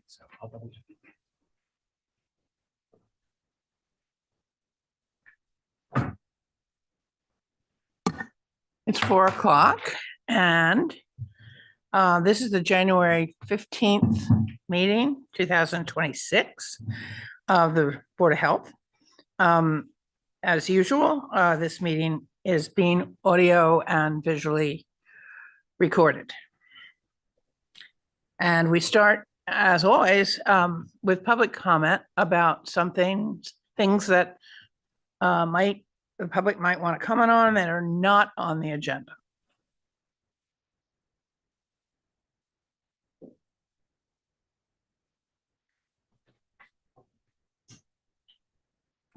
So I'll double check. It's 4 o'clock, and this is the January 15th meeting, 2026 of the Board of Health. As usual, this meeting is being audio and visually recorded. And we start, as always, with public comment about things that the public might want to comment on that are not on the agenda.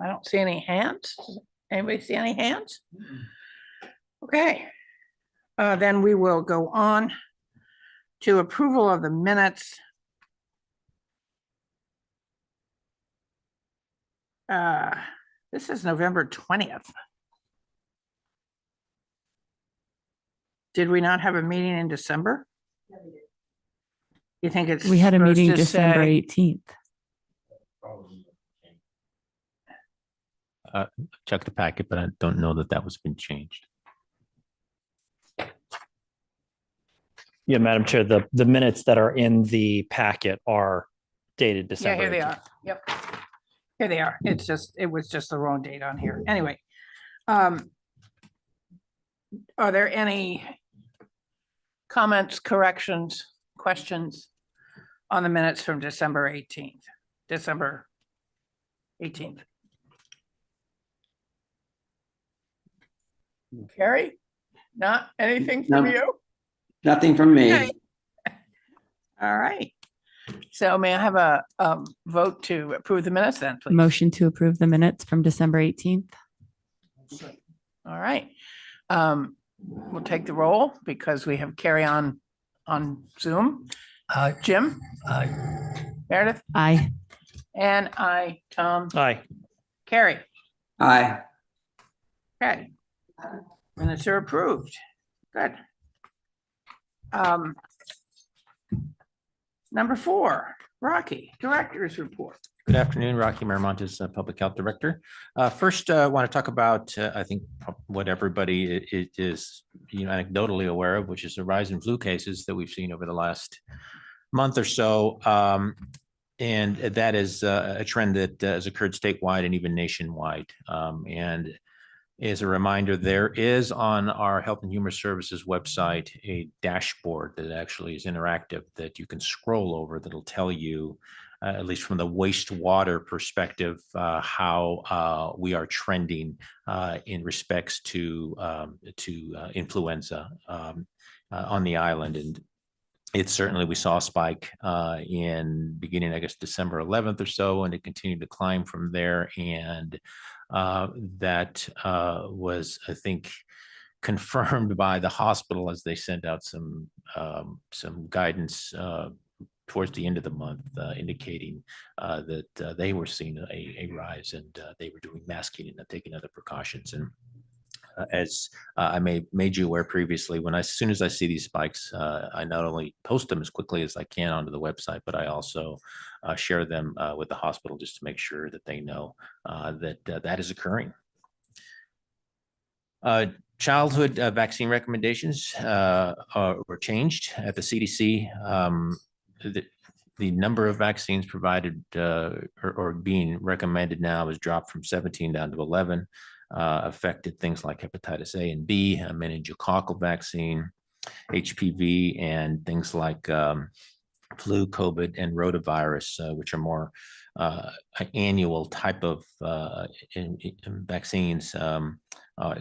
I don't see any hands. Anybody see any hands? Okay. Then we will go on to approval of the minutes. This is November 20th. Did we not have a meeting in December? You think it's We had a supposed meeting to December say- 18th. Check the packet, but I don't know that was been changed. Yeah, Madam Chair, the minutes that are in the packet are dated Yeah, December. here they 18th. are. Yep. Here they are. It was just the wrong date on here. Anyway. Are there any comments, corrections, questions on the minutes from December 18th? December 18th. Carrie? Not anything from No. you? Nothing from me. Okay. All right. So may I have a vote to approve the minutes then, please? Motion to approve the minutes from December 18th. All right. We'll take the roll because we have Carrie on Zoom. Jim, Meredith, Aye. and I, Tom, Aye. Carrie. Aye. Okay. Minutes are approved. Good. Number 4, Rocky, Director's Report. Good afternoon, Rocky Miramontes, Public Health Director. First, I want to talk about, I think, what everybody is anecdotally aware of, which is the rise in flu cases that we've seen over the last month or so. And that is a trend that has occurred statewide and even nationwide. And as a reminder, there is on our Health and Human Services website a dashboard that actually is interactive that you can scroll over that'll tell you, at least from the wastewater perspective, how we are trending in respects to influenza on the island. And it certainly, we saw a spike in beginning, I guess, December 11th or so, and it continued to climb from there. And that was, I think, confirmed by the hospital as they sent out some guidance towards the end of the month, indicating that they were seeing a rise, and they were doing masking and taking other precautions. And as I made you aware previously, as soon as I see these spikes, I not only post them as quickly as I can onto the website, but I also share them with the hospital just to make sure that they know that is occurring. Childhood vaccine recommendations were changed at the CDC. The number of vaccines provided or being recommended now is dropped from 17 down to 11, affected things like hepatitis A and B, meningococcal vaccine, HPV, and things like flu, COVID, and rotavirus, which are more annual type of vaccines,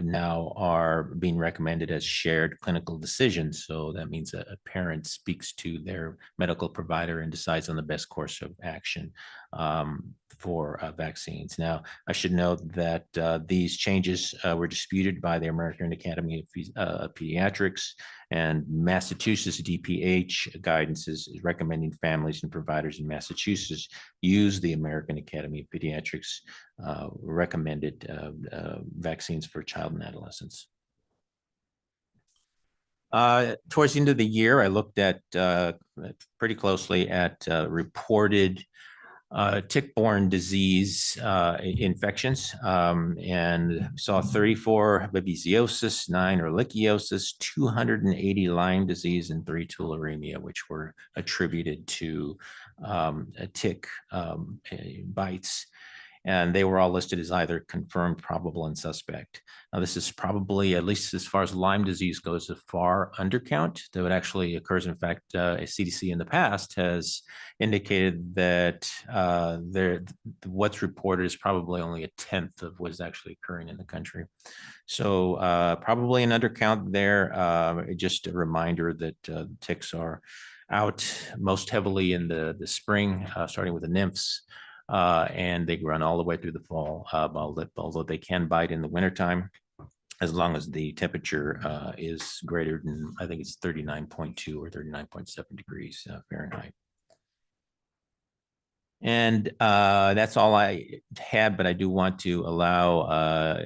now are being recommended as shared clinical decisions. So that means a parent speaks to their medical provider and decides on the best course of action for vaccines. Now, I should note that these changes were disputed by the American Academy of Pediatrics, and Massachusetts DPH guidance is recommending families and providers in Massachusetts use the American Academy of Pediatrics recommended vaccines for child and adolescents. Towards the end of the year, I looked at pretty closely at reported tick-borne disease infections, and saw 34 babesiosis, 9 ehrlichiosis, 280 Lyme disease, and 3 tularemia, which were attributed to tick bites. And they were all listed as either confirmed, probable, and suspect. Now, this is probably, at least as far as Lyme disease goes, a far undercount that it actually occurs. In fact, CDC in the past has indicated that what's reported is probably only a 1/10 of what is actually occurring in the country. So probably an undercount there. Just a reminder that ticks are out most heavily in the spring, starting with the nymphs. And they run all the way through the fall, although they can bite in the wintertime, as long as the temperature is greater than, I think it's 39.2 or 39.7 degrees Fahrenheit. And that's all I had, but I do want to allow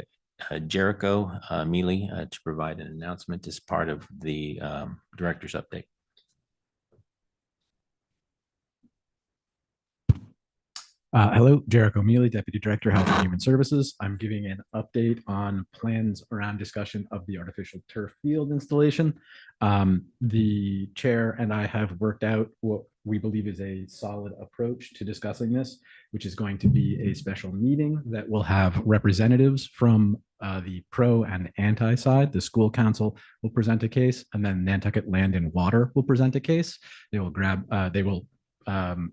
Jericho Mealy to provide an announcement as part of the director's update. Hello, Jericho Mealy, Deputy Director, Health and Human Services. I'm giving an update on plans around discussion of the artificial turf field installation. The chair and I have worked out what we believe is a solid approach to discussing this, which is going to be a special meeting that will have representatives from the pro and anti side. The school council will present a case, and then Nantucket Land and Water will present a case. They will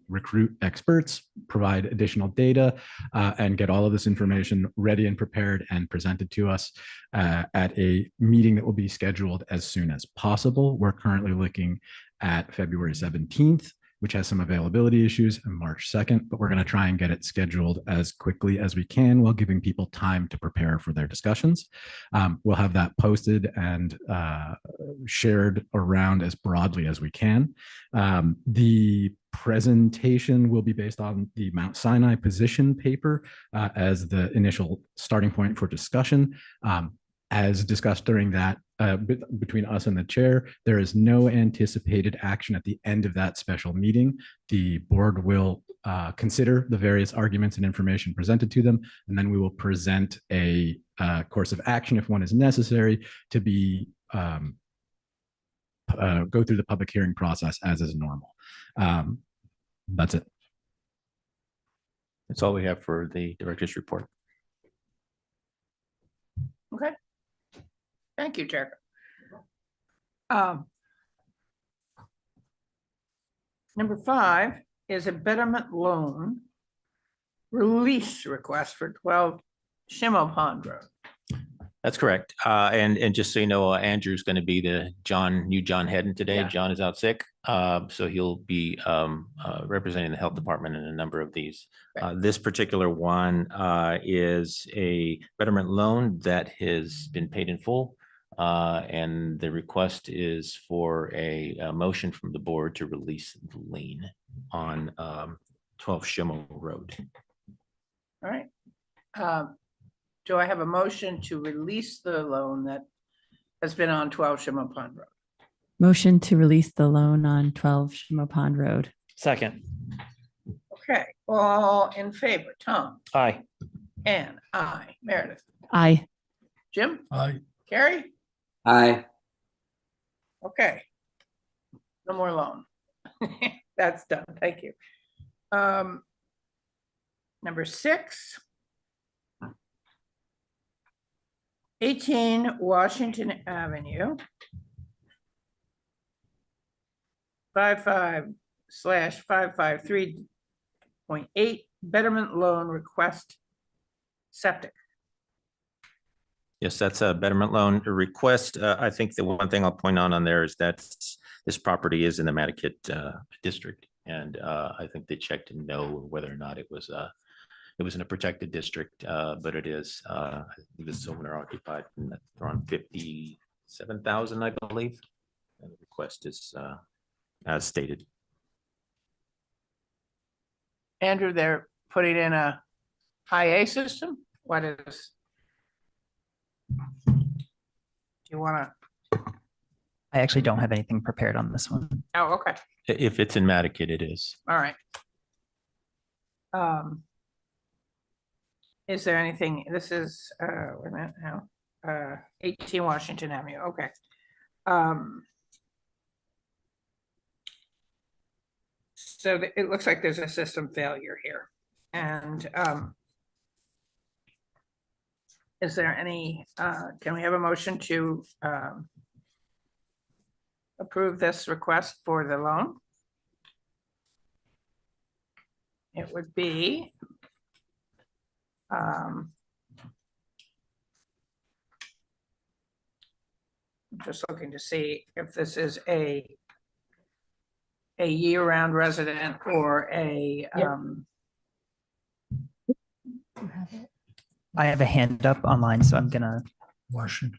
recruit experts, provide additional data, and get all of this information ready and prepared and presented to us at a meeting that will be scheduled as soon as possible. We're currently looking at February 17th, which has some availability issues, and March 2nd, but we're going to try and get it scheduled as quickly as we can while giving people time to prepare for their discussions. We'll have that posted and shared around as broadly as we can. The presentation will be based on the Mount Sinai position paper as the initial starting point for discussion. As discussed during that, between us and the chair, there is no anticipated action at the end of that special meeting. The board will consider the various arguments and information presented to them, and then we will present a course of action if one is necessary to be go through the public hearing process as is normal. That's it. That's all we have for the director's report. Okay. Thank you, Jericho. Number 5 is a betterment loan release request for 12 Shimmo Pond Road. That's correct. And just so you know, Andrew's going to be the new John Hedden today. Yeah. John is out sick. So he'll be representing the health department in a number of these. Right. This particular one is a betterment loan that has been paid in full. And the request is for a motion from the board to release the lien on 12 Shimmo Road. All right. do I have a motion to release the loan that has been on 12 Shimmer Pond Road? Motion to release the loan on 12 Shimo Pond Road. Second. Okay, all in favor, Tom, Aye. Ann, I, Meredith, Aye. Jim, Aye. Carrie? Aye. Okay. No more loan. That's done. Thank you. Number 6. 18 Washington Avenue. 55/553.8 betterment loan request septic. Yes, that's a betterment loan request. I think the one thing I'll point out on there is that this property is in the Nantucket district. And I think they checked to know whether or not it was in a protected district, but it is. It was owner occupied and around 57,000, I believe. And the request is as stated. Andrew, they're putting in a IA system? What is? Do you want to? I actually don't have anything prepared on this one. Oh, okay. If it's in Nantucket, it is. All right. Is there anything, this is, wait a minute now, 18 Washington Avenue, okay. So it looks like there's a system failure here. And is there any, can we have a motion to approve this request for the loan? It would be just looking to see if this is a year-round resident or a I have a hand up online, so I'm gonna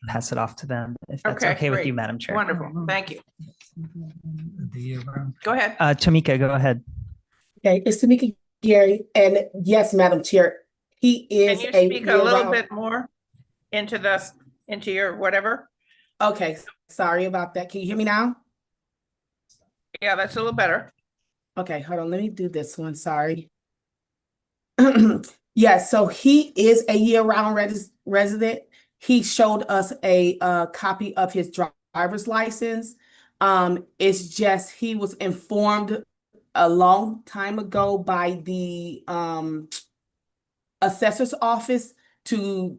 pass it off to them if that's Okay, okay with great. you, Madam Chair. wonderful, thank you. Go ahead. Tamika, go ahead. Okay, it's Tamika Gary, and yes, Madam Chair, he Can is you a speak a little year-round- bit more into your whatever? Okay, sorry about that. Can you hear me now? Yeah, that's a little better. Okay, hold on. Let me do this one. Sorry. Yes, so he is a year-round resident. He showed us a copy of his driver's license. It's just he was informed a long time ago by the assessor's office to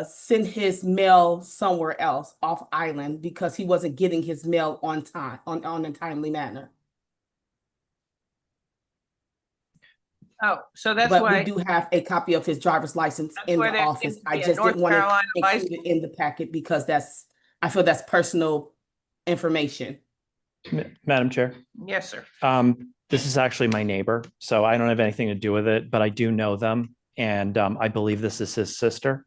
send his mail somewhere else off island because he wasn't getting his mail on time, on a timely manner. Oh, so that's But we why. do have a copy of his driver's license That's in why the there office. seems to I be a just North didn't want to Carolina include it in the packet because I feel that's personal information. Madam Chair, Yes, sir. this is actually my neighbor, so I don't have anything to do with it, but I do know them. And I believe this is his sister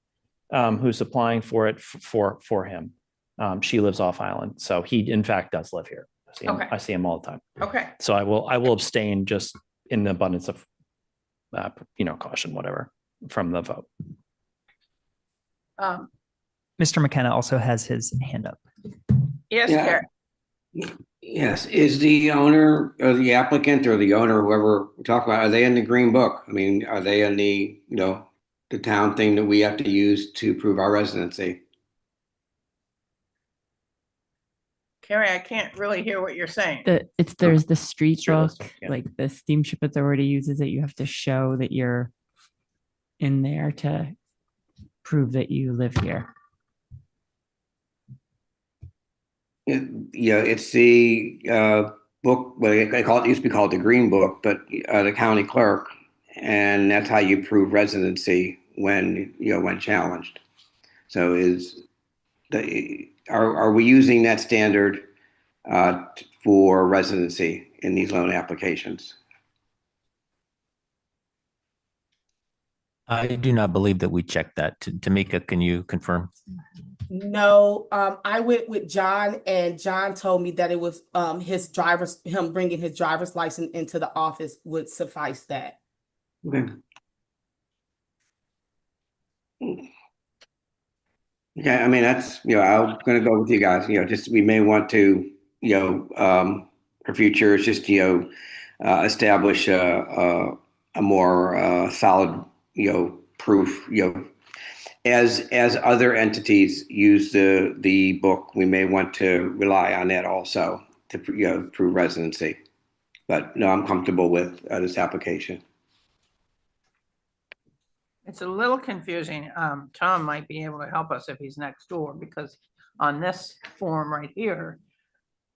who's applying for it for him. She lives off island, so he in fact does live here. Okay. I see him all the time. Okay, So I will abstain just in the abundance of caution, whatever, from the vote. Mr. McKenna also has his hand up. yes, Yeah. Gary. Yes, is the owner or the applicant or the owner, whoever we talk about, are they in the green book? I mean, are they in the, the town thing that we have to use to prove our residency? Carrie, I can't really hear what you're saying. There's the street Street book, listing, yeah. like the steamship authority uses it. You have to show that you're in there to prove that you live here. Yeah, it's the book, well, it used to be called the Green Book, but the county clerk, and that's how you prove residency when challenged. So are we using that standard for residency in these loan applications? I do not believe that we checked that. Tamika, can you confirm? No, I went with John, and John told me that it was him bringing his driver's license into the office would suffice that. Okay. Yeah, I mean, that's, I'm gonna go with you guys, just, we may want to, for future, it's just, establish a more, solid, proof, as other entities use the book, we may want to rely on that also to, prove residency. But no, I'm comfortable with, this application. It's a little confusing. Tom might be able to help us if he's next door, because on this form right here,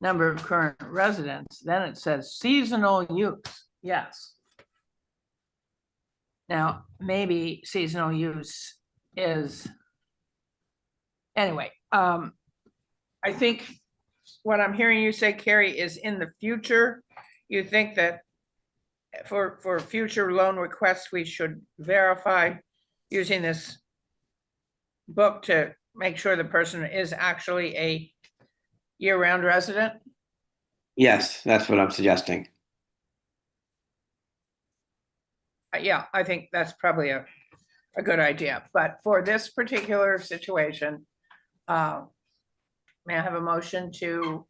number of current residents, then it says seasonal use. Yes. Now, maybe seasonal use is, anyway, I think what I'm hearing you say, Carrie, is in the future, you think that for future loan requests, we should verify using this book to make sure the person is actually a year-round resident? Yes, that's what I'm suggesting. Yeah, I think that's probably a good idea, but for this particular situation, may I have a motion to,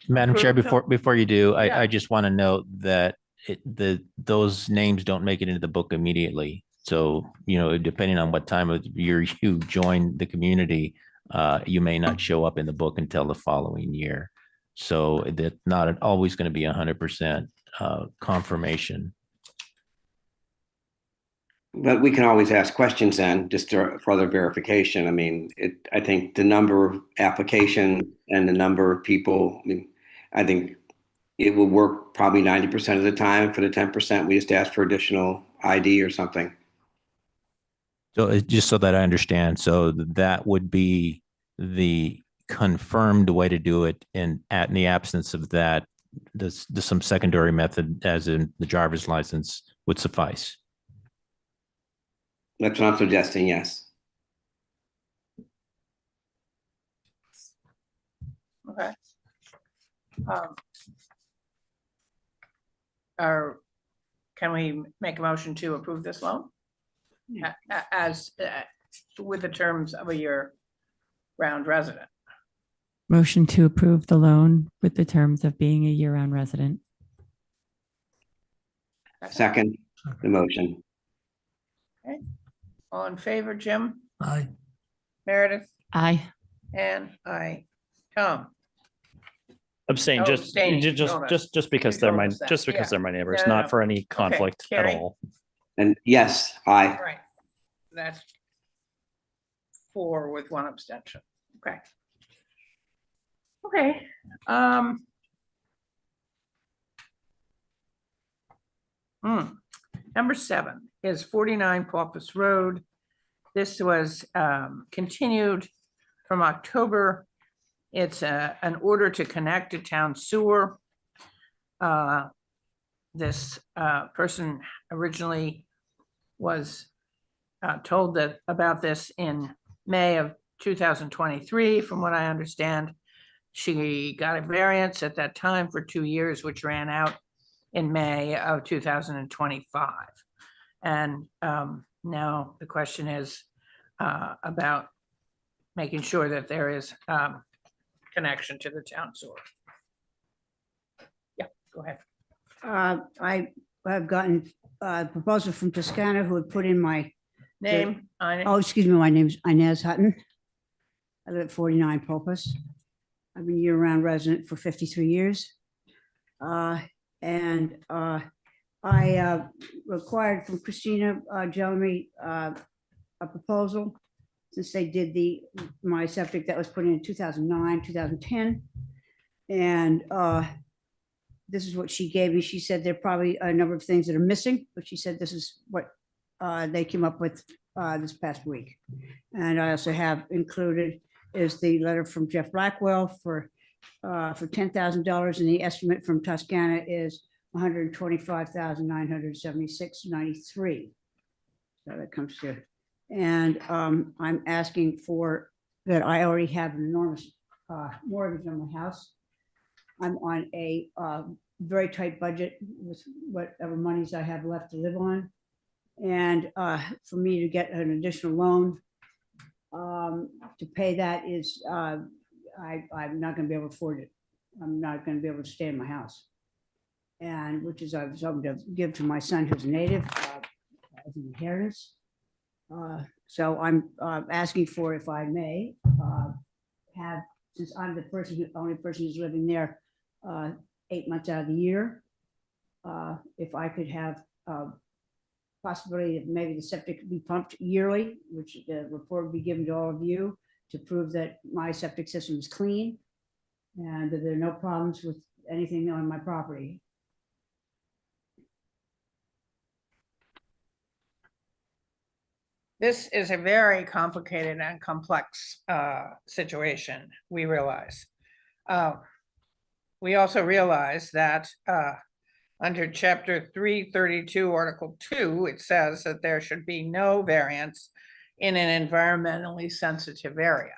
Madam Chair, Approve. before you do, Yeah. I just want to note that those names don't make it into the book immediately. So, depending on what time of year you join the community, you may not show up in the book until the following year. So that's not always going to be 100% confirmation. But we can always ask questions then, just for further verification. I mean, I think the number of applications and the number of people, I think it will work probably 90% of the time. For the 10%, we just ask for additional ID or something. So just so that I understand, so that would be the confirmed way to do it, and in the absence of that, some secondary method, as in the driver's license, would suffice. That's what I'm suggesting, yes. okay. Or can we make a motion to approve this loan? As, with the terms of a year-round resident? Motion to approve the loan with the terms of being a year-round resident. Second, the motion. All in favor, Jim, Aye. Meredith, Aye. and I, Tom? Abstain, Oh, just, abstaining, you told us. just because You they're told my, us that, just because yeah. they're my neighbors, No, no, not for any conflict at Carrie? all. And yes, aye. Right, that's 4 with 1 abstention, okay. Okay, number 7 is 49 Paupus Road. This was continued from October. It's an order to connect to town sewer. This person originally was told that about this in May of 2023. From what I understand, she got a variance at that time for 2 years, which ran out in May of 2025. And now the question is about making sure that there is connection to the town sewer. Yeah, go ahead. I have gotten a proposal from Toscana who had put in my, Name? excuse me, my name's Inez Hutton. I live at 49 Pulpus. I've been year-round resident for 53 years. And I required from Christina Jeremy a proposal, since they did my septic that was put in 2009, 2010. And this is what she gave me. She said there are probably a number of things that are missing, but she said this is what they came up with this past week. And I also have included is the letter from Jeff Blackwell for $10,000, and the estimate from Toscana is $125,976.93. So that comes to, and I'm asking for that. I already have an enormous mortgage on my house. I'm on a very tight budget with whatever monies I have left to live on. And for me to get an additional loan To pay that is, I'm not gonna be able to afford it. I'm not gonna be able to stay in my house. And which is, I was hoping to give to my son who's a native, as an inheritance. So I'm asking for, if I may, have, since I'm the only person who's living there 8 months out of the year, if I could have possibility of maybe the septic could be pumped yearly, which the report would be given to all of you to prove that my septic system is clean and that there are no problems with anything on my property. This is a very complicated and complex situation, we realize. We also realize that under chapter 332, article 2, it says that there should be no variance in an environmentally sensitive area.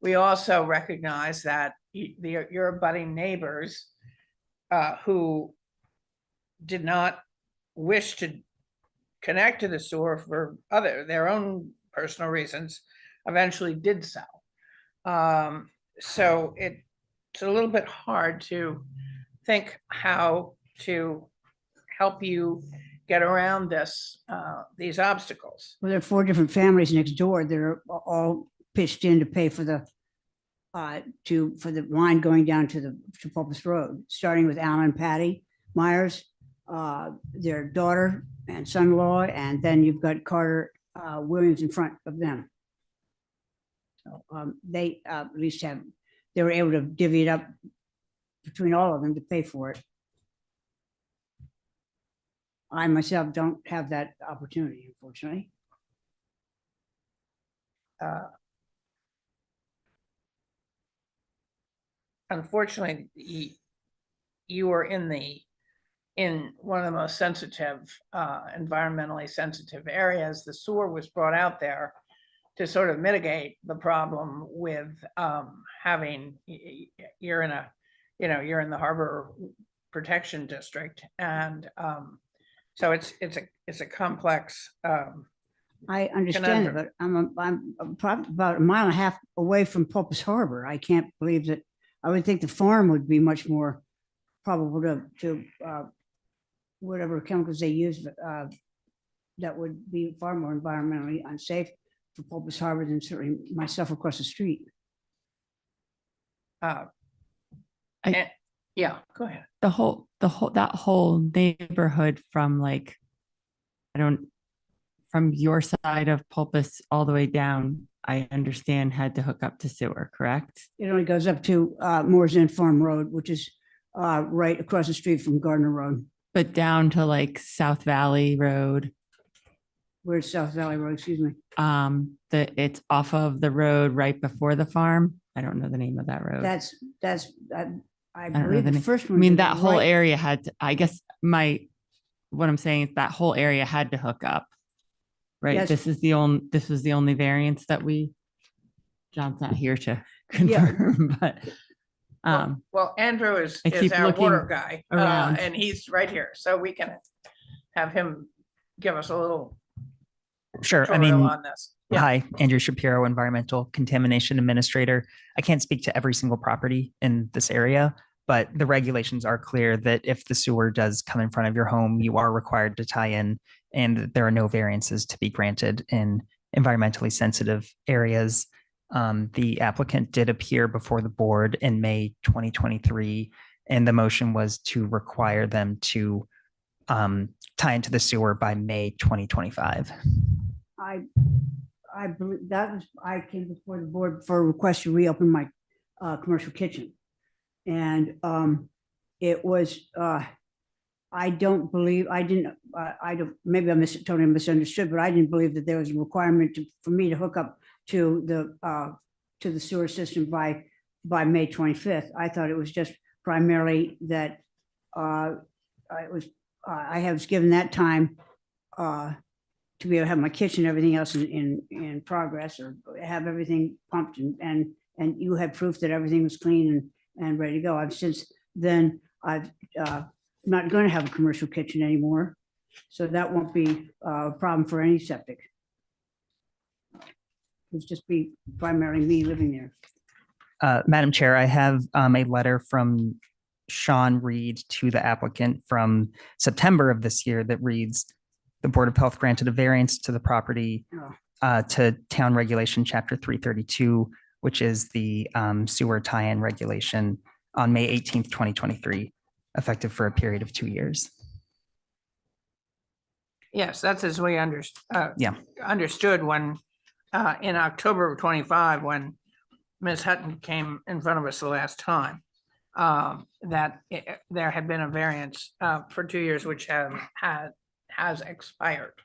We also recognize that your budding neighbors who did not wish to connect to the sewer for their own personal reasons, eventually did so. So it's a little bit hard to think how to help you get around these obstacles. Well, there are 4 different families next door that are all pitched in to pay for the line going down to Pulpus Road, starting with Alan and Patty Myers, their daughter and son-in-law, and then you've got Carter Williams in front of them. So they at least they were able to divvy it up between all of them to pay for it. I myself don't have that opportunity, unfortunately. Unfortunately, you are in one of the most sensitive, environmentally sensitive areas. The sewer was brought out there to sort of mitigate the problem with having, you're in the harbor protection district, and so it's a complex. I understand it, but I'm probably about 1.5 miles away from Pulpus Harbor. I can't believe that. I would think the farm would be much more probable to whatever chemicals they use, that would be far more environmentally unsafe for Pulpus Harbor than certainly myself across the street. Yeah, go ahead. That whole neighborhood from from your side of Pulpus all the way down, I understand had to hook up to sewer, correct? It only goes up to Moore's End Farm Road, which is right across the street from Gardner Road. But down to South Valley Road, Where's South Valley Road, excuse me. it's off of the road right before the farm. I don't know the name of that road. I don't know believe the the name. first I one. mean, that whole area had to, I guess what I'm saying is that whole area had to hook up, right? Yes. This was the only variance that John's not here to confirm, but Well, Andrew is I keep our water looking guy, around. and he's right here, so we can have him give us a little Sure. I tutorial mean, on this. Yeah. hi, Andrew Shapiro, Environmental Contamination Administrator. I can't speak to every single property in this area, but the regulations are clear that if the sewer does come in front of your home, you are required to tie in, and there are no variances to be granted in environmentally sensitive areas. The applicant did appear before the board in May 2023, and the motion was to require them to tie into the sewer by May 2025. I believe I came before the board for a request to reopen my commercial kitchen. And it was, I don't believe, maybe I totally misunderstood, but I didn't believe that there was a requirement for me to hook up to the sewer system by May 25th. I thought it was just primarily that I was given that time to be able to have my kitchen and everything else in progress, or have everything pumped and you had proof that everything was clean and ready to go. I've since then, I'm not going to have a commercial kitchen anymore. So that won't be a problem for any septic. It would just be primarily me living there. Madam Chair, I have a letter from Sean Reed to the applicant from September of this year that reads, the Board of Health granted a variance to the property to Town Regulation Chapter 332, which is the sewer tie-in regulation on May 18th, 2023, effective for a period of 2 years. Yes, that's as we Yeah. understood when, in October of 25, when Ms. Hutton came in front of us the last time, that there had been a variance for 2 years, which has expired.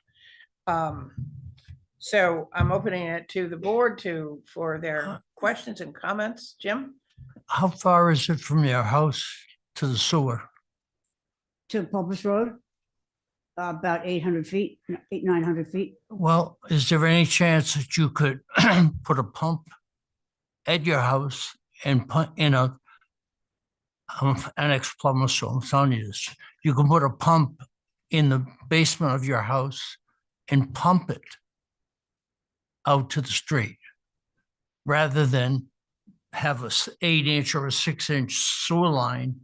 So I'm opening it to the board for their questions and comments. Jim? How far is it from your house to the sewer? To Publish Road, about 800 feet, 900 feet. Well, is there any chance that you could put a pump at your house and put in an ex-plumber, so I'm telling you this. You can put a pump in the basement of your house and pump it out to the street rather than have a 8-inch or a 6-inch sewer line,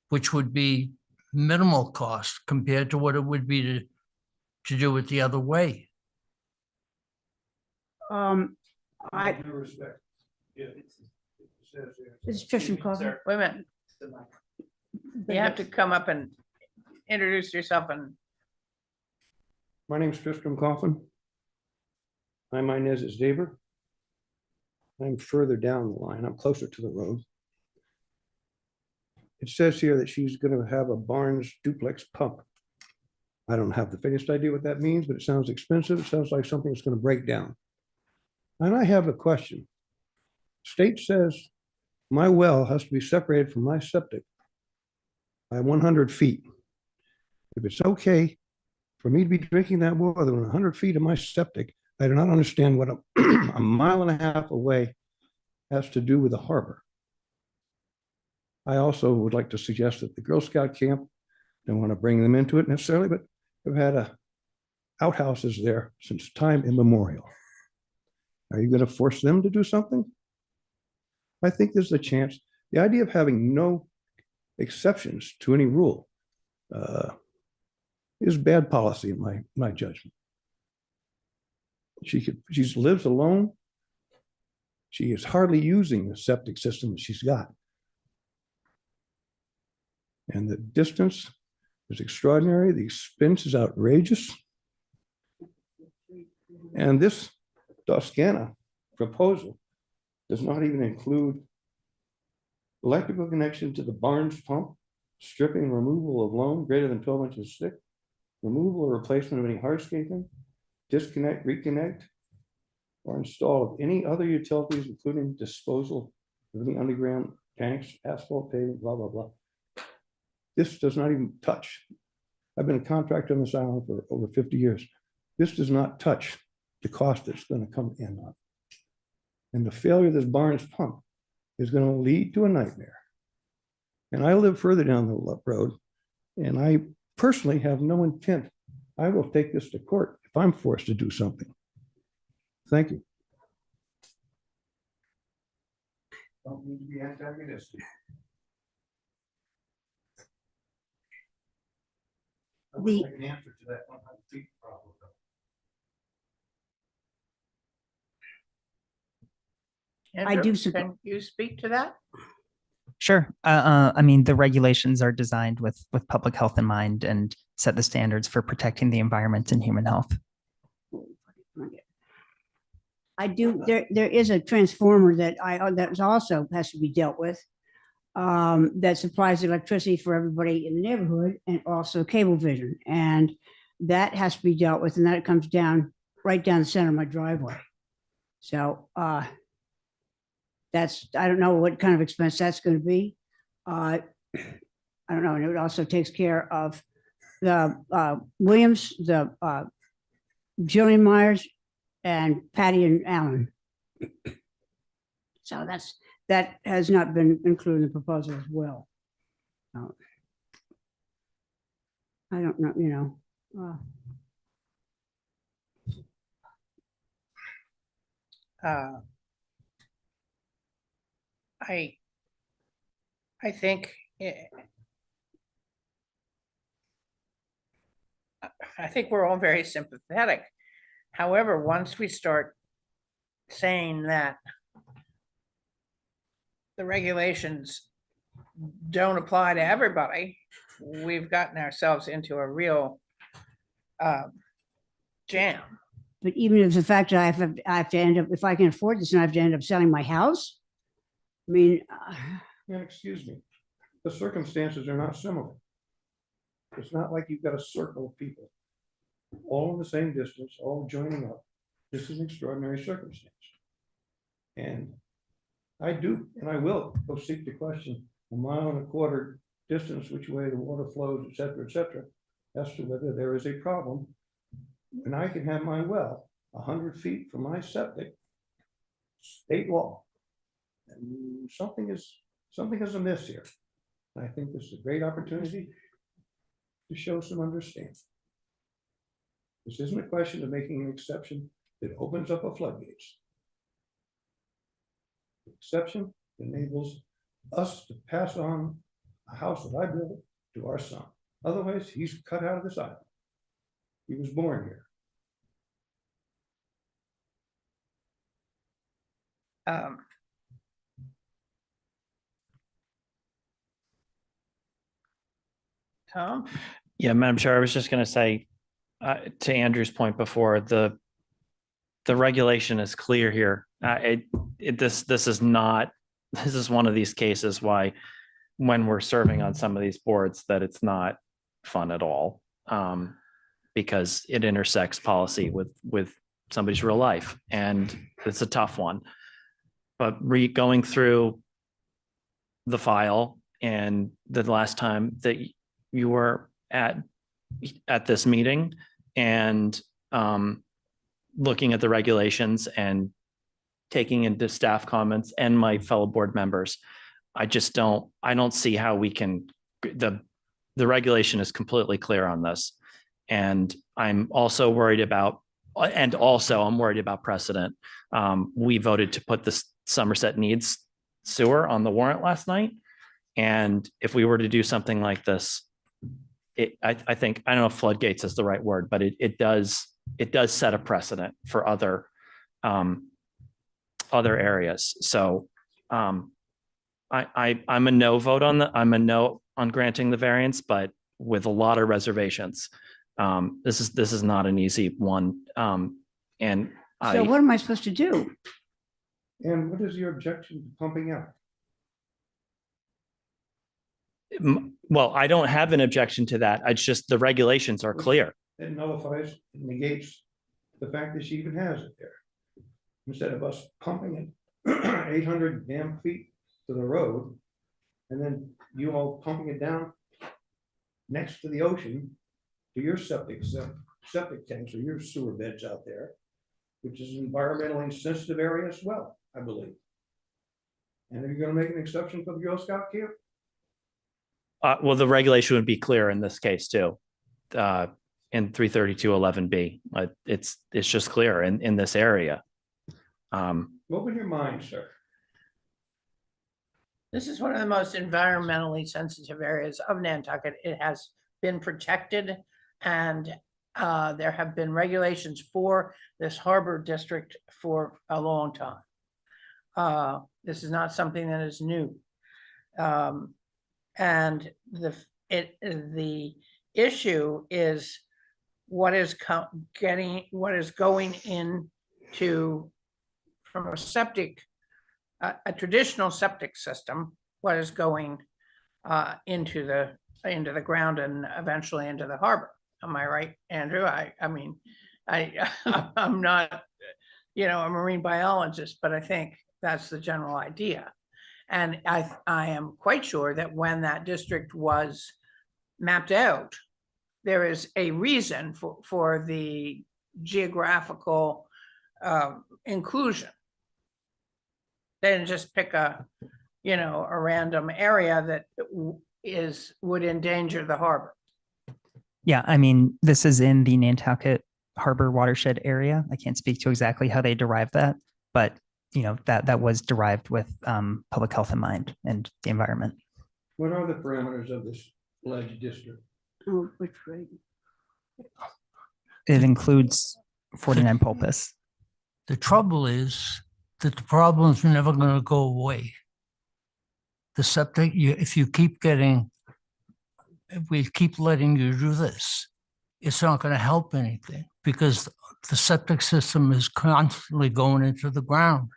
which would be minimal cost compared to what it would be to do it the other way. I, this is Tristan Coffin. Wait a minute. You have to come up and introduce yourself and My name's Tristram Coffin. My Inez is Daver. I'm further down the line. I'm closer to the road. It says here that she's going to have a Barnes duplex pump. I don't have the faintest idea what that means, but it sounds expensive. It sounds like something that's going to break down. And I have a question. State says my well has to be separated from my septic by 100 feet. If it's okay for me to be drinking that water within 100 feet of my septic, I do not understand what a mile and a half away has to do with the harbor. I also would like to suggest that the Girl Scout camp, don't want to bring them into it necessarily, but have had outhouses there since time immemorial. Are you going to force them to do something? I think there's a chance. The idea of having no exceptions to any rule is bad policy in my judgment. She lives alone. She is hardly using the septic system that she's got. And the distance is extraordinary. The expense is outrageous. And this Toscana proposal does not even include electrical connection to the Barnes pump, stripping and removal of loam greater than 12 inches thick, removal or replacement of any hardscaping, disconnect, reconnect, or install of any other utilities, including disposal of any underground tanks, asphalt paving, blah, blah, blah. This does not even touch. I've been a contractor on this island for over 50 years. This does not touch the cost that's going to come in on. And the failure of this Barnes pump is going to lead to a nightmare. And I live further down the road, and I personally have no intent. I will take this to court if I'm forced to do something. Thank you. Don't need to be antagonistic. I would like an answer to that 100 feet problem. Andrew, do support- can you speak to that? Sure. I mean, the regulations are designed with public health in mind and set the standards for protecting the environment and human health. There is a transformer that also has to be dealt with. That supplies electricity for everybody in the neighborhood and also Cablevision. And that has to be dealt with, and that comes down right down the center of my driveway. So I don't know what kind of expense that's going to be. I don't know. And it also takes care of the Williams, the Jillian Myers, and Patty and Alan. So that has not been included in the proposal as well. I don't know, I think I think we're all very sympathetic. However, once we start saying that the regulations don't apply to everybody, we've gotten ourselves into a real jam. But even if the fact that I have to end up, if I can afford this and I have to end up selling my house, I mean, Yeah, excuse me, the circumstances are not similar. It's not like you've got a circle of people, all in the same distance, all joining up. This is an extraordinary circumstance. And I do, and I will go seek the question, 1.25 miles distance, which way the water flows, et cetera, as to whether there is a problem. And I can have my well 100 feet from my septic, state law. And something is amiss here. And I think this is a great opportunity to show some understanding. This isn't a question of making an exception that opens up a floodgates. The exception enables us to pass on a house that I built to our son. Otherwise, he's cut out of this island. He was born here. Tom? Yeah, Madam Chair, I was just going to say, to Andrew's point before, the regulation is clear here. This is not, this is one of these cases why when we're serving on some of these boards that it's not fun at all, because it intersects policy with somebody's real life, and it's a tough one. But going through the file, and the last time that you were at this meeting, and looking at the regulations and taking into staff comments and my fellow board members, I don't see how we can, the regulation is completely clear on this. And I'm also worried about, I'm worried about precedent. We voted to put this Somerset Needs sewer on the warrant last night. And if we were to do something like this, I think, I don't know if floodgates is the right word, but it does set a precedent for other areas. So I'm a no vote on I'm a no on granting the variance, but with a lot of reservations. This is not an easy one. And so what am I supposed to do? And what is your objection to pumping out? Well, I don't have an objection to that. It's just the regulations are clear. It nullifies, it negates the fact that she even has it there. Instead of us pumping it 800 damn feet to the road, and then you all pumping it down next to the ocean to your septic tanks or your sewer beds out there, which is an environmentally sensitive area as well, I believe. And are you going to make an exception for the Girl Scout camp? Well, the regulation would be clear in this case too. In 332.11b, it's just clear in this area. Open your mind, sir. This is one of the most environmentally sensitive areas of Nantucket. It has been protected, and there have been regulations for this harbor district for a long time. This is not something that is new. And the issue is what is going into from a septic, a traditional septic system, what is going into the ground and eventually into the harbor. Am I right, Andrew? I mean, I'm not, a marine biologist, but I think that's the general idea. And I am quite sure that when that district was mapped out, there is a reason for the geographical inclusion. They didn't just pick a random area that would endanger the harbor. Yeah, I mean, this is in the Nantucket Harbor watershed area. I can't speak to exactly how they derived that, But that was derived with public health in mind and the environment. What are the parameters of this alleged district? Oh, which way? It includes 49 pulpus. The trouble is that the problem's never going to go away. The septic, if we keep letting you do this, it's not going to help anything because the septic system is constantly going into the ground.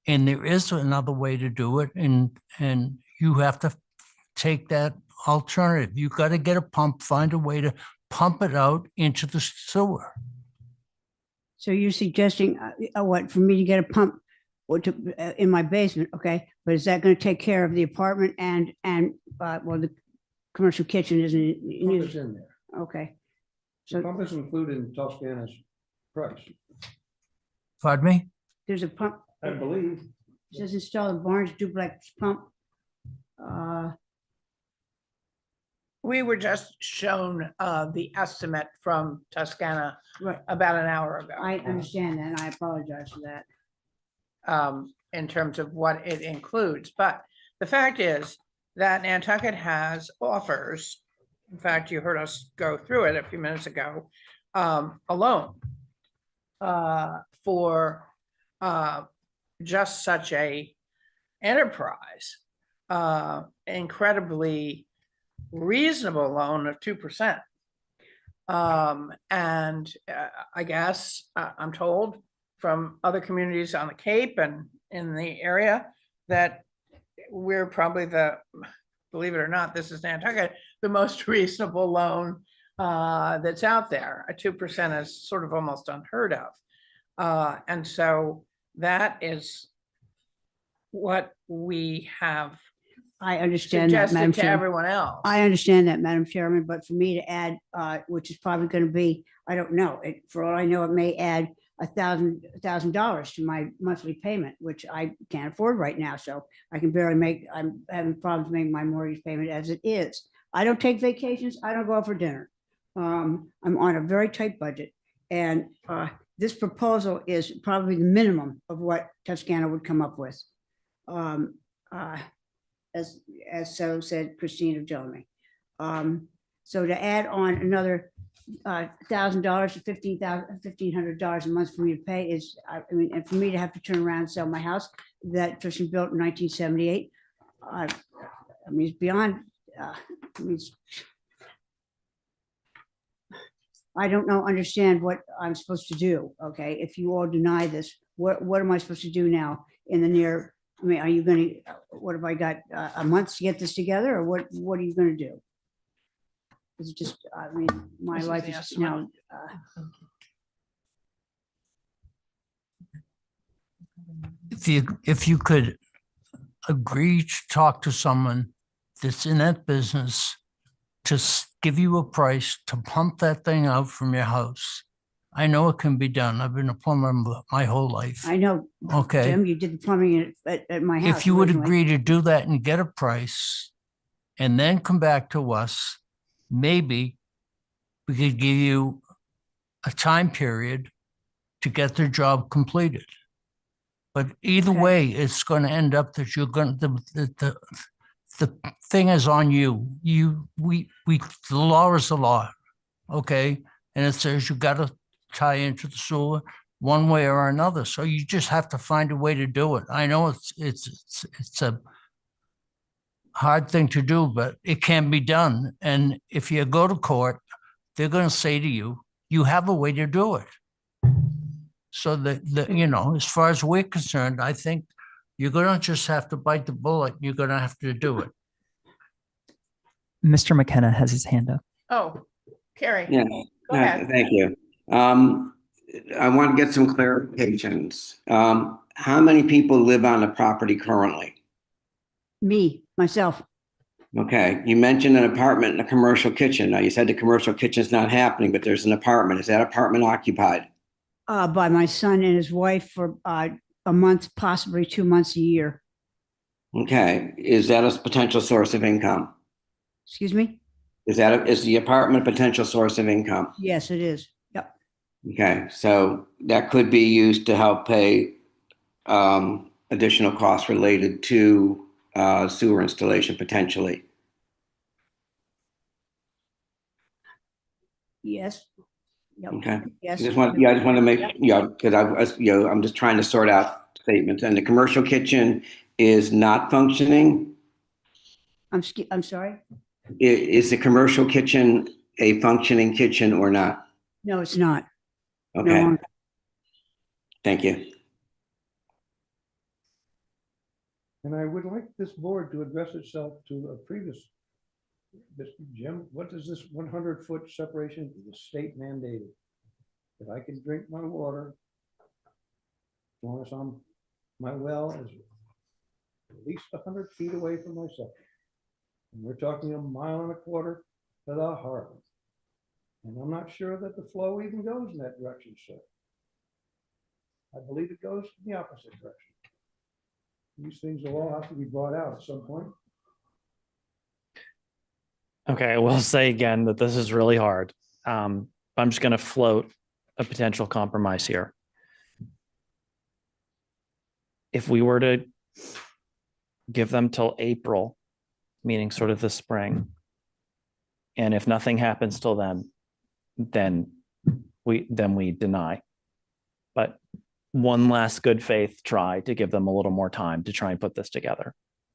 And there is another way to do it. And you have to take that alternative. You got to get a pump, find a way to pump it out into the sewer. So you're suggesting what, for me to get a pump in my basement, okay? But is that going to take care of the apartment and well, the commercial kitchen isn't? Pump is in there. Okay. The So pump is included in Toscana's price, Pardon me? there's a pump. I believe. It says install a Barnes duplex pump. We were just shown the estimate from Toscana Right. about an hour ago. I understand that, and I apologize for that. In terms of what it includes. But the fact is that Nantucket has offers. In fact, you heard us go through it a few minutes ago, a loan for just such a enterprise, incredibly reasonable loan of 2%. And I guess I'm told from other communities on the Cape and in the area that we're probably believe it or not, this is Nantucket, the most reasonable loan that's out there. A 2% is sort of almost unheard of. And so that is what we have I understand that, suggested Madam to Chair. everyone else. I understand that, Madam Chairman, but for me to add, which is probably going to be, I don't know, for all I know, it may add $1,000 to my monthly payment, which I can't afford right now. So I can barely I'm having problems making my mortgage payment as it is. I don't take vacations. I don't go out for dinner. I'm on a very tight budget. And this proposal is probably the minimum of what Toscana would come up with. As so said Christine of Jelmy. So to add on another $1,000 to $1,500 a month for me to pay is, I mean, and for me to have to turn around and sell my house that Tristan built in 1978. I mean, it's beyond. I don't understand what I'm supposed to do. Okay, if you all deny this, what am I supposed to do now in the near? I mean, are you going to? What have I got a month to get this together, or what are you going to do? It's just, I mean, my This is life the is just estimate. now. If you could agree to talk to someone that's in that business to give you a price to pump that thing out from your house. I know it can be done. I've been a plumber my whole life. I know, Okay. Jim, you did the plumbing at my house. If you would originally. agree to do that and get a price and then come back to us, maybe we could give you a time period to get the job completed. But either Okay. way, it's going to end up that you're going to, the thing is on you. The law is the law, okay? And it says you got to tie into the sewer one way or another. So you just have to find a way to do it. I know it's a hard thing to do, but it can be done. And if you go to court, they're going to say to you, you have a way to do it. So that, you know, as far as we're concerned, I think you're going to just have to bite the bullet. You're going to have to do it. Mr. McKenna has his hand up. Oh, Carrie. Yeah, Go ahead. thank you. I want to get some clarifications. How many people live on the property currently? Me, myself, Okay, you mentioned an apartment and a commercial kitchen. Now, you said the commercial kitchen is not happening, but there's an apartment. Is that apartment occupied? by my son and his wife for a month, possibly 2 months a year. Okay, is that a potential source of income? Excuse me? Is the apartment a potential source of income? Yes, it is. Yep. Okay, so that could be used to help pay additional costs related to sewer installation potentially. Yes. Yep. Okay. Yes. I just want to make, because I'm just trying to sort out statements. And the commercial kitchen is not functioning. I'm sorry. Is the commercial kitchen a functioning kitchen or not? No, it's not. No Okay, longer. thank you. And I would like this board to address itself to a previous, Jim, what is this 100-foot separation? The state mandated that I can drink my water as long as my well is at least 100 feet away from my septic. And we're talking 1.25 miles to the harbor. And I'm not sure that the flow even goes in that direction, sir. I believe it goes in the opposite direction. These things will all have to be brought out at some point. Okay, I will say again that this is really hard. I'm just going to float a potential compromise here. If we were to give them till April, meaning sort of the spring, and if nothing happens till then we deny. But one last good faith try to give them a little more time to try and put this together.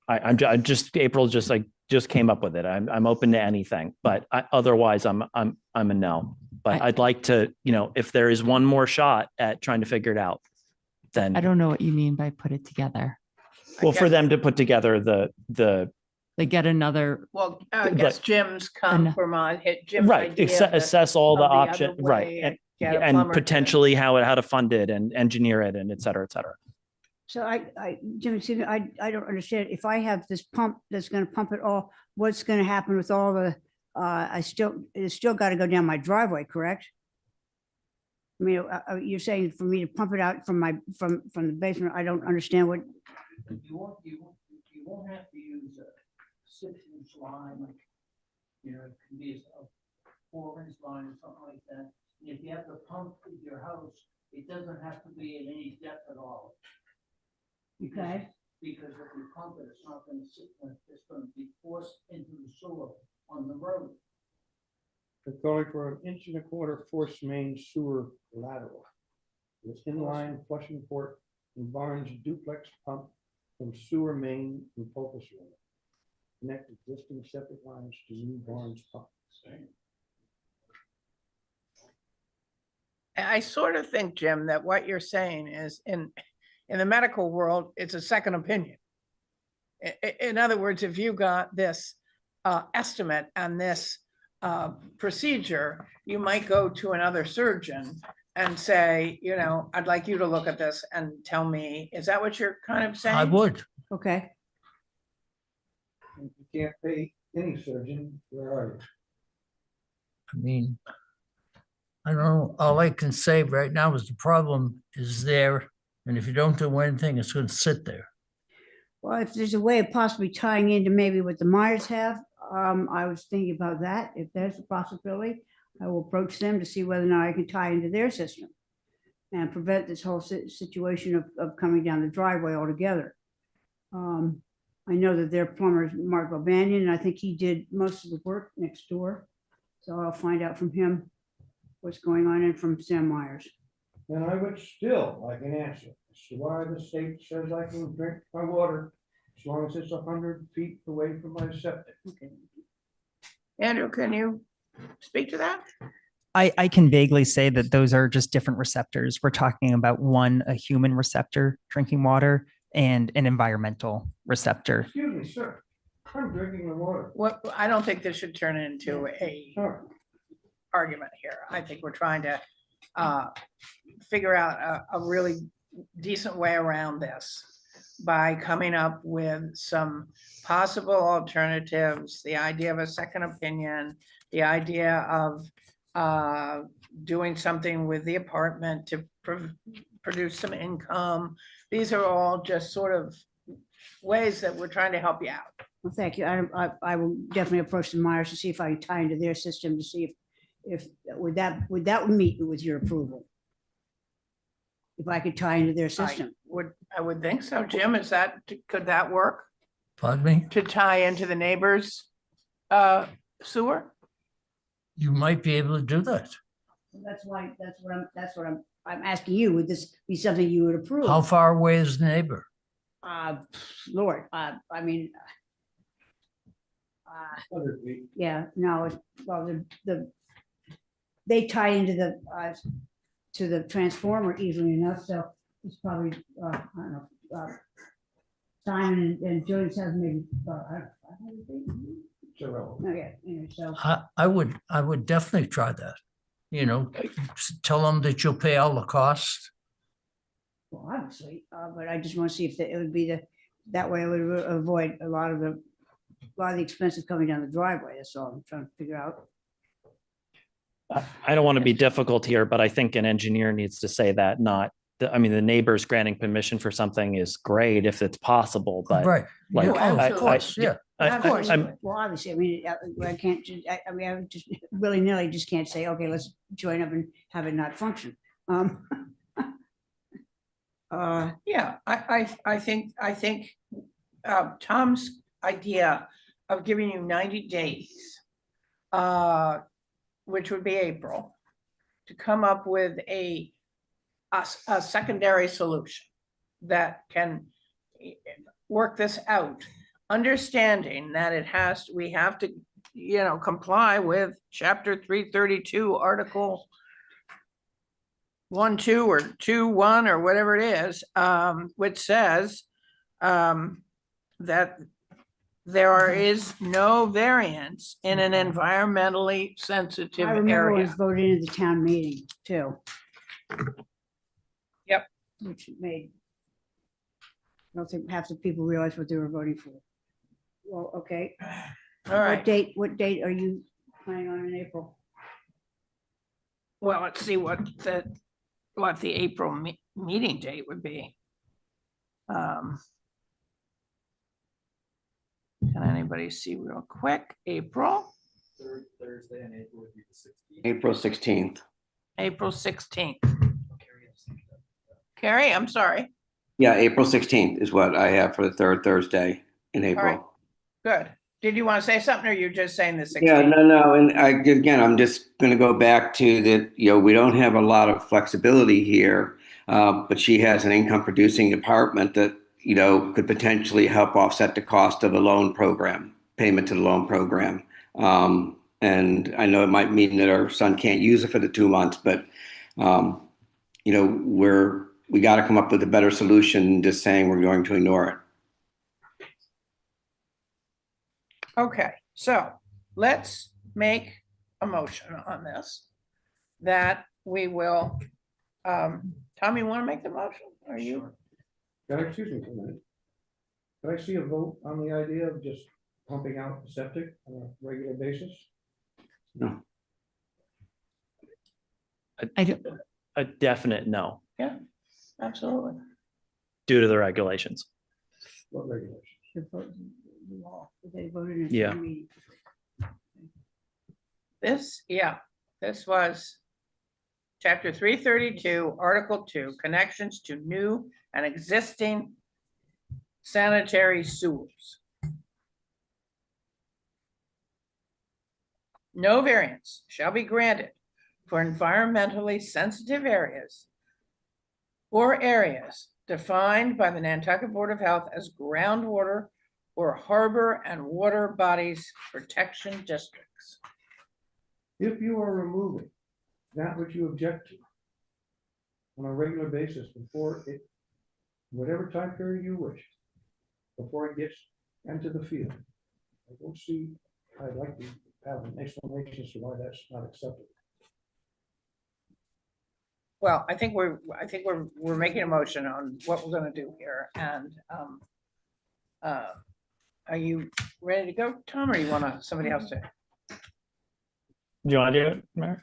April just came up with it. I'm open to anything, but otherwise I'm a no. But I'd like to, if there is one more shot at trying to figure it out, then I don't know what you mean by put it together. well, for them to put together the They get another, Well, I But- guess Jim's compromise, Jim's right, idea of the- assess all the of other options, right, way and get a plumber to- potentially how to fund it and engineer it and et cetera, et cetera. So Jim, excuse me, I don't understand. If I have this pump that's going to pump it all, what's going to happen with all the, it's still got to go down my driveway, correct? I mean, you're saying for me to pump it out from the basement, I don't understand what, You won't have to use a 6-inch line, like, it can be a 4-inch line or something like that. And if you have to pump your house, it doesn't have to be in any depth at all. okay? Because if you pump it, it's not gonna sit, it's gonna be forced into the sewer on the road. They're calling for 1.25-inch force main sewer lateral with inline flushing port and Barnes duplex pump from sewer main and focus unit. Connect existing septic lines to new Barnes pump. I sort of think, Jim, that what you're saying is in the medical world, it's a second opinion. In other words, if you got this estimate on this procedure, you might go to another surgeon and say, I'd like you to look at this and tell me, is that what you're kind of saying? I would. Okay. If you can't pay any surgeon, where are you? I mean, I don't know, all I can say right now is the problem is there, and if you don't do anything, it's gonna sit there. Well, if there's a way of possibly tying into maybe what the Myers have, I was thinking about that. If there's a possibility, I will approach them to see whether or not I can tie into their system and prevent this whole situation of coming down the driveway altogether. I know that their plumber is Mark O'Banion, and I think he did most of the work next door. So I'll find out from him what's going on and from Sam Myers. And I would still like an answer as to why the state says I can drink my water as long as it's 100 feet away from my septic. Okay. Andrew, can you speak to that? I can vaguely say that those are just different receptors. We're talking about one, a human receptor drinking water, and an environmental receptor. Excuse me, sir. I'm drinking the water. What, I don't think this should turn into a All right. argument here. I think we're trying to figure out a really decent way around this by coming up with some possible alternatives, the idea of a second opinion, the idea of doing something with the apartment to produce some income. These are all just sort of ways that we're trying to help you out. Well, thank you. I will definitely approach the Myers to see if I can tie into their system to see if would that meet with your approval? if I could tie into their system. I would think so. Jim, could that work Pardon me? to tie into the neighbor's sewer? You might be able to do that. That's what I'm asking you. Would this be something you would approve? How far away is the neighbor? Lord, I mean. Yeah, no, well, they tie into to the transformer easily enough, so it's probably, I don't know, Simon and Jody's house maybe, I don't know. Okay, anyway, so. I would definitely try that. You know, tell them that you'll pay all the costs. Well, obviously, but I just want to see if it would be that way it would avoid a lot of the expenses coming down the driveway. That's all I'm trying to figure out. I don't want to be difficult here, but I think an engineer needs to say that, not, I mean, the neighbors granting permission for something is great if it's possible, but. Right. Like, Yeah, oh, I- of course, yeah. Of course. Well, obviously, I mean, I can't, I just willy-nilly just can't say, okay, let's join up and have it not function. Yeah, I think Tom's idea of giving you 90 days, which would be April, to come up with a secondary solution that can work this out, understanding that we have to, comply with chapter 332, article 1.2 or 2.1 or whatever it is, which says that there is no variance in an environmentally sensitive I remember when it area. was voted into the town meeting too. Yep. Which made, I don't think half the people realize what they were voting for. Well, okay. All right, What date are you planning on in April? well, let's see what the April meeting date would be. Can anybody see real quick? April? Third Thursday in April would be the 16th. April 16th. April 16th. Carrie, I'm sorry. Yeah, April 16th is what I have for the third Thursday in right. April. Good. Did you want to say something or you're just saying the 16th? Yeah, no. And again, I'm just going to go back to that, we don't have a lot of flexibility here, but she has an income producing department that, could potentially help offset the cost of a loan program, payment to the loan program. And I know it might mean that our son can't use it for the 2 months, but, we got to come up with a better solution than just saying we're going to ignore it. Okay, so let's make a motion on this that we will, Tom, you want to make the motion? Are you? Excuse me for a minute. Could I see a vote on the idea of just pumping out the septic on a regular basis? I don't, A definite no, Absolutely. due to the regulations. What regulations? The law, they voted in a Yeah. town meeting. This was chapter 332, article 2, connections to new and existing sanitary sewers. No variance shall be granted for environmentally sensitive areas or areas defined by the Nantucket Board of Health as groundwater or harbor and water bodies protection districts. If you are removing that which you object to on a regular basis before it, whatever time period you wish, before it gets into the field, I don't see, I'd like to have an explanation as to why that's not acceptable. Well, I think we're making a motion on what we're gonna do here, and are you ready to go, Tom, or you want somebody else to? Do you want to do it, Mary?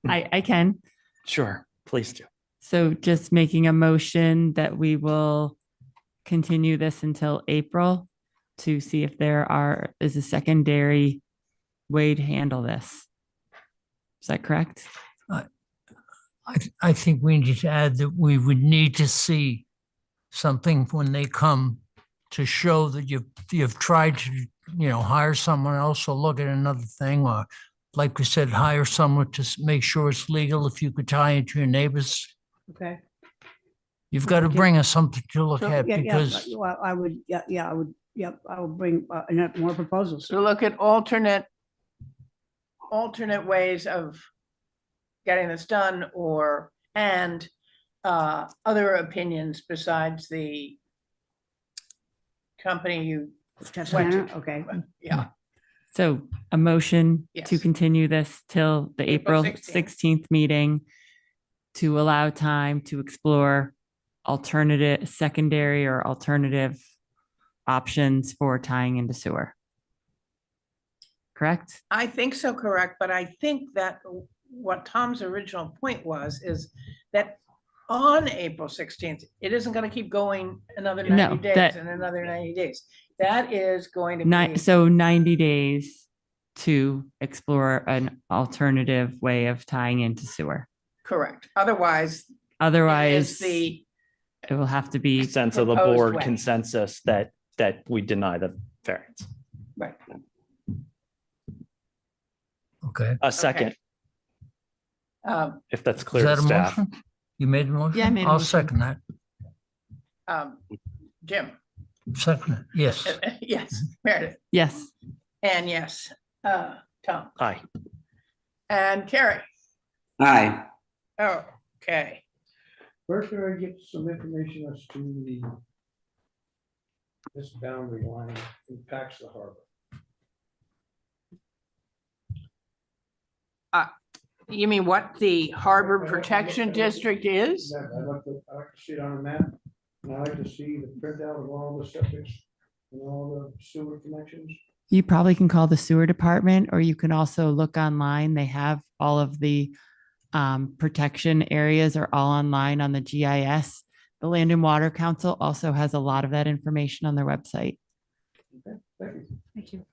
I can. Sure, please do. So just making a motion that we will continue this until April to see if is a secondary way to handle this. Is that correct? I think we need to add that we would need to see something when they come to show that you've tried to, hire someone else or look at another thing, or like we said, hire someone to make sure it's legal. If you could tie into your neighbors, Okay. you've got to Okay. bring us something to look So, at yeah, because well, I would, I would, yep, I will bring more proposals. To look at alternate ways of getting this done and other opinions besides the company you went Texana, to. okay. Yeah, So a motion to Yes. continue this till the April April 16th. 16th meeting to allow time to explore alternative, secondary or alternative options for tying into sewer. Correct? I think so, correct, but I think that what Tom's original point is that on April 16th, it isn't gonna keep going another No, 90 days that- and another 90 days. That is going to be. So 90 days to explore an alternative way of tying into sewer. Correct. Otherwise, it is Otherwise, the, it will have to be, Sense of the Proposed board way. consensus that we deny the variance. right. okay. A second, Um, if that's Is clear to that a staff. motion? You made a motion? Yeah, I made a I'll motion. second that. Jim, Second, it. Yes. yes, Meredith, yes. and yes, Tom, Aye. and Carrie. Aye. Okay, Where should I get some information as to this boundary line impacts the harbor? you mean what the Harbor Protection District is? Yeah, I like to see it on a map, and I like to see the printout of all the septics and all the sewer connections. You probably can call the sewer department, or you can also look online. They have all of the protection areas are all online on the GIS. The Land and Water Council also has a lot of that information on their website. Okay, thank you. Thank you.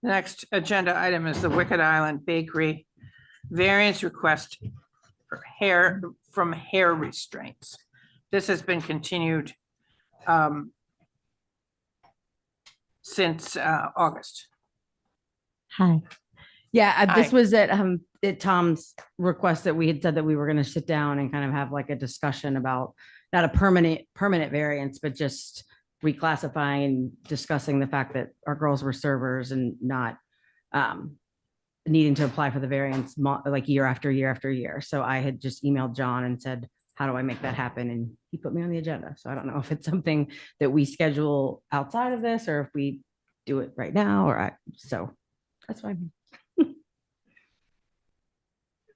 Next agenda item is the Wicked Island Bakery variance request for hair restraints. This has been continued since August. Hi. Yeah, this Hi. was at Tom's request that we had said that we were going to sit down and kind of have like a discussion about not a permanent variance, but just reclassifying and discussing the fact that our girls were servers and not needing to apply for the variance like year after year after year. So I had just emailed John and said, how do I make that happen? And he put me on the agenda. So I don't know if it's something that we schedule outside of this or if we do it right now so that's fine.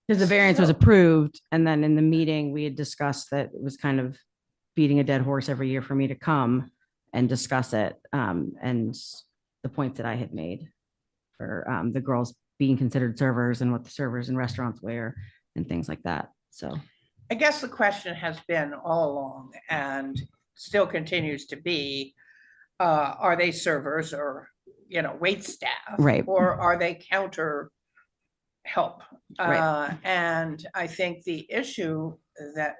Because the variance was approved, and then in the meeting, we had discussed that it was kind of beating a dead horse every year for me to come and discuss it, and the points that I had made for the girls being considered servers and what the servers in restaurants wear and things like that. So I guess the question has been all along and still continues to be, are they servers or, wait staff? Right. Or are they counter help? Right. And I think the issue that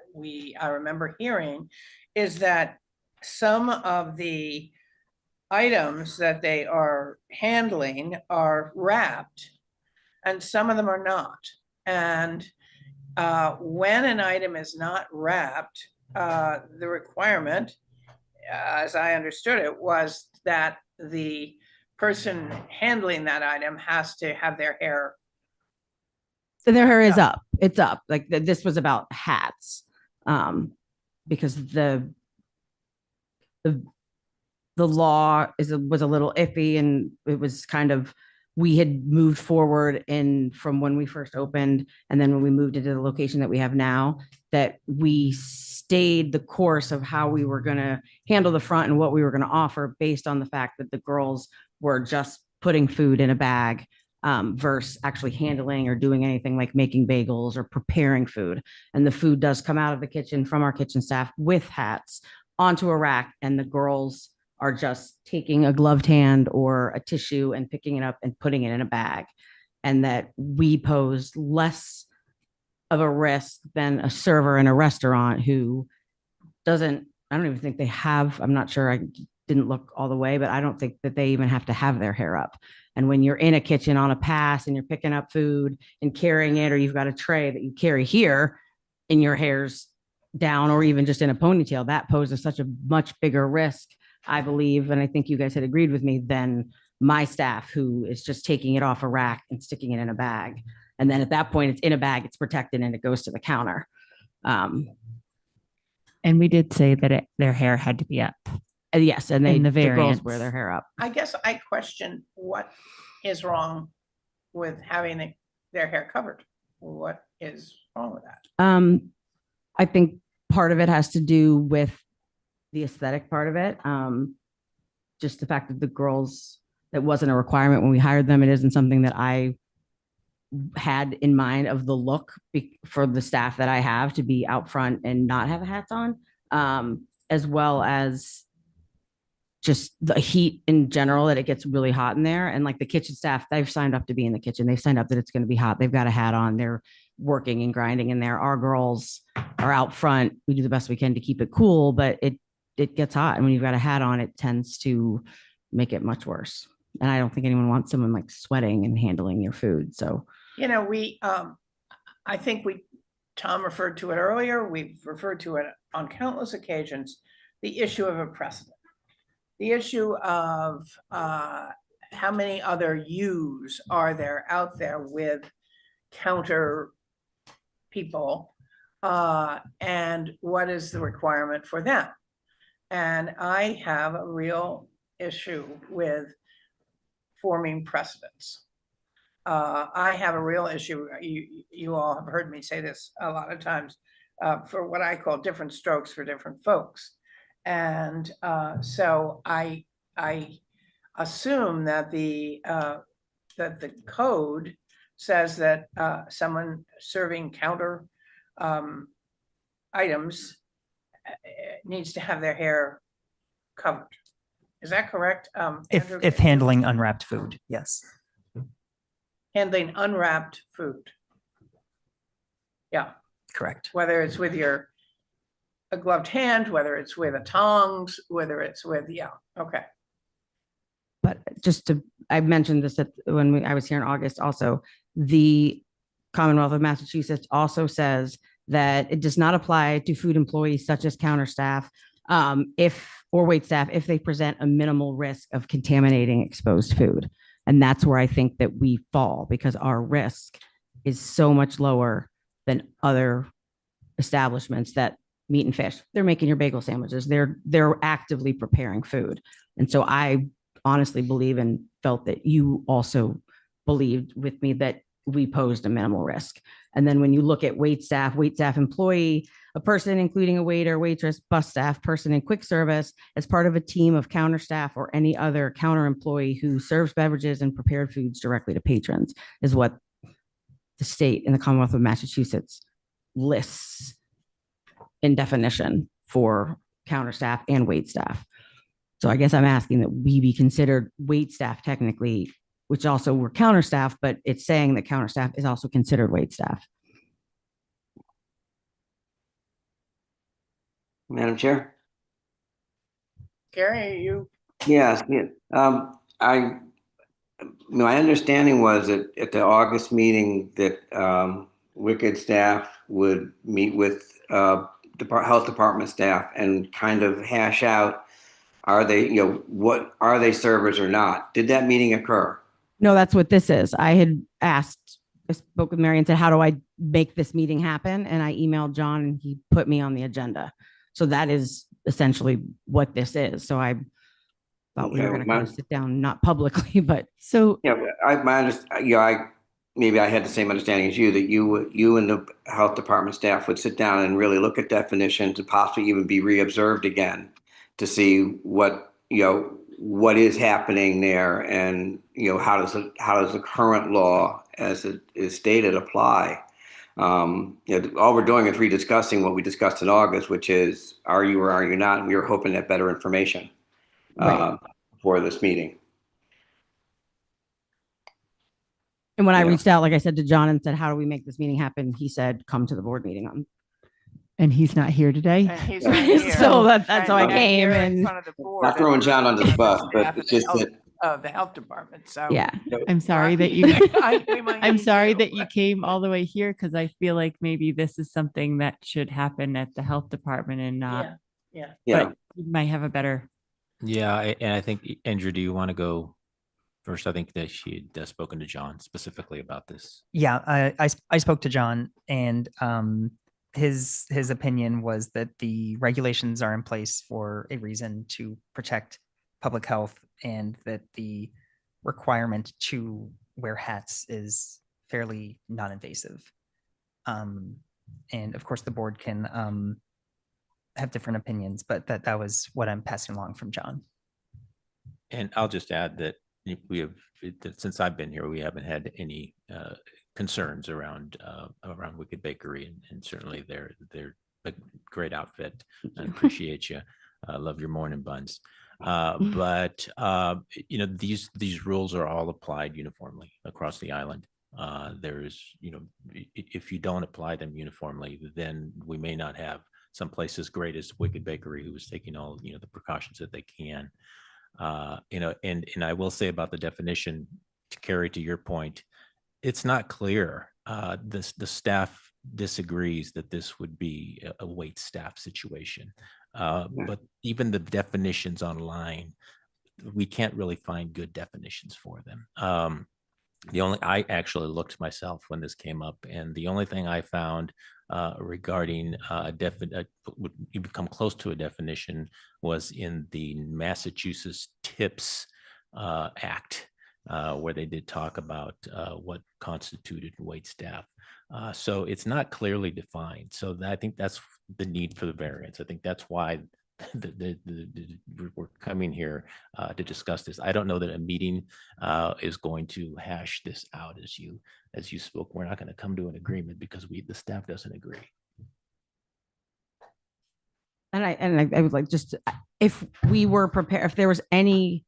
I remember hearing is that some of the items that they are handling are wrapped and some of them are not. And when an item is not wrapped, the requirement, as I understood it, was that the person handling that item has to have their hair. So their hair is up. It's up. Like this was about hats, because the law was a little iffy, and it was kind of, we had moved forward from when we first opened, and then when we moved into the location that we have now, that we stayed the course of how we were going to handle the front and what we were going to offer based on the fact that the girls were just putting food in a bag, versus actually handling or doing anything like making bagels or preparing food. And the food does come out of the kitchen from our kitchen staff with hats onto a rack, and the girls are just taking a gloved hand or a tissue and picking it up and putting it in a bag. And that we pose less of a risk than a server in a restaurant who doesn't, I don't even think they have, I'm not sure, I didn't look all the way, but I don't think that they even have to have their hair up. And when you're in a kitchen on a pass and you're picking up food and carrying it, or you've got a tray that you carry here and your hair's down, or even just in a ponytail, that poses such a much bigger risk, I believe. And I think you guys had agreed with me, than my staff who is just taking it off a rack and sticking it in a bag. And then at that point, it's in a bag, it's protected, and it goes to the counter. And we did say that their hair had to be up. Yes, and In the the girls variance. wear their hair up. I guess I question what is wrong with having their hair covered. What is wrong with that? I think part of it has to do with the aesthetic part of it. Just the fact that the girls, that wasn't a requirement when we hired them. It isn't something that I had in mind of the look for the staff that I have, to be out front and not have hats on, as well as just the heat in general, that it gets really hot in there. And like the kitchen staff, they've signed up to be in the kitchen. They've signed up that it's going to be hot. They've got a hat on. They're working and grinding in there. Our girls are out front. We do the best we can to keep it cool, but it gets hot. And when you've got a hat on, it tends to make it much worse. And I don't think anyone wants someone like sweating and handling your food. So, I think Tom referred to it earlier. We've referred to it on countless occasions, the issue of a precedent. The issue of how many other yous are there out there with counter people, and what is the requirement for them? And I have a real issue with forming precedents. I have a real issue. You all have heard me say this a lot of times, for what I call different strokes for different folks. And so I assume that the code says that someone serving counter items needs to have their hair covered. Is that correct? Andrew? If handling unwrapped food, yes. Handling unwrapped food. Yeah, Correct. whether it's with a gloved hand, whether it's with a tongs, whether it's with, yeah, okay. but I mentioned this when I was here in August also, the Commonwealth of Massachusetts also says that it does not apply to food employees such as counter staff, or wait staff, if they present a minimal risk of contaminating exposed food. And that's where I think that we fall, because our risk is so much lower than other establishments that meat and fish. They're making your bagel sandwiches. They're actively preparing food. And so I honestly believe, and felt that you also believed with me, that we posed a minimal risk. And then when you look at wait staff employee, a person including a waiter, waitress, bus staff, person in quick service, as part of a team of counter staff or any other counter employee who serves beverages and prepared foods directly to patrons, is what the state in the Commonwealth of Massachusetts lists in definition for counter staff and wait staff. So I guess I'm asking that we be considered wait staff technically, which also we're counter staff, but it's saying that counter staff is also considered wait staff. Madam Chair? Gary, you, Yes, yeah. My understanding was that at the August meeting that WICED staff would meet with health department staff and kind of hash out, are they, what are they servers or not? Did that meeting occur? No, that's what this is. I spoke with Mary and said, how do I make this meeting happen? And I emailed John and he put me on the agenda. So that is essentially what this is. So I thought we were going to kind of sit down, not publicly, but So Yeah, maybe I had the same understanding as you, that you and the health department staff would sit down and really look at definitions and possibly even be reobserved again to see what is happening there, and how does the current law as it is stated apply. All we're doing is rediscussing what we discussed in August, which is, are you or are you not? And we were hoping at better information. Right. for this meeting. And when I Yeah. reached out, like I said to John and said, how do we make this meeting happen? He said, come to the board meeting on. And he's not here today. And he's not here. So that's how I And not came here in and front of the board. Not throwing John under the bus, but Staff it's of the just health- that Of the health department, so. yeah. I'm sorry that you, We might I'm need sorry you. that you came all the way here because I feel like maybe this is something that should happen at the health department and not, Yeah. yeah. but you might have a better. Yeah, and I think, Andrew, do you want to go first? I think that she had spoken to John specifically about this. Yeah, I spoke to John, and his opinion was that the regulations are in place for a reason, to protect public health, and that the requirement to wear hats is fairly non-invasive. And of course, the board can have different opinions, but that was what I'm passing along from John. And I'll just add that we have, since I've been here, we haven't had any concerns around Wicked Bakery, and certainly they're a great outfit. I appreciate you. I love your morning buns. But you know, these rules are all applied uniformly across the island. There's, you know, if you don't apply them uniformly, then we may not have some place as great as Wicked Bakery, who is taking all, you know, the precautions that they can. You know, and I will say about the definition, to carry to your point, it's not clear. The staff disagrees that this would be a wait staff situation. But even the definitions online, we can't really find good definitions for them. I actually looked myself when this came up, and the only thing I found regarding would you become close to a definition was in the Massachusetts TIPS Act, where they did talk about what constituted wait staff. So it's not clearly defined. So I think that's the need for the variance. I think that's why we're coming here to discuss this. I don't know that a meeting is going to hash this out as you spoke. We're not going to come to an agreement because the staff doesn't agree. And I would like just, if we were prepared, if there was any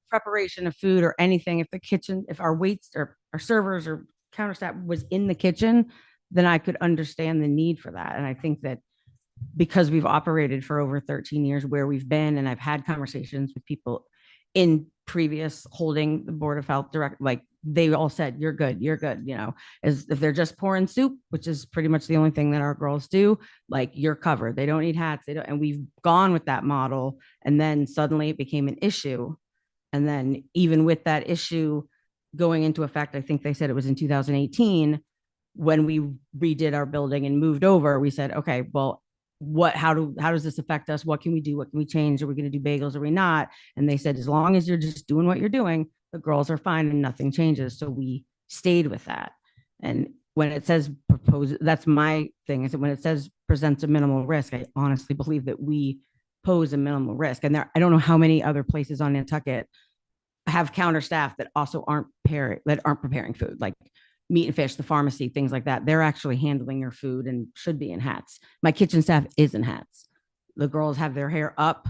preparation of food or anything, if the kitchen, if our waits or our servers or counter staff was in the kitchen, then I could understand the need for that. And I think that because we've operated for over 13 years where we've been, and I've had conversations with people in previous holding the Board of Health direct, like they all said, you're good, you know, as if they're just pouring soup, which is pretty much the only thing that our girls do, like you're covered. They don't need hats. They don't, and we've gone with that model. And then suddenly it became an issue. And then even with that issue going into effect, I think they said it was in 2018, when we redid our building and moved over, we said, okay, well, how does this affect us? What can we do? What can we change? Are we going to do bagels? Are we not? And they said, as long as you're just doing what you're doing, the girls are fine and nothing changes. So we stayed with that. And when it says propose, that's my thing, is that when it says presents a minimal risk, I honestly believe that we pose a minimal risk. And I don't know how many other places on Nantucket have counter staff that also aren't preparing food, like meat and fish, the pharmacy, things like that. They're actually handling your food and should be in hats. My kitchen staff is in hats. The girls have their hair up.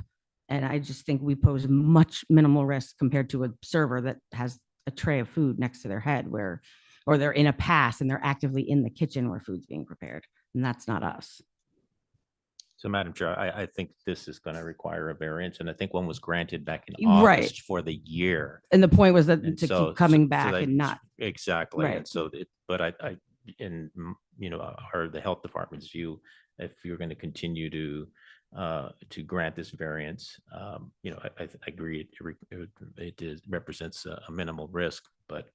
And I just think we pose much minimal risk compared to a server that has a tray of food next to their head or they're in a pass and they're actively in the kitchen where food's being prepared. And that's not us. So, Madam Chair, I think this is going to require a variance, and I think one was granted back in Right. August for the year. And the point was that And to so- keep coming so back that- and not, exactly. Right. And so, you know, the health department's view, if you're going to continue to grant this variance, you know, I agree. It represents a minimal risk, but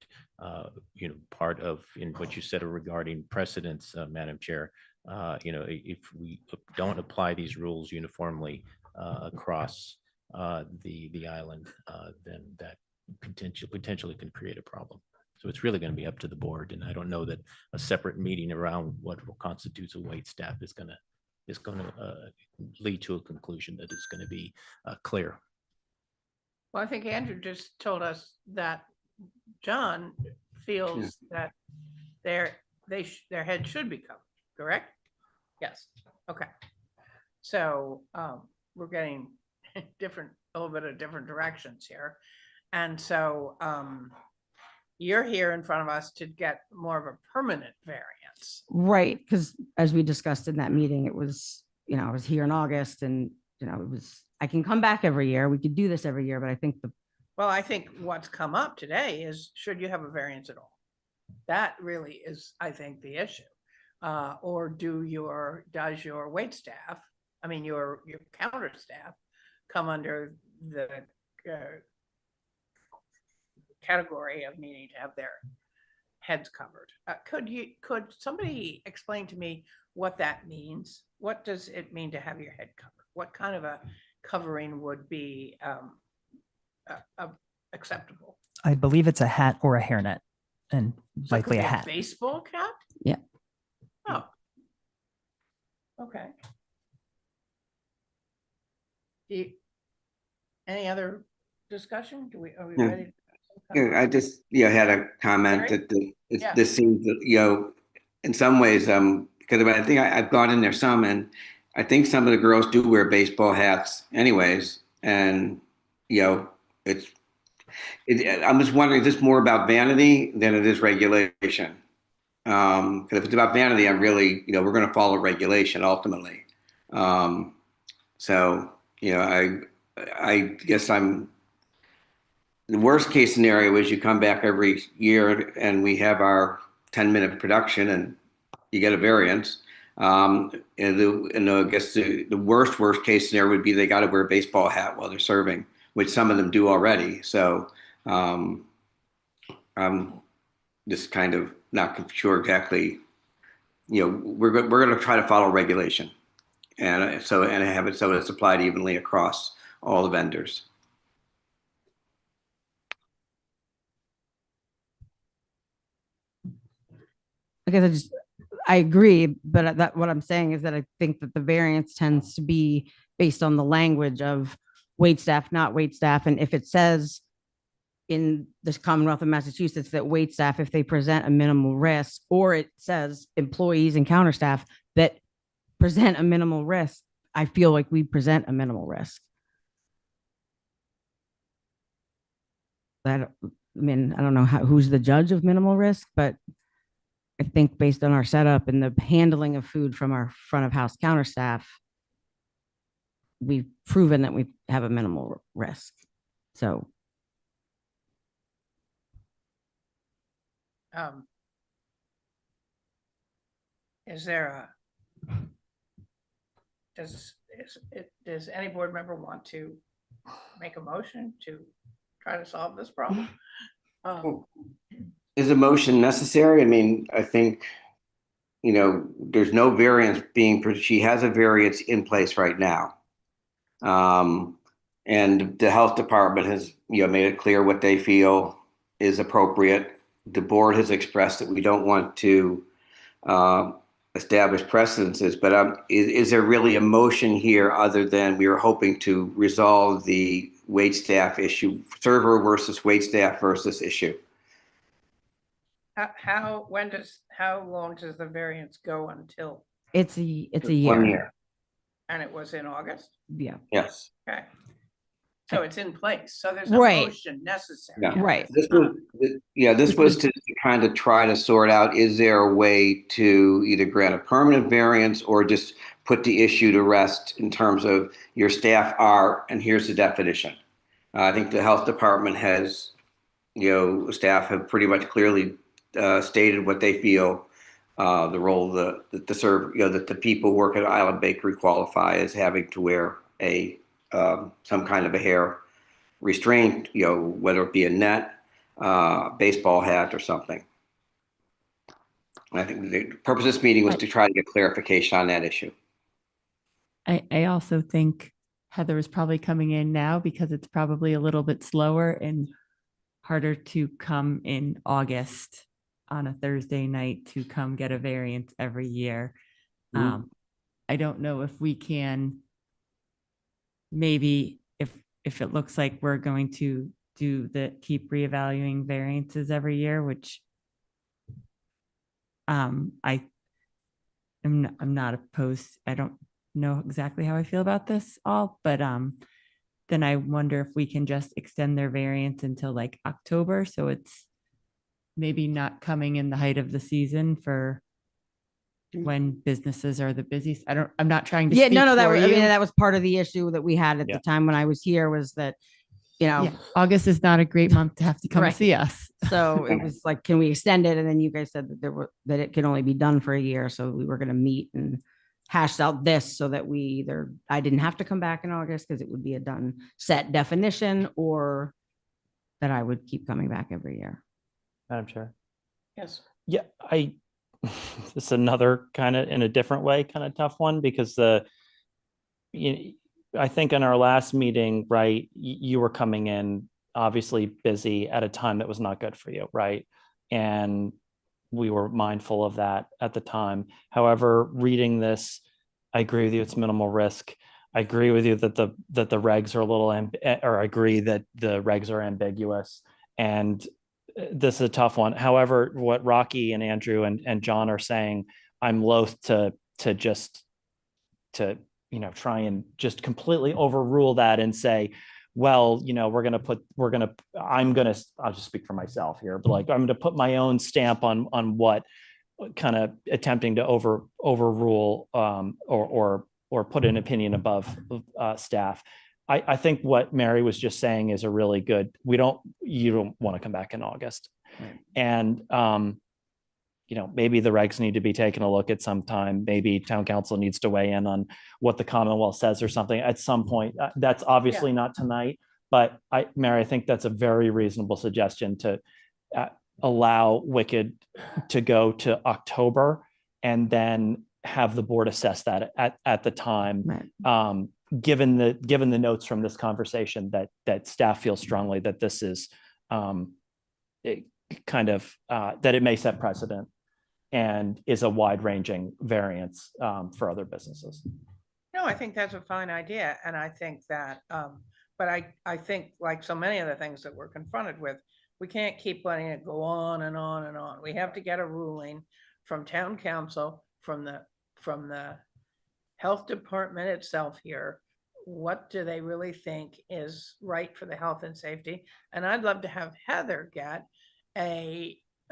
you know, part of in what you said regarding precedents, Madam Chair, you know, if we don't apply these rules uniformly across the island, then that potentially can create a problem. So it's really going to be up to the board, and I don't know that a separate meeting around what constitutes a wait staff is going to lead to a conclusion that is going to be clear. Well, I think Andrew just told us that John feels that their head should be covered, correct? Yes. Okay. So we're getting a little bit of different directions here. And so you're here in front of us to get more of a permanent variance. Right, because as we discussed in that meeting, it was, I was here in August and, it was, I can come back every year. We could do this every year, but I think Well, I think what's come up today is, should you have a variance at all? That really is, I think, the issue. Or does your wait staff, I mean, your counter staff come under the category of needing to have their heads covered? Could somebody explain to me what that means? What does it mean to have your head covered? What kind of a covering would be acceptable? I believe it's a hat or a hairnet, and So it likely could a be hat. baseball cap? Yeah. Oh. Okay. Any other discussion? Are we Yeah. ready? Yeah, I just, had a comment Gary? that Yeah. this seems, in some ways, because I think I've gone in there some, and I think some of the girls do wear baseball hats anyways. And, it's, I'm just wondering, is this more about vanity than it is regulation? Because if it's about vanity, I'm really, we're going to follow regulation ultimately. So, I guess the worst case scenario is you come back every year and we have our 10-minute production and you get a variance. And I guess the worst case scenario would be they got to wear a baseball hat while they're serving, which some of them do already. So I'm just kind of not sure exactly. We're going to try to follow regulation, and have it so it's applied evenly across all the vendors. I guess I agree, but what I'm saying is that I think that the variance tends to be based on the language of wait staff, not wait staff. And if it says in the Commonwealth of Massachusetts that wait staff, if they present a minimal risk, or it says employees and counter staff that present a minimal risk, I feel like we present a minimal risk. I don't know who's the judge of minimal risk, but I think based on our setup and the handling of food from our front of house counter staff, we've proven that we have a minimal risk. So is there does any board member want to make a motion to try to solve this problem? Is a motion necessary? I mean, I think, there's no variance she has a variance in place right now. And the health department has, made it clear what they feel is appropriate. The board has expressed that we don't want to establish precedences, but is there really a motion here other than we are hoping to resolve the wait staff issue, server versus wait staff versus issue? How long does the variance go until? it's a 1 year. year. And it was in August? Yeah. Yes. Okay. So it's in place. So there's a Right. motion necessary. Yeah. Right. This was to kind of try to sort out, is there a way to either grant a permanent variance or just put the issue to rest in terms of your staff are, and here's the definition. I think the health department has, staff have pretty much clearly stated what they feel the role that the people work at Island Bakery qualify as having to wear some kind of a hair restraint, whether it be a net, baseball hat, or something. And I think the purpose of this meeting was to try to get clarification on that issue. I also think Heather is probably coming in now because it's probably a little bit slower and harder to come in August on a Thursday night to come get a variance every year. I don't know if we can, maybe if it looks like we're going to keep reevaluating variances every year, which I'm not opposed. I don't know exactly how I feel about this all, but then I wonder if we can just extend their variance until like October. So it's maybe not coming in the height of the season for when businesses are the busiest. I'm not trying to Yeah, speak no, for you. that was part of the issue that we had at Yeah. the time when I was here was that, you know, Yeah, August is not a great month to have to come Right. see us. so it was like, can we extend it? And then you guys said that it could only be done for a year. So we were going to meet and hash out this so that I didn't have to come back in August because it would be a done set definition, or that I would keep coming back every year. Madam Chair. Yes. Yeah, it's another kind of in a different way, kind of tough one because I think in our last meeting, right, you were coming in obviously busy at a time that was not good for you, right? And we were mindful of that at the time. However, reading this, I agree with you, it's minimal risk. I agree with you that the regs are a little, or I agree that the regs are ambiguous. And this is a tough one. However, what Rocky and Andrew and John are saying, I'm loath to try and just completely overrule that and say, well, I'll just speak for myself here, but like, I'm going to put my own stamp on what kind of attempting to overrule or put an opinion above staff. I think what Mary was just saying is a really good, you don't want to come back in August. Right. And, maybe the regs need to be taken a look at sometime. Maybe town council needs to weigh in on what the Commonwealth says or something at some point. That's obviously not tonight, but Mary, I think that's a very reasonable suggestion to allow Wicked to go to October and then have the board assess that at the time. Right. Given the notes from this conversation that staff feels strongly that this is that it may set precedent and is a wide-ranging variance for other businesses. No, I think that's a fine idea. And I think that, but I think like so many of the things that we're confronted with, we can't keep letting it go on and on and on. We have to get a ruling from town council, from the health department itself here. What do they really think is right for the health and safety? And I'd love to have Heather get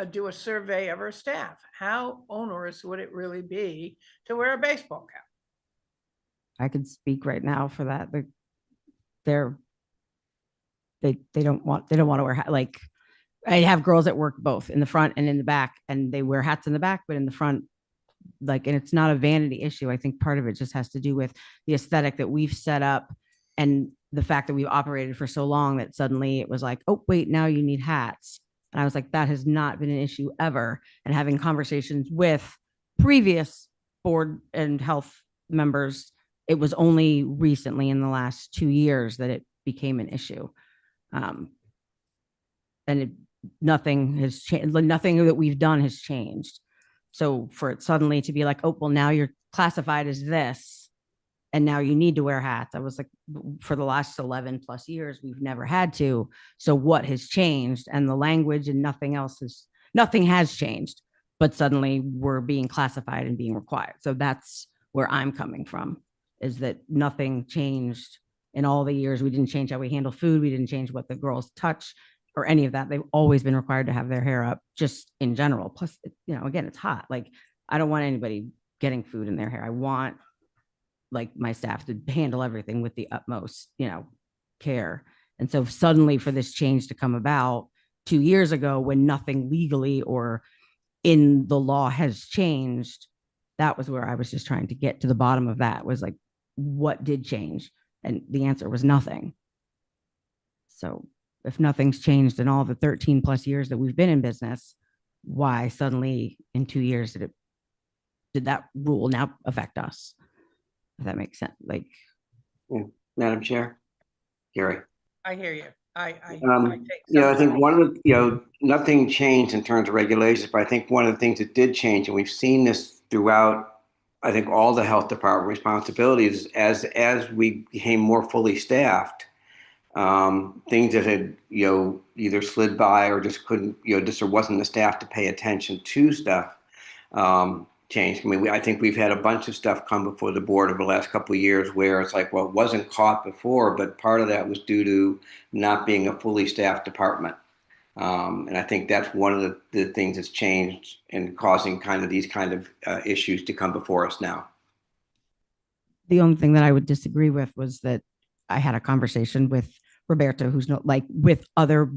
do a survey of her staff. How onerous would it really be to wear a baseball cap? I could speak right now for that. They don't want to wear like, I have girls that work both in the front and in the back, and they wear hats in the back, but in the front, like, and it's not a vanity issue. I think part of it just has to do with the aesthetic that we've set up and the fact that we've operated for so long that suddenly it was like, oh, wait, now you need hats. And I was like, that has not been an issue ever. And having conversations with previous board and health members, it was only recently in the last 2 years that it became an issue. Nothing has changed. Nothing that we've done has changed. So for it suddenly to be like, oh, well, now you're classified as this, and now you need to wear hats. I was like, for the last 11 plus years, we've never had to. So what has changed? And the language and nothing has changed, but suddenly we're being classified and being required. So that's where I'm coming from, is that nothing changed in all the years. We didn't change how we handle food. We didn't change what the girls touch or any of that. They've always been required to have their hair up, just in general. Plus, again, it's hot. Like, I don't want anybody getting food in their hair. I want like my staff to handle everything with the utmost, care. And so suddenly for this change to come about 2 years ago, when nothing legally or in the law has changed, that was where I was just trying to get to the bottom of that, was like, what did change? And the answer was nothing. So if nothing's changed in all the 13 plus years that we've been in business, why suddenly in 2 years did that rule now affect us? If that makes sense. Like, Madam Chair, Gary. I hear you. I think one of the, nothing changed in terms of regulations, but I think one of the things that did change, and we've seen this throughout, I think, all the health department responsibilities, as we became more fully staffed, things that had, either slid by or just couldn't, just there wasn't the staff to pay attention to stuff. changed. I mean, I think we've had a bunch of stuff come before the board over the last couple of years where it's like, well, it wasn't caught before, but part of that was due to not being a fully staffed department. And I think that's one of the things that's changed and causing kind of these kind of issues to come before us now. The only thing that I would disagree with was that I had a conversation with Roberto, who's not like with other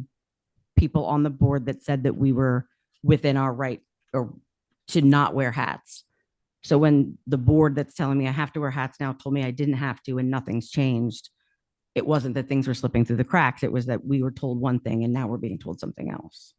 people on the board that said that we were within our right or to not wear hats. So when the board that's telling me I have to wear hats now told me I didn't have to and nothing's changed, it wasn't that things were slipping through the cracks. It was that we were told one thing and now we're being told something else.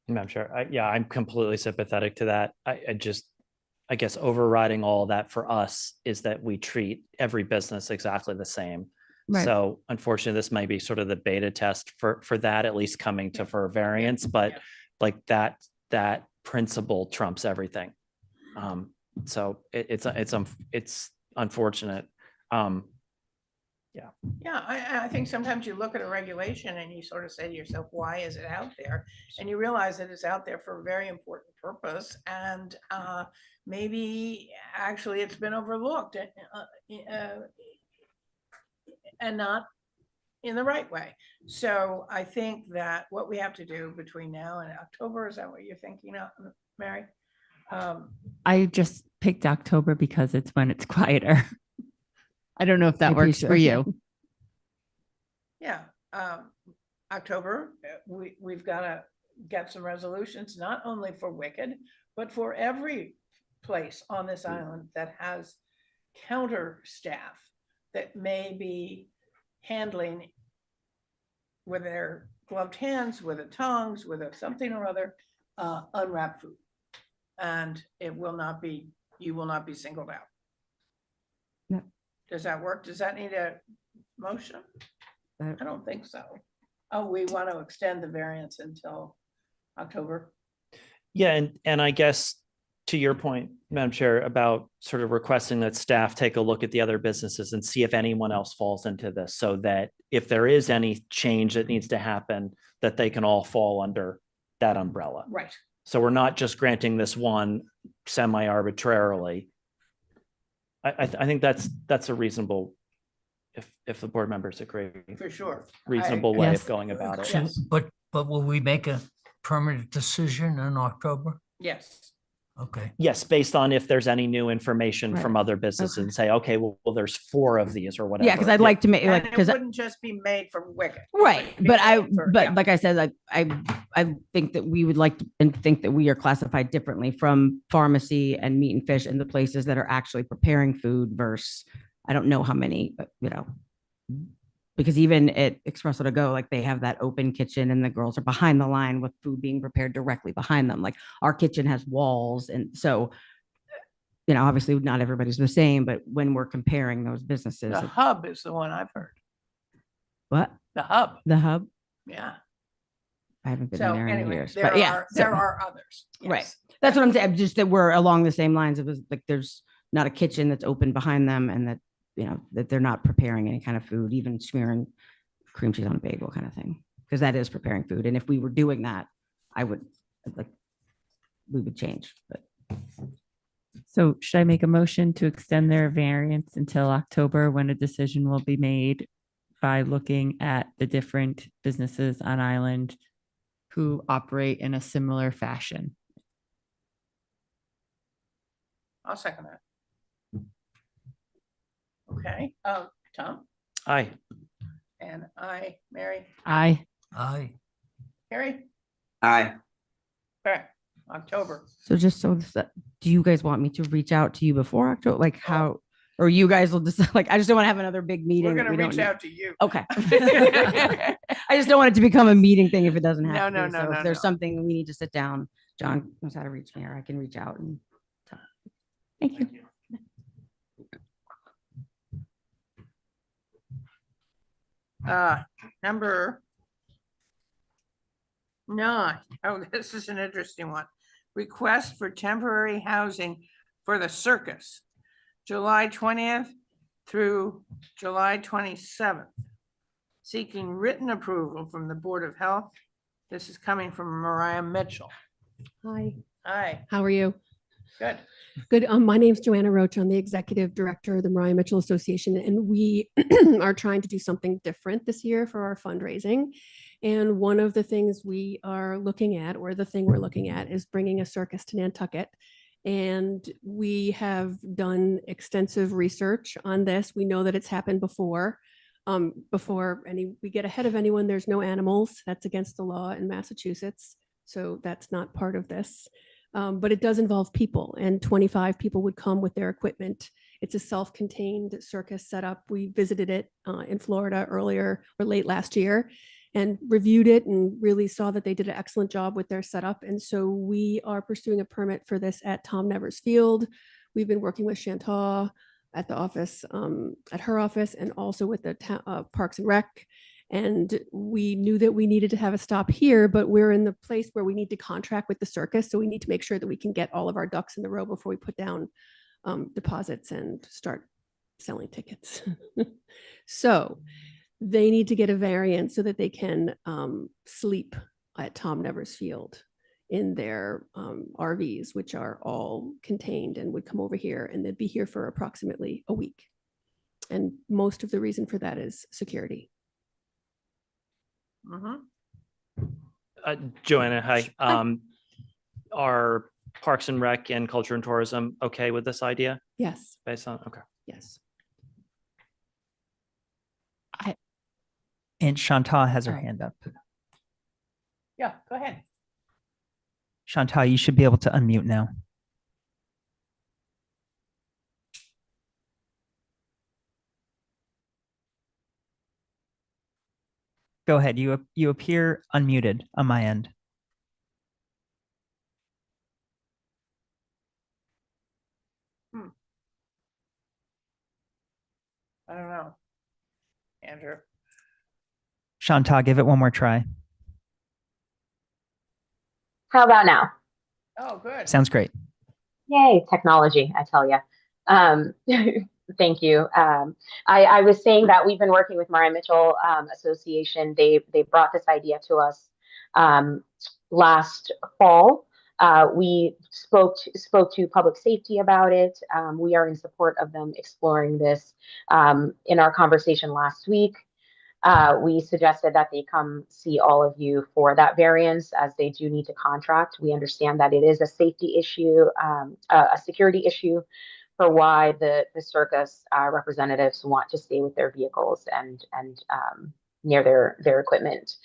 I'm sure. Yeah, I'm completely sympathetic to that. I guess overriding all that for us is that we treat every business exactly the same. Right. So unfortunately, this might be sort of the beta test for that, at least coming to for a variance, but like that principle trumps everything. So it's unfortunate. Yeah, I think sometimes you look at a regulation and you sort of say to yourself, why is it out there? And you realize that it's out there for a very important purpose. And maybe actually it's been overlooked and not in the right way. So I think that what we have to do between now and October, is that what you're thinking of, Mary? I just picked October because it's when it's quieter. I don't know if that I works for appreciate you. Yeah, October, we've got to get some resolutions, not only for Wicked, but for every place on this island that has counter staff that may be handling with their gloved hands, with the tongues, with a something or other, unwrapped food. And it will not be, you will not be singled out. No. Does that work? Does that need a motion? I don't think so. Oh, we want to extend the variance until October. Yeah, and I guess to your point, Madam Chair, about sort of requesting that staff take a look at the other businesses and see if anyone else falls into this, so that if there is any change that needs to happen, that they can all fall under that umbrella. Right. So we're not just granting this one semi-arbitrarily. I think that's a reasonable, if the board members agree, For sure. reasonable way Yes. of going about it. Yes. But will we make a permanent decision in October? Yes. Okay. Yes, based on if there's any new information from other businesses and say, okay, well, there's 4 of these or whatever. Yeah, because I'd like to make And like it because wouldn't just be made for Wicked. right, It would be but made for- yeah. like I said, like I think that we would like to and think that we are classified differently from pharmacy and meat and fish and the places that are actually preparing food versus I don't know how many, because even at Espresso to Go, like they have that open kitchen and the girls are behind the line with food being prepared directly behind them. Like our kitchen has walls. And so, obviously not everybody's the same, but when we're comparing those businesses, The Hub is the one I've heard. what? The Hub. The Hub? Yeah. I haven't been So in there in anyway, years, there but yeah. there are others. Right. Yes. That's what I'm saying. Just that we're along the same lines of like, there's not a kitchen that's open behind them and that, that they're not preparing any kind of food, even smearing cream cheese on a bagel kind of thing. Because that is preparing food. And if we were doing that, we would change, but. So should I make a motion to extend their variance until October, when a decision will be made by looking at the different businesses on island who operate in a similar fashion? I'll second that. Okay, Tom Aye. and I, Mary, Aye. Aye. Carrie, Aye. all right, October. So just so do you guys want me to reach out to you before October? Like how, or you guys will just like, I just don't want to have another big meeting. We're that gonna we don't reach need. out to you. Okay. I just don't want it to become a meeting thing if it doesn't have to No, be. no, So no, if there's no. something we need to sit down, John knows how to reach me or I can reach out and talk. Thank you. Number 9. Oh, this is an interesting one. Request for temporary housing for the circus, July 20th through July 27th. Seeking written approval from the Board of Health. This is coming from Mariah Mitchell. Hi, Hi, how are you? Good. Good. My name's Joanna Roach. I'm the executive director of the Mariah Mitchell Association, and we are trying to do something different this year for our fundraising. And one of the things we are looking at, or the thing we're looking at, is bringing a circus to Nantucket. And we have done extensive research on this. We know that it's happened before. We get ahead of anyone, there's no animals. That's against the law in Massachusetts. So that's not part of this. But it does involve people, and 25 people would come with their equipment. It's a self-contained circus setup. We visited it in Florida earlier or late last year and reviewed it and really saw that they did an excellent job with their setup. And so we are pursuing a permit for this at Tom Nevers Field. We've been working with Chantal at the office, at her office, and also with the Parks and Rec. And we knew that we needed to have a stop here, but we're in the place where we need to contract with the circus. So we need to make sure that we can get all of our ducks in the row before we put down deposits and start selling tickets. So they need to get a variance so that they can sleep at Tom Nevers Field in their RVs, which are all contained, and would come over here, and they'd be here for approximately a week. And most of the reason for that is security. Joanna, hi. Are Parks and Rec and Culture and Tourism okay with this idea? Yes. Based on, okay. Yes. And Chantal has her hand up. Yeah, go ahead. Chantal, you should be able to unmute now. Go ahead. You appear unmuted on my end. I don't know. Andrew. Chantal, give it one more try. How about now? Oh, good. Sounds great. Yay, technology, I tell you. Thank you. I was saying that we've been working with Mariah Mitchell Association. They brought this idea to us last fall. We spoke to public safety about it. We are in support of them exploring this. In our conversation last week, we suggested that they come see all of you for that variance, as they do need to contract. We understand that it is a safety issue, a security issue, for why the circus representatives want to stay with their vehicles and near their equipment.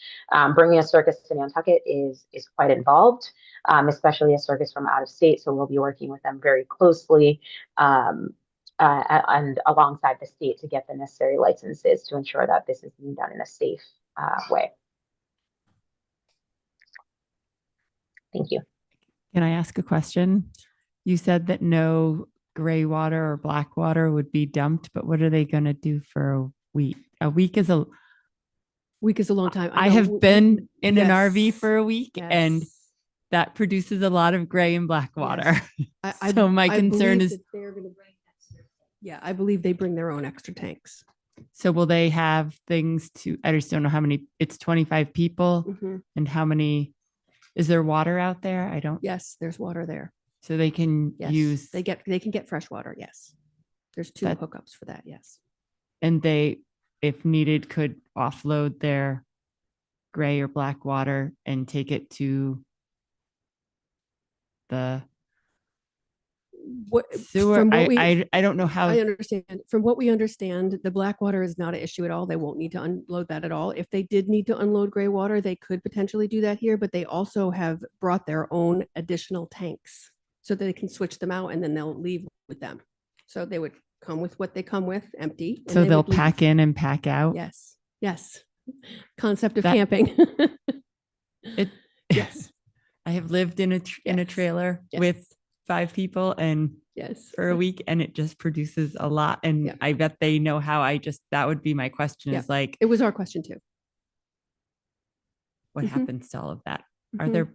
Bringing a circus to Nantucket is quite involved, especially a circus from out of state. So we'll be working with them very closely and alongside the state to get the necessary licenses to ensure that this is being done in a safe way. Thank you. Can I ask a question? You said that no gray water or black water would be dumped, but what are they going to do for a week? A week is a long time. I have been in an Yes. RV for a week, Yes. and that produces a lot of gray and black water. Yes. So my concern believe is, that they're going to bring. Yeah, I believe they bring their own extra tanks. so will they have things to, I just don't know how many, it's 25 people, Mhm. and how many, is there water out there? I don't, Yes, there's water there. so they can Yes, use, they can get fresh water. Yes, there's two That- hookups for that. Yes. and they, if needed, could offload their gray or black water and take it to the What sewer. from what we I don't know how. I understand. From what we understand, the black water is not an issue at all. They won't need to unload that at all. If they did need to unload gray water, they could potentially do that here, but they also have brought their own additional tanks so that they can switch them out, and then they'll leave with them. So they would come with what they come with, empty. and So they they'll would leave. pack in and pack out. Yes. Yes. Concept of That- camping. It, Yes. I have lived in a Yes. trailer Yes. with 5 people and Yes. for a week, and it just produces a lot. And Yeah. I bet they know how. That would be my question, Yeah. is like, It was our question too. what Mhm. happens to all of that? Are Mhm. there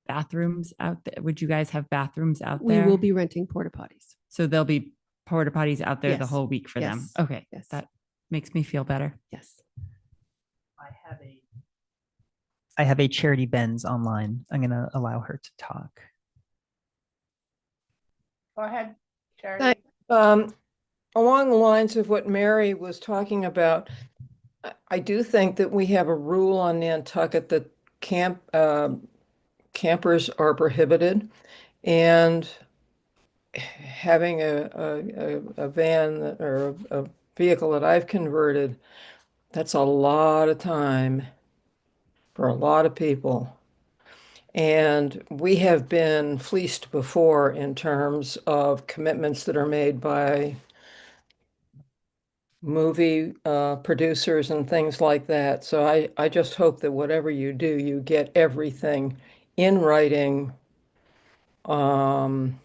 bathrooms out there? Would you guys have bathrooms out We there? will be renting porta potties. So there'll be porta potties out there the Yes. whole week for them. Yes. Okay. Yes. That makes me feel better. Yes. I have a Charity Benz online. I'm going to allow her to talk. Go ahead, Charity. Along the lines of what Mary was talking about, I do think that we have a rule on Nantucket that campers are prohibited, and having a van or a vehicle that I've converted, that's a lot of time for a lot of people. And we have been fleeced before in terms of commitments that are made by movie producers and things like that. So I just hope that whatever you do, you get everything in writing and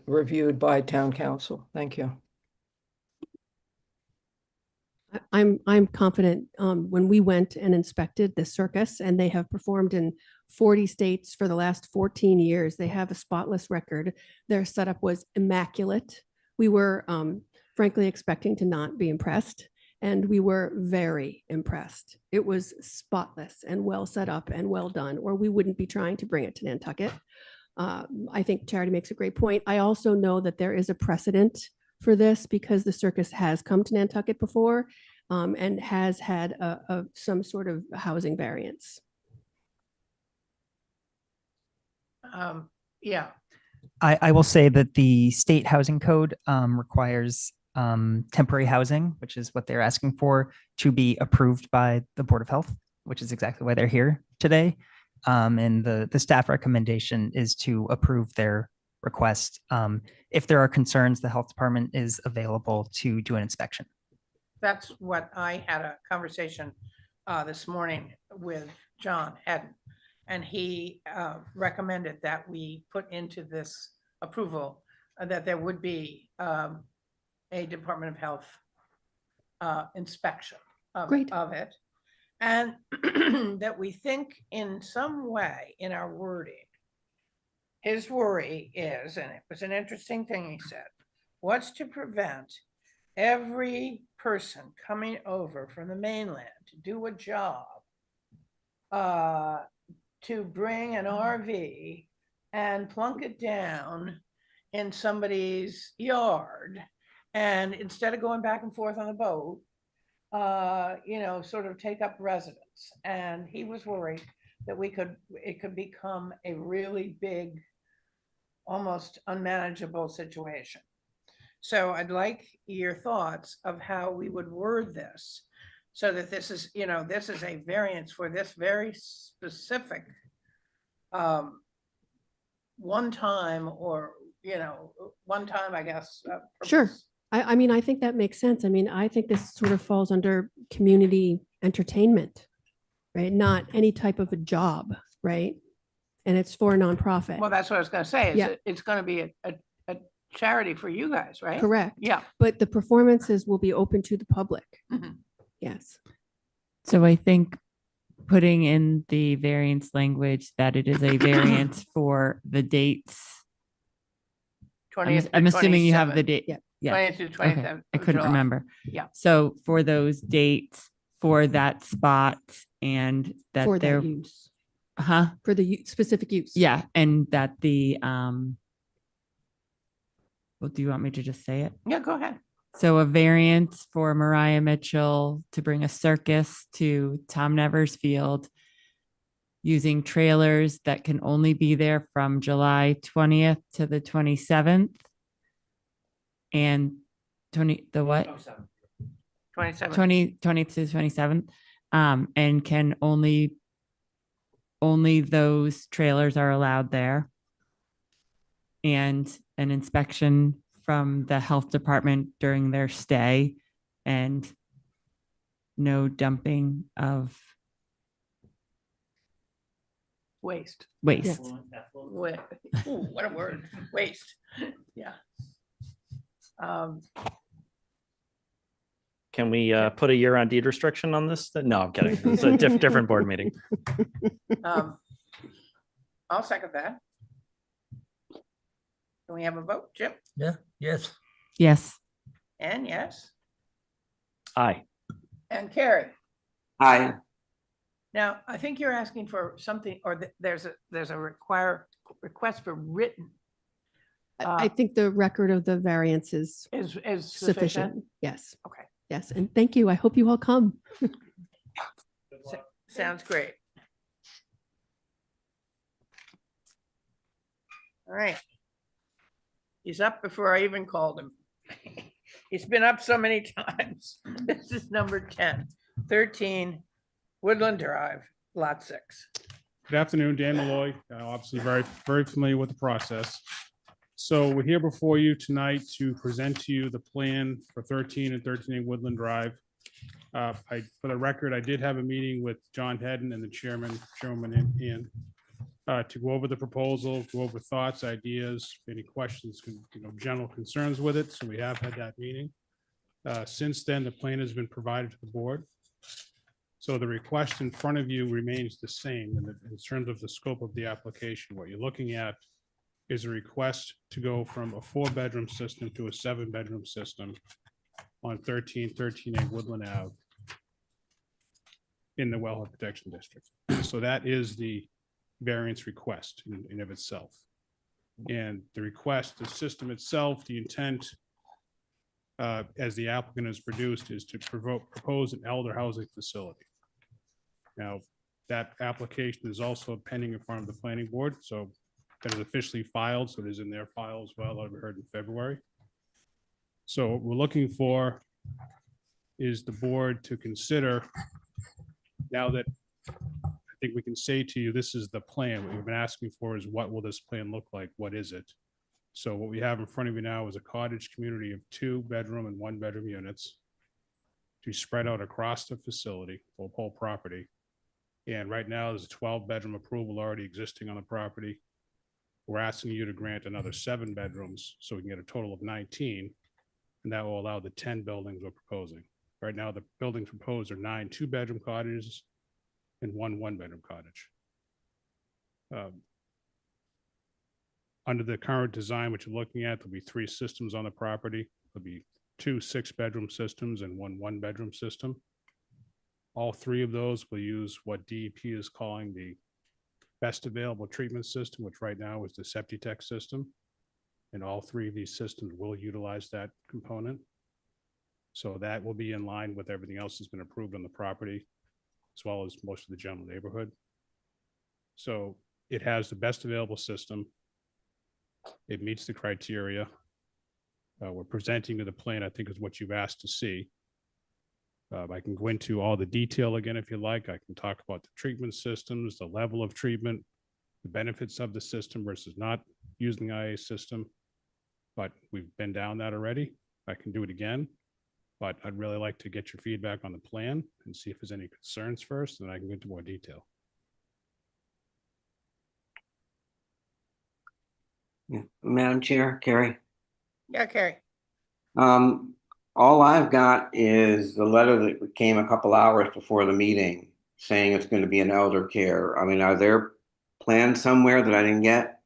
reviewed by town council. Thank you. I'm confident, when we went and inspected the circus, and they have performed in 40 states for the last 14 years, they have a spotless record. Their setup was immaculate. We were frankly expecting to not be impressed, and we were very impressed. It was spotless and well set up and well done, or we wouldn't be trying to bring it to Nantucket. I think Charity makes a great point. I also know that there is a precedent for this because the circus has come to Nantucket before, and has had some sort of housing variance. Yeah. I will say that the state housing code requires temporary housing, which is what they're asking for, to be approved by the Board of Health, which is exactly why they're here today. And the staff recommendation is to approve their request. If there are concerns, the health department is available to do an inspection. That's what I had a conversation this morning with John Haddon, and he recommended that we put into this approval that there would be a Department of Health inspection of it, and that we think in some way in our wording. His worry is, and it was an interesting thing he said, what's to prevent every person coming over from the mainland to do a job, to bring an RV and plunk it down in somebody's yard, and instead of going back and forth on the boat, sort of take up residence. And he was worried that it could become a really big, almost unmanageable situation. So I'd like your thoughts of how we would word this so that this is a variance for this very specific one time, I guess. Sure. I mean, I think that makes sense. I mean, I think this sort of falls under community entertainment, right? Not any type of a job, right? And it's for a nonprofit. Well, that's what I was going to say. Yeah. It's going to be a charity for you guys, right? Correct. Yeah. But the performances will be open to the public. Mhm. Yes. So I think putting in the variance language that it is a variance for the dates. 20th I'm to assuming you have the 27th. date. Yeah. Yeah. 20th to 27th I of couldn't July. remember. Yeah. So for those dates for that spot and that For there, that use. for the specific use. Yeah. And that the, well, do you want me to just say it? Yeah, go ahead. So a variance for Mariah Mitchell to bring a circus to Tom Nevers Field using trailers that can only be there from July 20th to the 27th. And the what? 27th. 20th to 27th. And can only those trailers are allowed there. And an inspection from the health department during their stay, and no dumping of Waste. waste. Ooh, what a word. Waste. Yeah. Can we put a year-round deed restriction on this? No, I'm kidding. It's a different board meeting. I'll second that. Can we have a vote, Jim? Yeah, yes. Yes. And yes, Aye. and Carrie. Aye. Now, I think you're asking for something, or there's a request for written I think the record of the variance is is sufficient. sufficient. Yes. Okay. Yes. And thank you. I hope you all come. Sounds great. All right. He's up before I even called him. He's been up so many times. This is number 10, 13 Woodland Drive, Lot 6. Good afternoon, Dan Malloy. Obviously very familiar with the process. So we're here before you tonight to present to you the plan for 13 and 13A Woodland Drive. For the record, I did have a meeting with John Hedden and the chairman and to go over the proposal, go over thoughts, ideas, any questions, general concerns with it. So we have had that meeting. Since then, the plan has been provided to the board. So the request in front of you remains the same in terms of the scope of the application. What you're looking at is a request to go from a 4-bedroom system to a 7-bedroom system on 13A Woodland Ave in the Wellhead Protection District. So that is the variance request in of itself. And the request, the system itself, the intent, as the applicant has produced, is to propose an elder housing facility. Now, that application is also pending in front of the planning board, so that is officially filed, so it is in their file as well. I've heard in February. So what we're looking for is the board to consider, now that I think we can say to you, this is the plan. What we've been asking for is, what will this plan look like? What is it? So what we have in front of you now is a cottage community of 2-bedroom and 1-bedroom units to spread out across the facility, the whole property. And right now there's a 12-bedroom approval already existing on the property. We're asking you to grant another 7 bedrooms so we can get a total of 19. And that will allow the 10 buildings we're proposing. Right now, the buildings proposed are 9 2-bedroom cottages and 1 1-bedroom cottage. Under the current design, which you're looking at, there'll be 3 systems on the property. There'll be 2 6-bedroom systems and 1 1-bedroom system. All 3 of those will use what DEP is calling the best available treatment system, which right now is the Septitech system. And all 3 of these systems will utilize that component. So that will be in line with everything else that's been approved on the property, as well as most of the general neighborhood. So it has the best available system. It meets the criteria. We're presenting to the plan, I think, is what you've asked to see. I can go into all the detail again if you like. I can talk about the treatment systems, the level of treatment, the benefits of the system versus not using the IA system. But we've been down that already. I can do it again. But I'd really like to get your feedback on the plan and see if there's any concerns first, and I can get into more detail. Yeah. Madam Chair, Carrie. Yeah, Carrie. All I've got is the letter that came a couple hours before the meeting saying it's going to be an elder care. I mean, are there plans somewhere that I didn't get?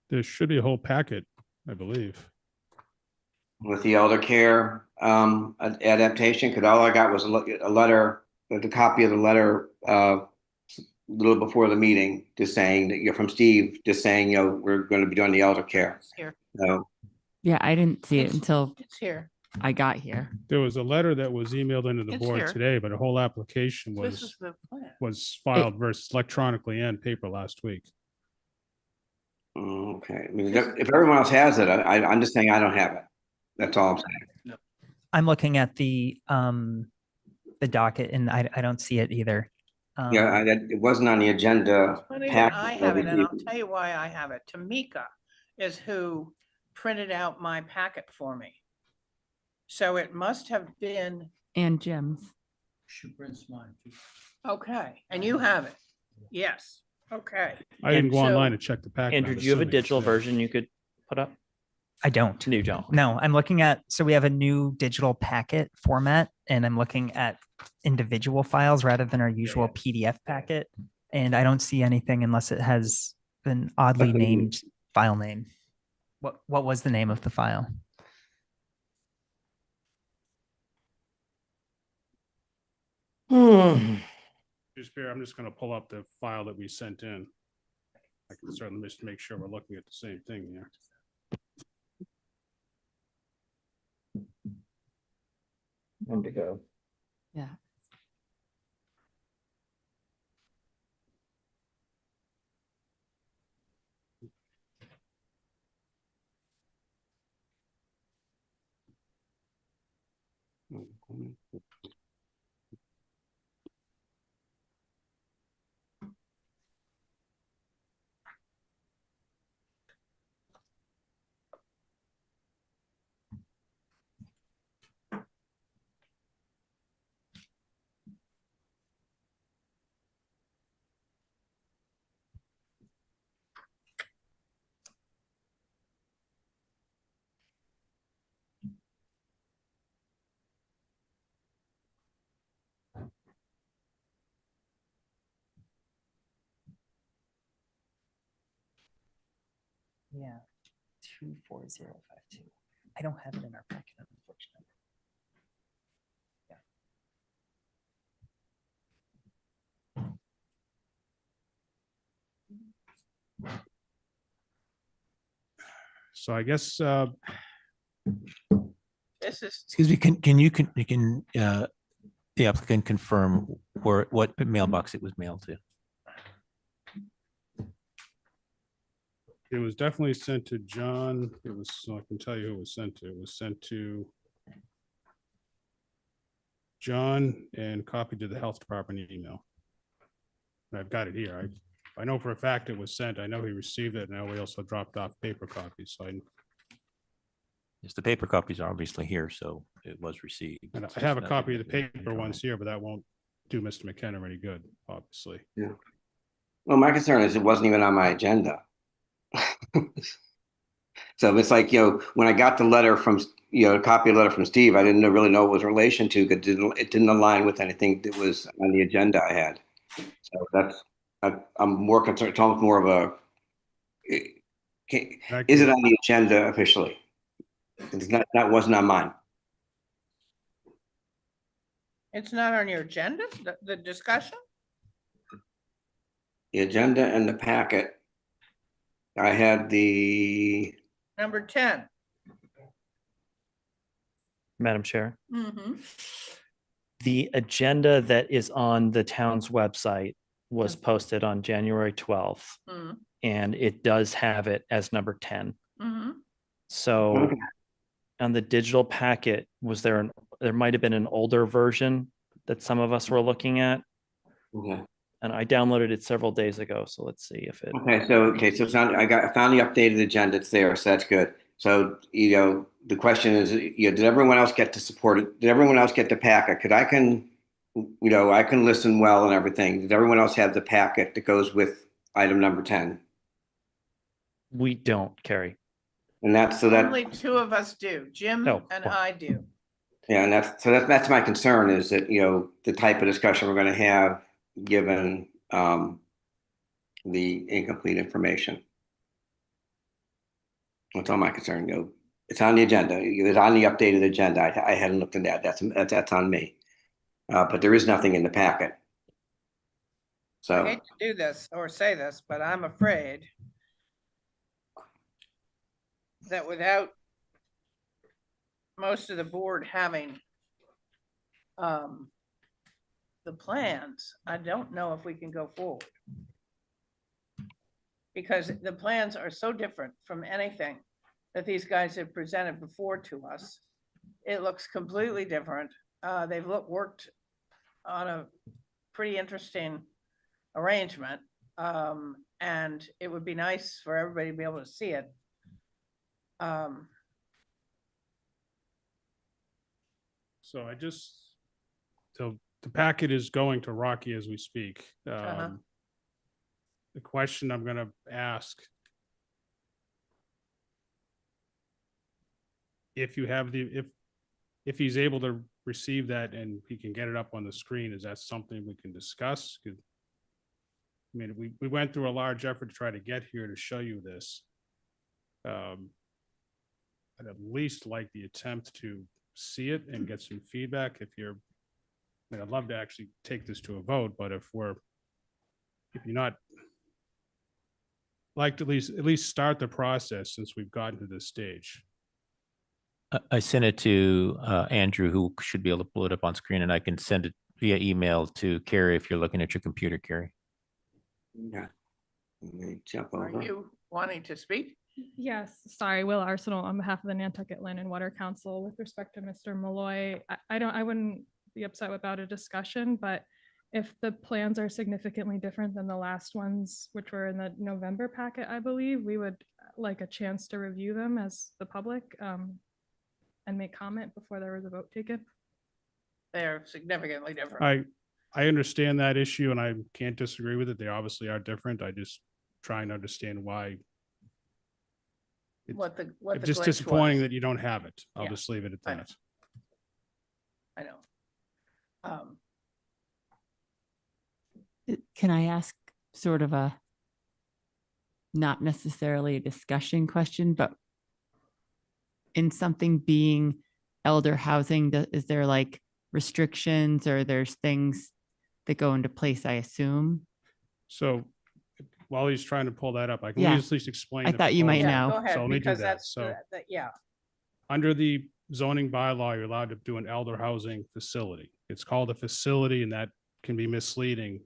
There should be a whole packet, I believe. With the elder care adaptation, because all I got was a letter, the copy of the letter a little before the meeting, just saying that you're from Steve, just saying, we're going to be doing the elder care. It's here. So, Yeah, I didn't see it It's- until It's here. I got here. There was a letter that was emailed into the It's board here. today, but a whole application This is was the plan. filed versus electronically and paper last week. okay. I mean, if everyone else has it, I'm just saying I don't have it. That's all I'm saying. I'm looking at the docket and I don't see it either. Yeah, it wasn't on the agenda. Not even packet I that have we it, and I'll gave you. tell you why I have it. Tamika is who printed out my packet for me. So it must have been, And Jim's. She prints mine too. okay, and you have it. Yes, okay. I didn't go so- online to check the packet. Andrew, I'm do you have a assuming it's digital there. version you could put up? I don't. You don't. No, I'm looking at, so we have a new digital packet format and I'm looking at individual files rather than our usual PDF packet. And I don't see anything unless it has an oddly Okay. named file name. What was the name of the file? Just bear, I'm just going to pull up the file that we sent in. I can certainly just make sure we're looking at the same thing here. Time to go. Yeah. Yeah, 24052. I don't have it in our packet, unfortunately. So I guess, This is, Excuse me, the applicant confirm what mailbox it was mailed to? it was definitely sent to John. It was, so I can tell you who it was sent to. It was sent to John and copied to the health department email. And I've got it here. I know for a fact it was sent. I know he received it. Now we also dropped off paper copies. So Yes, the paper copies are obviously here, so it was received. and I have a copy of the paper ones here, but that won't do Mr. McKenna any good, obviously. Yeah. Well, my concern is it wasn't even on my agenda. So it's like, when I got the letter from, a copy of the letter from Steve, I didn't really know what it was in relation to, because it didn't align with anything that was on the agenda I had. So I'm more concerned, it's almost more of a, is it on the agenda officially? It's not, that wasn't on mine. it's not on your agenda, the discussion? The agenda and the packet, I had the, Number 10. Madam Chair, Mm-hmm. the agenda that is on the town's website was posted on January 12th, Mm-hmm. and it does have it as number 10. Mm-hmm. So Okay. on the digital packet, there might have been an older version that some of us were looking at, Okay. and I downloaded it several days ago. So let's see if it. So it's on, I found the updated agenda. It's there, so that's good. So, the question is, did everyone else get to support it? Did everyone else get the packet? I can listen well and everything. Did everyone else have the packet that goes with item number 10? We don't, Carrie. And that's Only two of us do, Jim No. and I do. Yeah, and that's my concern, is that, the type of discussion we're going to have, given the incomplete information. That's all my concern. It's on the agenda. It's on the updated agenda. I hadn't looked at that. That's on me. But there is nothing in the packet. I So, hate to do this or say this, but I'm afraid that without most of the board having the plans, I don't know if we can go forward. Because the plans are so different from anything that these guys have presented before to us. It looks completely different. They've worked on a pretty interesting arrangement. And it would be nice for everybody to be able to see it. So so the packet is going to Rocky as we speak. The question I'm going to ask, if he's able to receive that and he can get it up on the screen, is that something we can discuss? I mean, we went through a large effort to try to get here to show you this. I'd at least like the attempt to see it and get some feedback. I'd love to actually take this to a vote, but if you're not like to at least start the process since we've gotten to this stage. I sent it to Andrew, who should be able to pull it up on screen, and I can send it via email to Carrie if you're looking at your computer, Carrie. Yeah. Let me jump Are over. you wanting to speak? Yes, sorry, Will Arsenal on behalf of the Nantucket Land and Water Council with respect to Mr. Malloy. I wouldn't be upset about a discussion, but if the plans are significantly different than the last ones, which were in the November packet, I believe, we would like a chance to review them as the public and make comment before there was a vote taken. They're significantly different. I understand that issue and I can't disagree with it. They obviously are different. I just try and understand why. What the It's just glitch disappointing was. that you don't have it. I'll Yeah, just leave it at I know. that. I know. Can I ask sort of a, not necessarily a discussion question, but in something being elder housing, is there like restrictions or there's things that go into place, I assume? So while he's trying to pull that up, I can Yeah. at least explain. I the thought you might proposal. know. Go ahead, So let me do because that. that's, So yeah. under the zoning bylaw, you're allowed to do an elder housing facility. It's called a facility and that can be misleading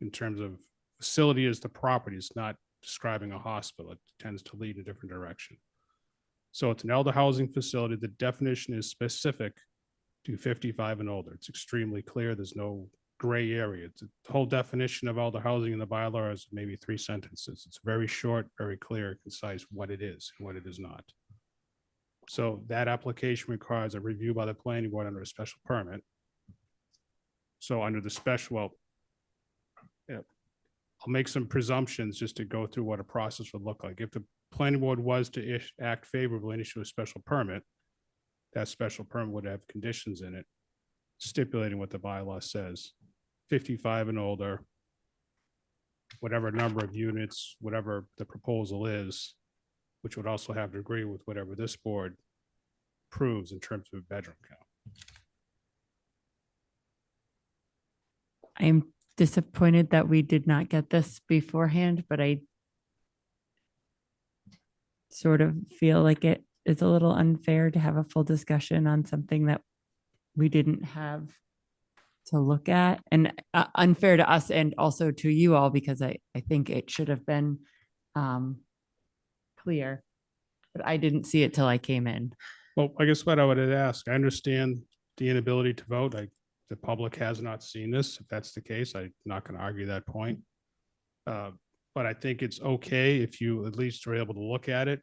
in terms of facility is the property. It's not describing a hospital. It tends to lead in a different direction. So it's an elder housing facility. The definition is specific to 55 and older. It's extremely clear. There's no gray area. The whole definition of elder housing in the bylaw is maybe 3 sentences. It's very short, very clear, concise what it is and what it is not. So that application requires a review by the planning board under a special permit. So under the special, well, yeah, I'll make some presumptions just to go through what a process would look like. If the planning board was to act favorably and issue a special permit, that special permit would have conditions in it stipulating what the bylaw says, 55 and older, whatever number of units, whatever the proposal is, which would also have to agree with whatever this board approves in terms of bedroom count. I'm disappointed that we did not get this beforehand, but I sort of feel like it is a little unfair to have a full discussion on something that we didn't have to look at, and unfair to us and also to you all, because I think it should have been clear, but I didn't see it till I came in. Well, I guess what I would ask, I understand the inability to vote. The public has not seen this. If that's the case, I'm not going to argue that point. But I think it's okay if you at least are able to look at it.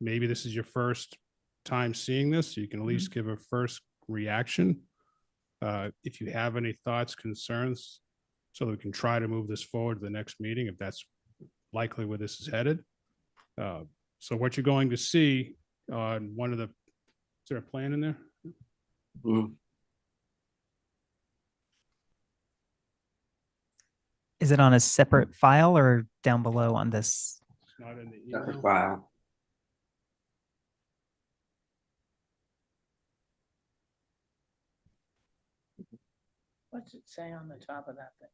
Maybe this is your first time seeing this. So you can at least give a first reaction. If you have any thoughts, concerns, so that we can try to move this forward to the next meeting, if that's likely where this is headed. So what you're going to see on one of the, is there a plan in there? Is it on a separate file or down below on this? It's not in the Separate email. file. What's it say on the top of that thing?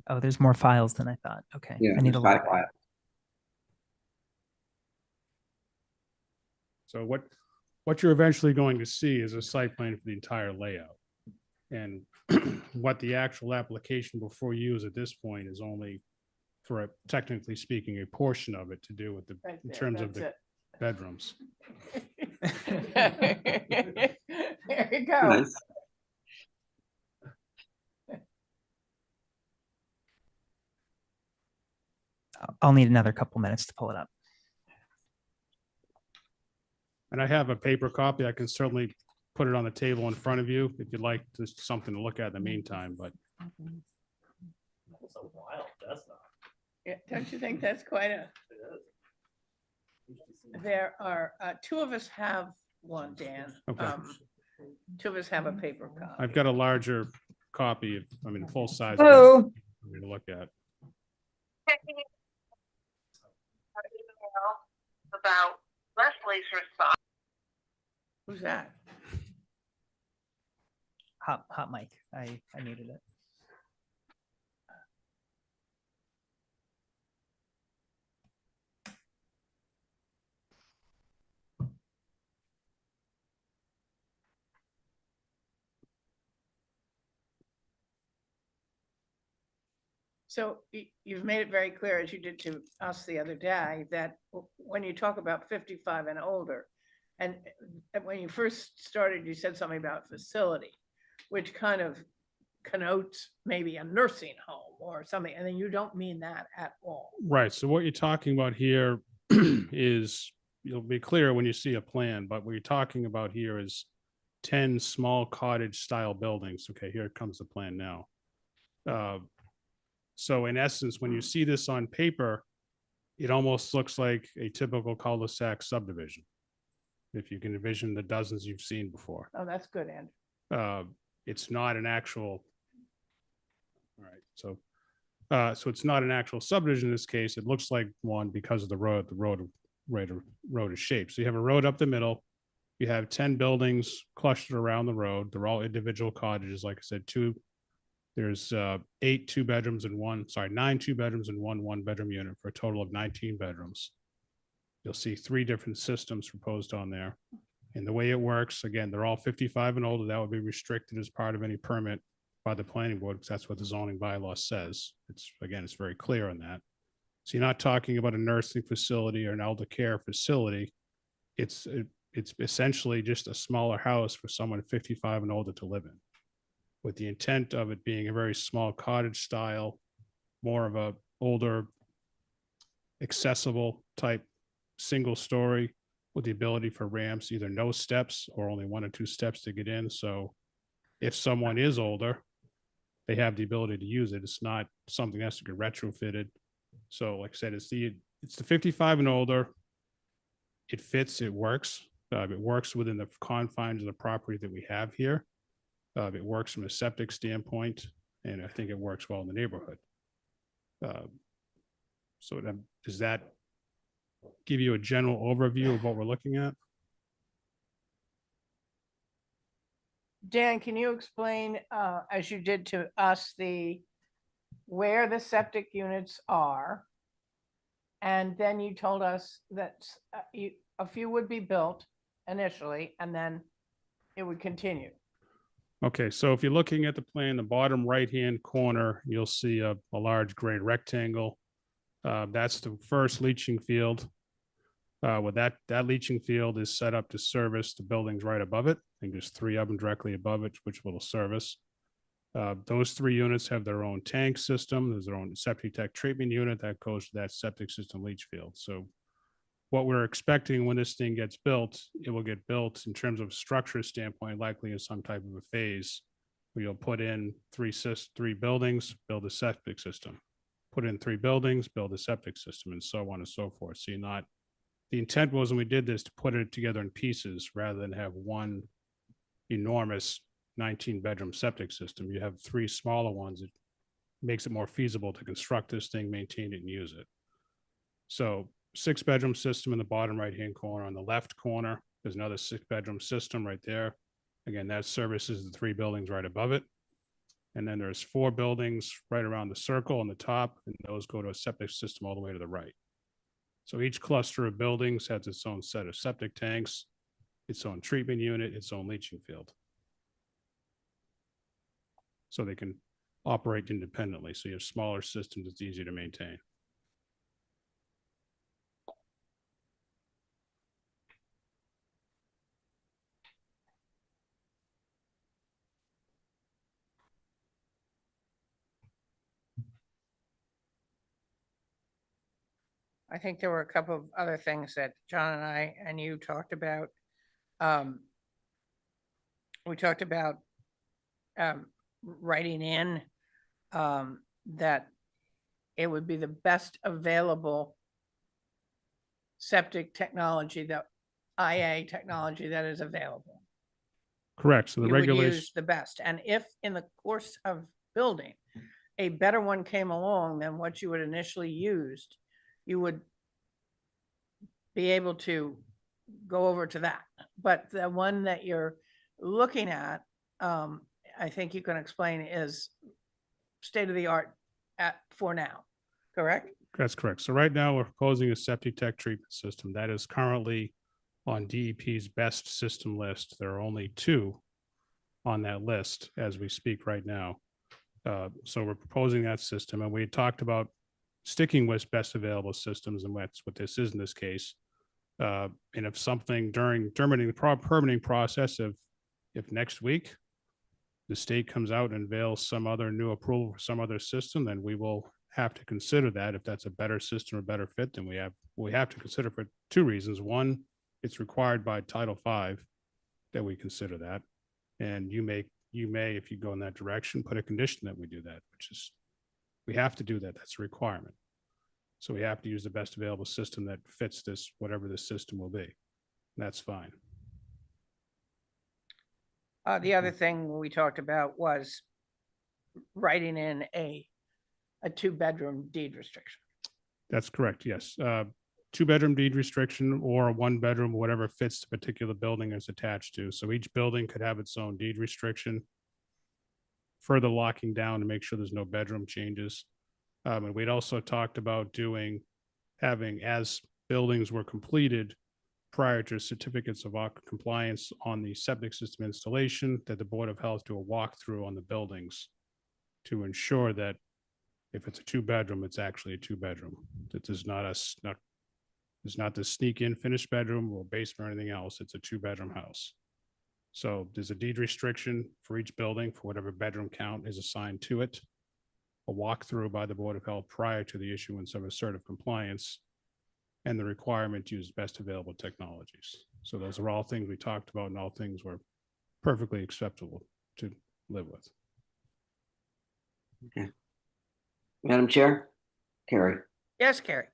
Oh, there's more files than I thought. Okay. Yeah, I need to it's look. file. So what you're eventually going to see is a site plan for the entire layout. And what the actual application before you is at this point is only for a, technically speaking, a portion of it to do with the, Right in there, terms of that's the bedrooms. There you go. Nice. I'll need another couple minutes to pull it up. And I have a paper copy. I can certainly put it on the table in front of you if you'd like just something to look at in the meantime, but. That's a wild, that's not. Yeah, don't you think that's quite a? There are, two of us have one, Dan. Okay. Two of us have a paper copy. I've got a larger copy, I mean, full size. Hello. For me to look at. About Leslie's response. Who's that? Hot mic. I muted it. So you've made it very clear, as you did to us the other day, that when you talk about 55 and older, and when you first started, you said something about facility, which kind of connotes maybe a nursing home or something, and then you don't mean that at all. Right. So what you're talking about here is, you'll be clear when you see a plan, but what you're talking about here is 10 small cottage style buildings. Okay, here comes the plan now. So in essence, when you see this on paper, it almost looks like a typical cul-de-sac subdivision. If you can envision the dozens you've seen before. Oh, that's good, Andrew. It's not an actual. All right, so so it's not an actual subdivision in this case. It looks like one because of the road is shaped. So you have a road up the middle. You have 10 buildings clustered around the road. They're all individual cottages. Like I said, there's 9 2-bedrooms and one bedroom unit for a total of 19 bedrooms. You'll see 3 different systems proposed on there. And the way it works, again, they're all 55 and older. That would be restricted as part of any permit by the planning board, because that's what the zoning bylaw says. It's very clear on that. So you're not talking about a nursing facility or an elder care facility. It's essentially just a smaller house for someone 55 and older to live in, with the intent of it being a very small cottage style, more of a older, accessible type single story with the ability for ramps, either no steps or only 1 or 2 steps to get in. So if someone is older, they have the ability to use it. It's not something that has to get retrofitted. So like I said, it's the 55 and older. It fits, it works. It works within the confines of the property that we have here. It works from a septic standpoint, and I think it works well in the neighborhood. So does that give you a general overview of what we're looking at? Dan, can you explain, as you did to us, where the septic units are? And then you told us that a few would be built initially, and then it would continue. Okay, so if you're looking at the plan, the bottom right-hand corner, you'll see a large gray rectangle. That's the first leaching field. With that leaching field is set up to service the buildings right above it. I think there's 3 of them directly above it, which will service. Those 3 units have their own tank system. There's their own septic tank treatment unit that goes to that septic system leach field. So what we're expecting when this thing gets built, it will get built in terms of structure standpoint, likely in some type of a phase where you'll put in 3 buildings, build a septic system, put in 3 buildings, build a septic system, and so on and so forth. So the intent was when we did this to put it together in pieces rather than have one enormous 19-bedroom septic system. You have 3 smaller ones. It makes it more feasible to construct this thing, maintain it, and use it. So 6-bedroom system in the bottom right-hand corner. On the left corner, there's another 6-bedroom system right there. Again, that services the 3 buildings right above it. And then there's 4 buildings right around the circle on the top, and those go to a septic system all the way to the right. So each cluster of buildings has its own set of septic tanks, its own treatment unit, its own leaching field. So they can operate independently. So you have smaller systems, it's easier to maintain. I think there were a couple of other things that John and I and you talked about. We talked about writing in that it would be the best available septic technology, that IA technology that is available. Correct. So the You would regulation, use the best. And if in the course of building, a better one came along than what you had initially used, you would be able to go over to that. But the one that you're looking at, I think you can explain, is state of the art for now, correct? that's correct. So right now we're proposing a septic tech treatment system that is currently on DEP's best system list. There are only 2 on that list as we speak right now. So we're proposing that system, and we had talked about sticking with best available systems, and that's what this is in this case. And if something during the permitting process, if next week the state comes out and unveils some other new approval for some other system, then we will have to consider that. If that's a better system or better fit, then we have to consider for two reasons. One, it's required by Title V that we consider that. And you may, if you go in that direction, put a condition that we do that, which is, we have to do that. That's a requirement. So we have to use the best available system that fits this, whatever the system will be. And that's fine. The other thing we talked about was writing in a 2-bedroom deed restriction. That's correct. Yes. 2-bedroom deed restriction or a 1-bedroom, whatever fits the particular building is attached to. So each building could have its own deed restriction, further locking down to make sure there's no bedroom changes. And we'd also talked about having, as buildings were completed prior to certificates of compliance on the septic system installation, that the Board of Health do a walkthrough on the buildings to ensure that if it's a 2-bedroom, it's actually a 2-bedroom. That there's not the sneak in finished bedroom or basement or anything else. It's a 2-bedroom house. So there's a deed restriction for each building for whatever bedroom count is assigned to it. A walkthrough by the Board of Health prior to the issuance of a cert of compliance, and the requirement to use best available technologies. So those are all things we talked about, and all things were perfectly acceptable to live with. Okay. Madam Chair, Carrie. Yes, Carrie.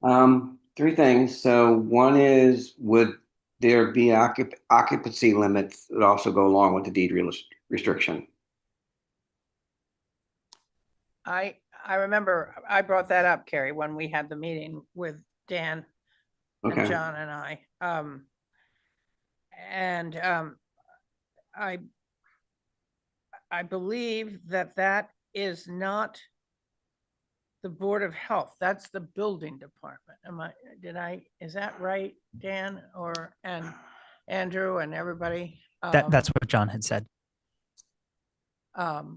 3 things. So one is, would there be occupancy limits that also go along with the deed restriction? I remember I brought that up, Carrie, when we had the meeting with Dan and Okay. John and I. I believe that is not the Board of Health. That's the building department. Is that right, Dan and Andrew and everybody? That's what John had said. That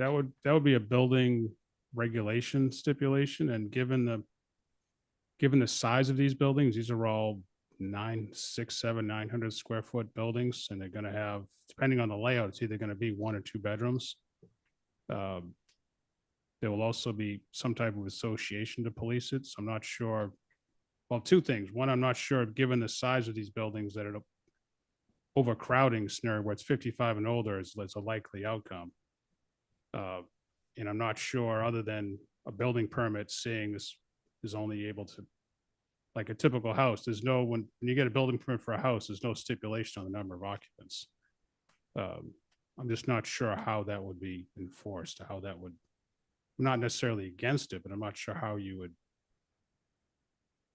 would be a building regulation stipulation, and given the size of these buildings, these are all 900 square foot buildings, and they're going to have, depending on the layout, it's either going to be 1 or 2 bedrooms. There will also be some type of association to police it. So I'm not sure. Well, 2 things. One, I'm not sure, given the size of these buildings, that an overcrowding scenario where it's 55 and older is a likely outcome. And I'm not sure, other than a building permit saying this is only able to, like a typical house, there's no, when you get a building permit for a house, there's no stipulation on the number of occupants. I'm just not sure how that would be enforced, how that would, I'm not necessarily against it, but I'm not sure how you would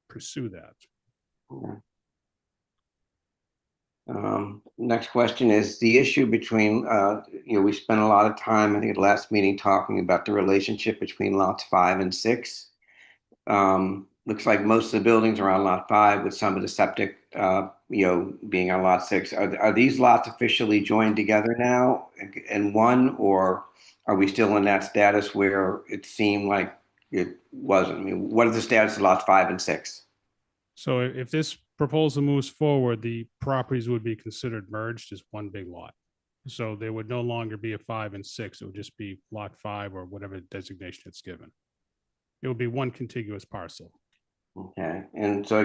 pursue that. Next question is the issue between, we spent a lot of time, I think at the last meeting, talking about the relationship between lots 5 and 6. Looks like most of the buildings are on lot 5, with some of the septic, being on lot 6. Are these lots officially joined together now in one, or are we still in that status where it seemed like it wasn't? I mean, what is the status of lots 5 and 6? So if this proposal moves forward, the properties would be considered merged as one big lot. So there would no longer be a 5 and 6. It would just be lot 5 or whatever designation it's given. It would be one contiguous parcel. Okay. And so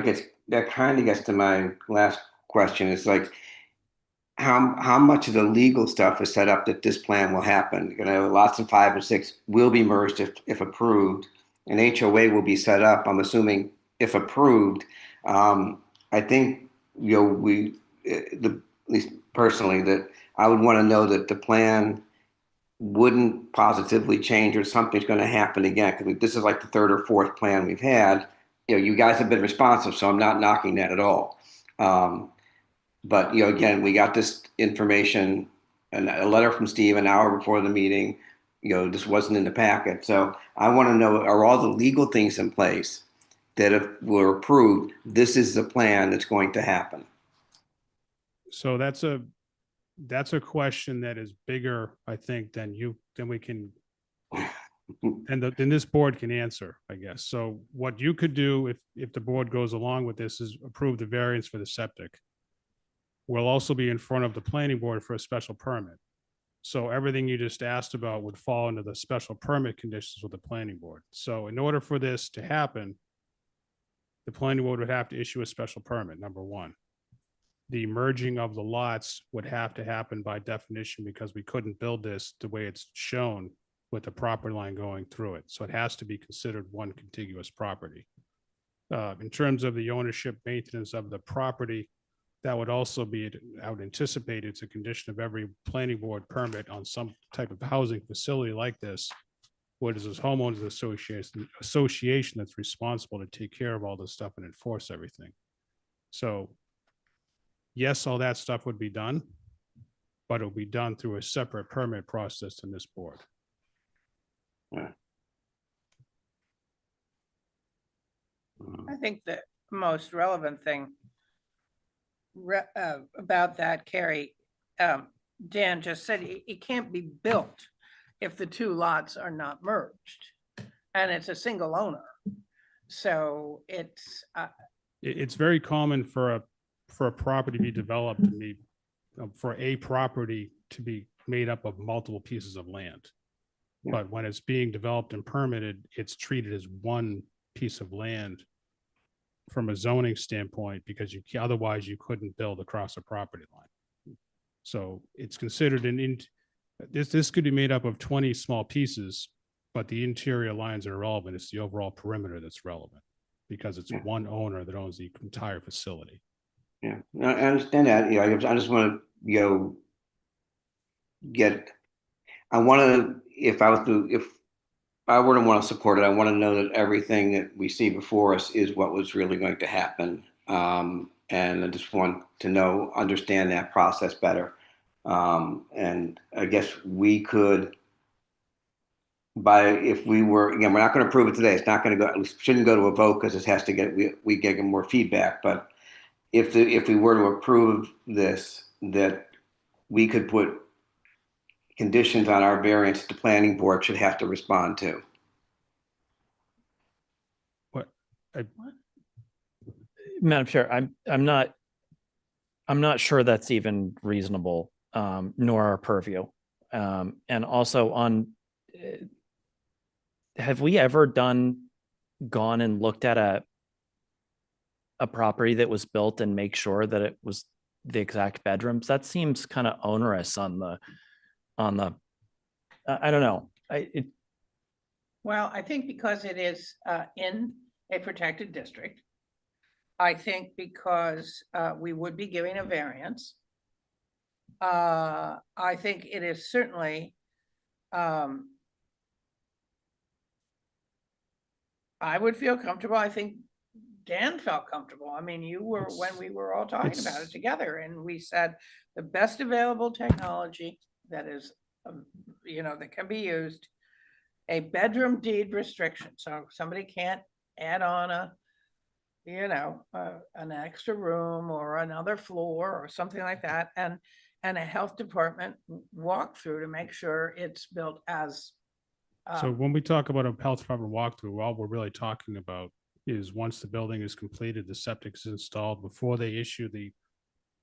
that kind of gets to my last question. It's like, how much of the legal stuff is set up that this plan will happen? Lots of 5 and 6 will be merged if approved. An HOA will be set up, I'm assuming, if approved. I think, at least personally, that I would want to know that the plan wouldn't positively change or something's going to happen again. Because this is like the 3rd or 4th plan we've had. You guys have been responsive, so I'm not knocking that at all. But, again, we got this information, and a letter from Steve an hour before the meeting. This wasn't in the packet. So I want to know, are all the legal things in place that if we're approved, this is the plan that's going to happen? So that's That's a question that is bigger, I think, than we can, than this board can answer, I guess. So what you could do if the board goes along with this is approve the variance for the septic. We'll also be in front of the planning board for a special permit. So everything you just asked about would fall into the special permit conditions with the planning board. So in order for this to happen, the planning board would have to issue a special permit, number one. The merging of the lots would have to happen by definition because we couldn't build this the way it's shown with the property line going through it. So it has to be considered one contiguous property. In terms of the ownership maintenance of the property, that would also be, I would anticipate it's a condition of every planning board permit on some type of housing facility like this, what is this homeowners association that's responsible to take care of all this stuff and enforce everything. So yes, all that stuff would be done, but it'll be done through a separate permit process in this board. I think the most relevant thing about that, Carrie, Dan just said it can't be built if the two lots are not merged, and it's a single owner. So it's very common for a property to be developed and be for a property to be made up of multiple pieces of land. Yeah. But when it's being developed and permitted, it's treated as one piece of land from a zoning standpoint, because otherwise you couldn't build across a property line. So it's considered this could be made up of 20 small pieces, but the interior lines are irrelevant. It's the overall perimeter that's relevant because it's one owner that owns the entire facility. Yeah, I understand that. I just want to, if I were to want to support it, I want to know that everything that we see before us is what was really going to happen. And I just want to understand that process better. And I guess we could, if we were, again, we're not going to approve it today. It's not going to go, we shouldn't go to a vote because it has to get, we get more feedback. But if we were to approve this, that we could put conditions on our variance the planning board should have to respond to. Madam Chair, I'm not sure that's even reasonable, nor our purview. And also have we ever gone and looked at a property that was built and make sure that it was the exact bedrooms? That seems kind of onerous on the, I don't know. Well, I think because it is in a protected district, I think because we would be giving a variance, I think it is certainly, I would feel comfortable. I think Dan felt comfortable. I mean, you were, when we were all talking about it together, and we said the best available technology that is, that can be used, a bedroom deed restriction. So somebody can't add on an extra room or another floor or something like that. And a health department walkthrough to make sure it's built as. So when we talk about a health department walkthrough, all we're really talking about is once the building is completed, the septic is installed, before they issue the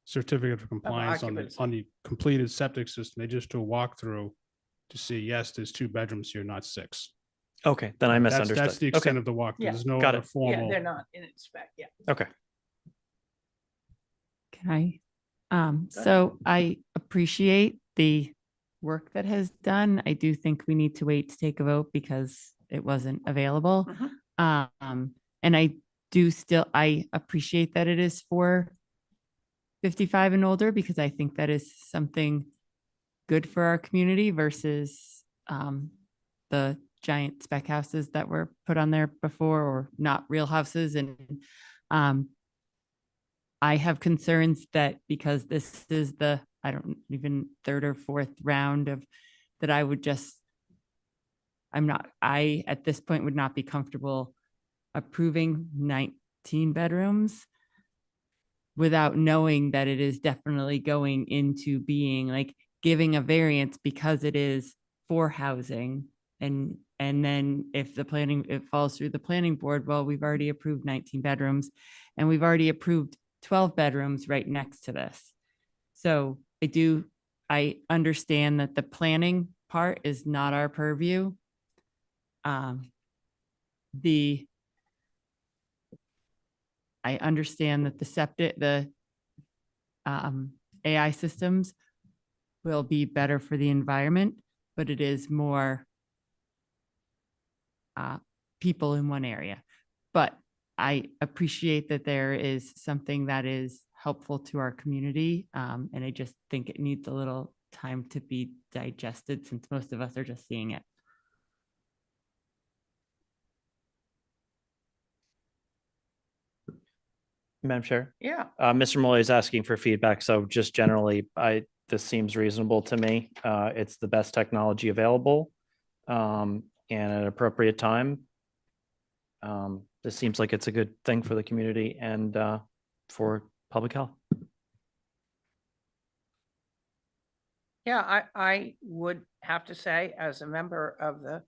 certificate of compliance on the completed septic system, they just do a walkthrough to see, yes, there's 2 bedrooms here, not 6. Okay, then I misunderstood. That's the extent of the walkthrough. Yeah. There's no Got other it. formal. Yeah, they're not in inspect. Yeah. Okay. Can I? So I appreciate the work that has done. I do think we need to wait to take a vote because it wasn't available. And I appreciate that it is for 55 and older, because I think that is something good for our community versus the giant spec houses that were put on there before, or not real houses. And I have concerns that because this is the, I don't even 3rd or 4th round of that, I at this point would not be comfortable approving 19 bedrooms without knowing that it is definitely going into being like giving a variance because it is for housing. And then if it falls through the planning board, well, we've already approved 19 bedrooms and we've already approved 12 bedrooms right next to this. So I understand that the planning part is not our purview. I understand that the AI systems will be better for the environment, but it is more people in one area. But I appreciate that there is something that is helpful to our community. And I just think it needs a little time to be digested since most of us are just seeing it. Madam Chair. Yeah. Mr. Malloy is asking for feedback. So just generally, this seems reasonable to me. It's the best technology available and at an appropriate time. This seems like it's a good thing for the community and for public health. Yeah, I would have to say, as a member of the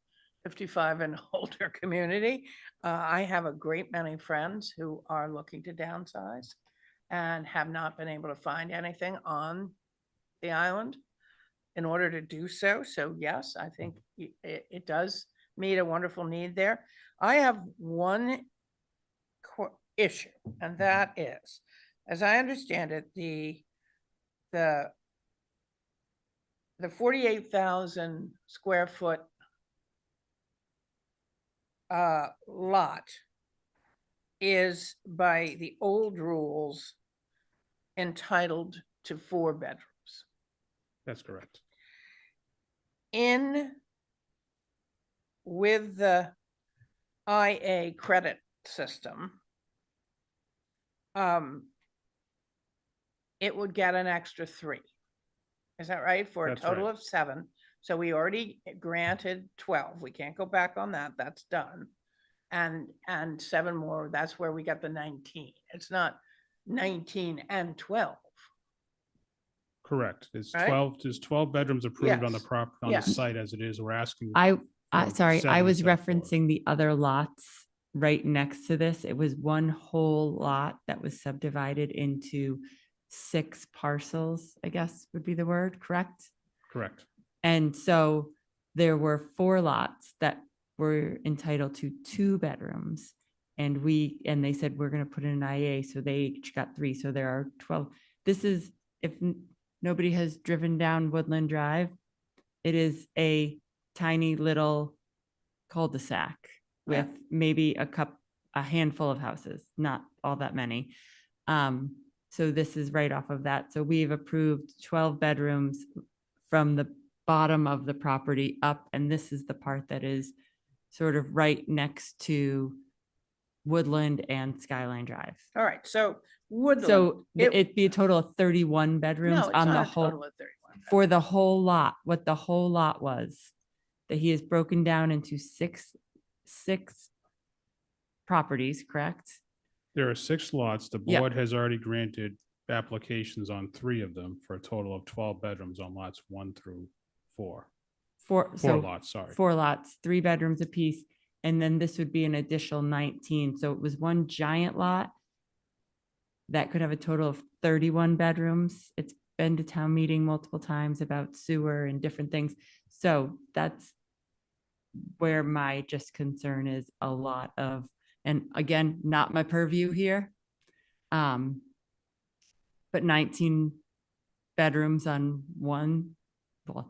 55 and older community, I have a great many friends who are looking to downsize and have not been able to find anything on the island in order to do so. So yes, I think it does meet a wonderful need there. I have one issue, and that is, as I understand it, the 48,000 square foot lot is by the old rules entitled to 4 bedrooms. That's correct. With the IA credit system, it would get an extra 3. Is that right? For a That's total right. of 7. So we already granted 12. We can't go back on that. That's done. And 7 more, that's where we got the 19. It's not 19 and 12. Correct. There's Right? 12, there's 12 bedrooms approved on the Yes. on the Yes. site as it is. We're asking. Sorry, I 7 was instead of 4. referencing the other lots right next to this. It was one whole lot that was subdivided into 6 parcels, I guess would be the word, correct? Correct. And so there were 4 lots that were entitled to 2 bedrooms. And they said, we're going to put in an IA. So they each got 3. So there are 12. This is, if nobody has driven down Woodland Drive, it is a tiny little cul-de-sac with maybe a handful of houses, not all that many. So this is right off of that. So we've approved 12 bedrooms from the bottom of the property up, and this is the part that is sort of right next to Woodland and Skyline Drive. All right. So Woodland. So it'd be a total of 31 bedrooms No, it's on the not a whole, total of 31. for the whole lot, what the whole lot was, that he has broken down into six properties, correct? There are 6 lots. The Yep. board has already granted applications on 3 of them for a total of 12 bedrooms on lots 1 through 4. 4 lots, sorry. 4 lots, 3 bedrooms apiece. And then this would be an additional 19. So it was one giant lot that could have a total of 31 bedrooms. It's been to town meeting multiple times about sewer and different things. So that's where my just concern is a lot of, and again, not my purview here. But 19 bedrooms on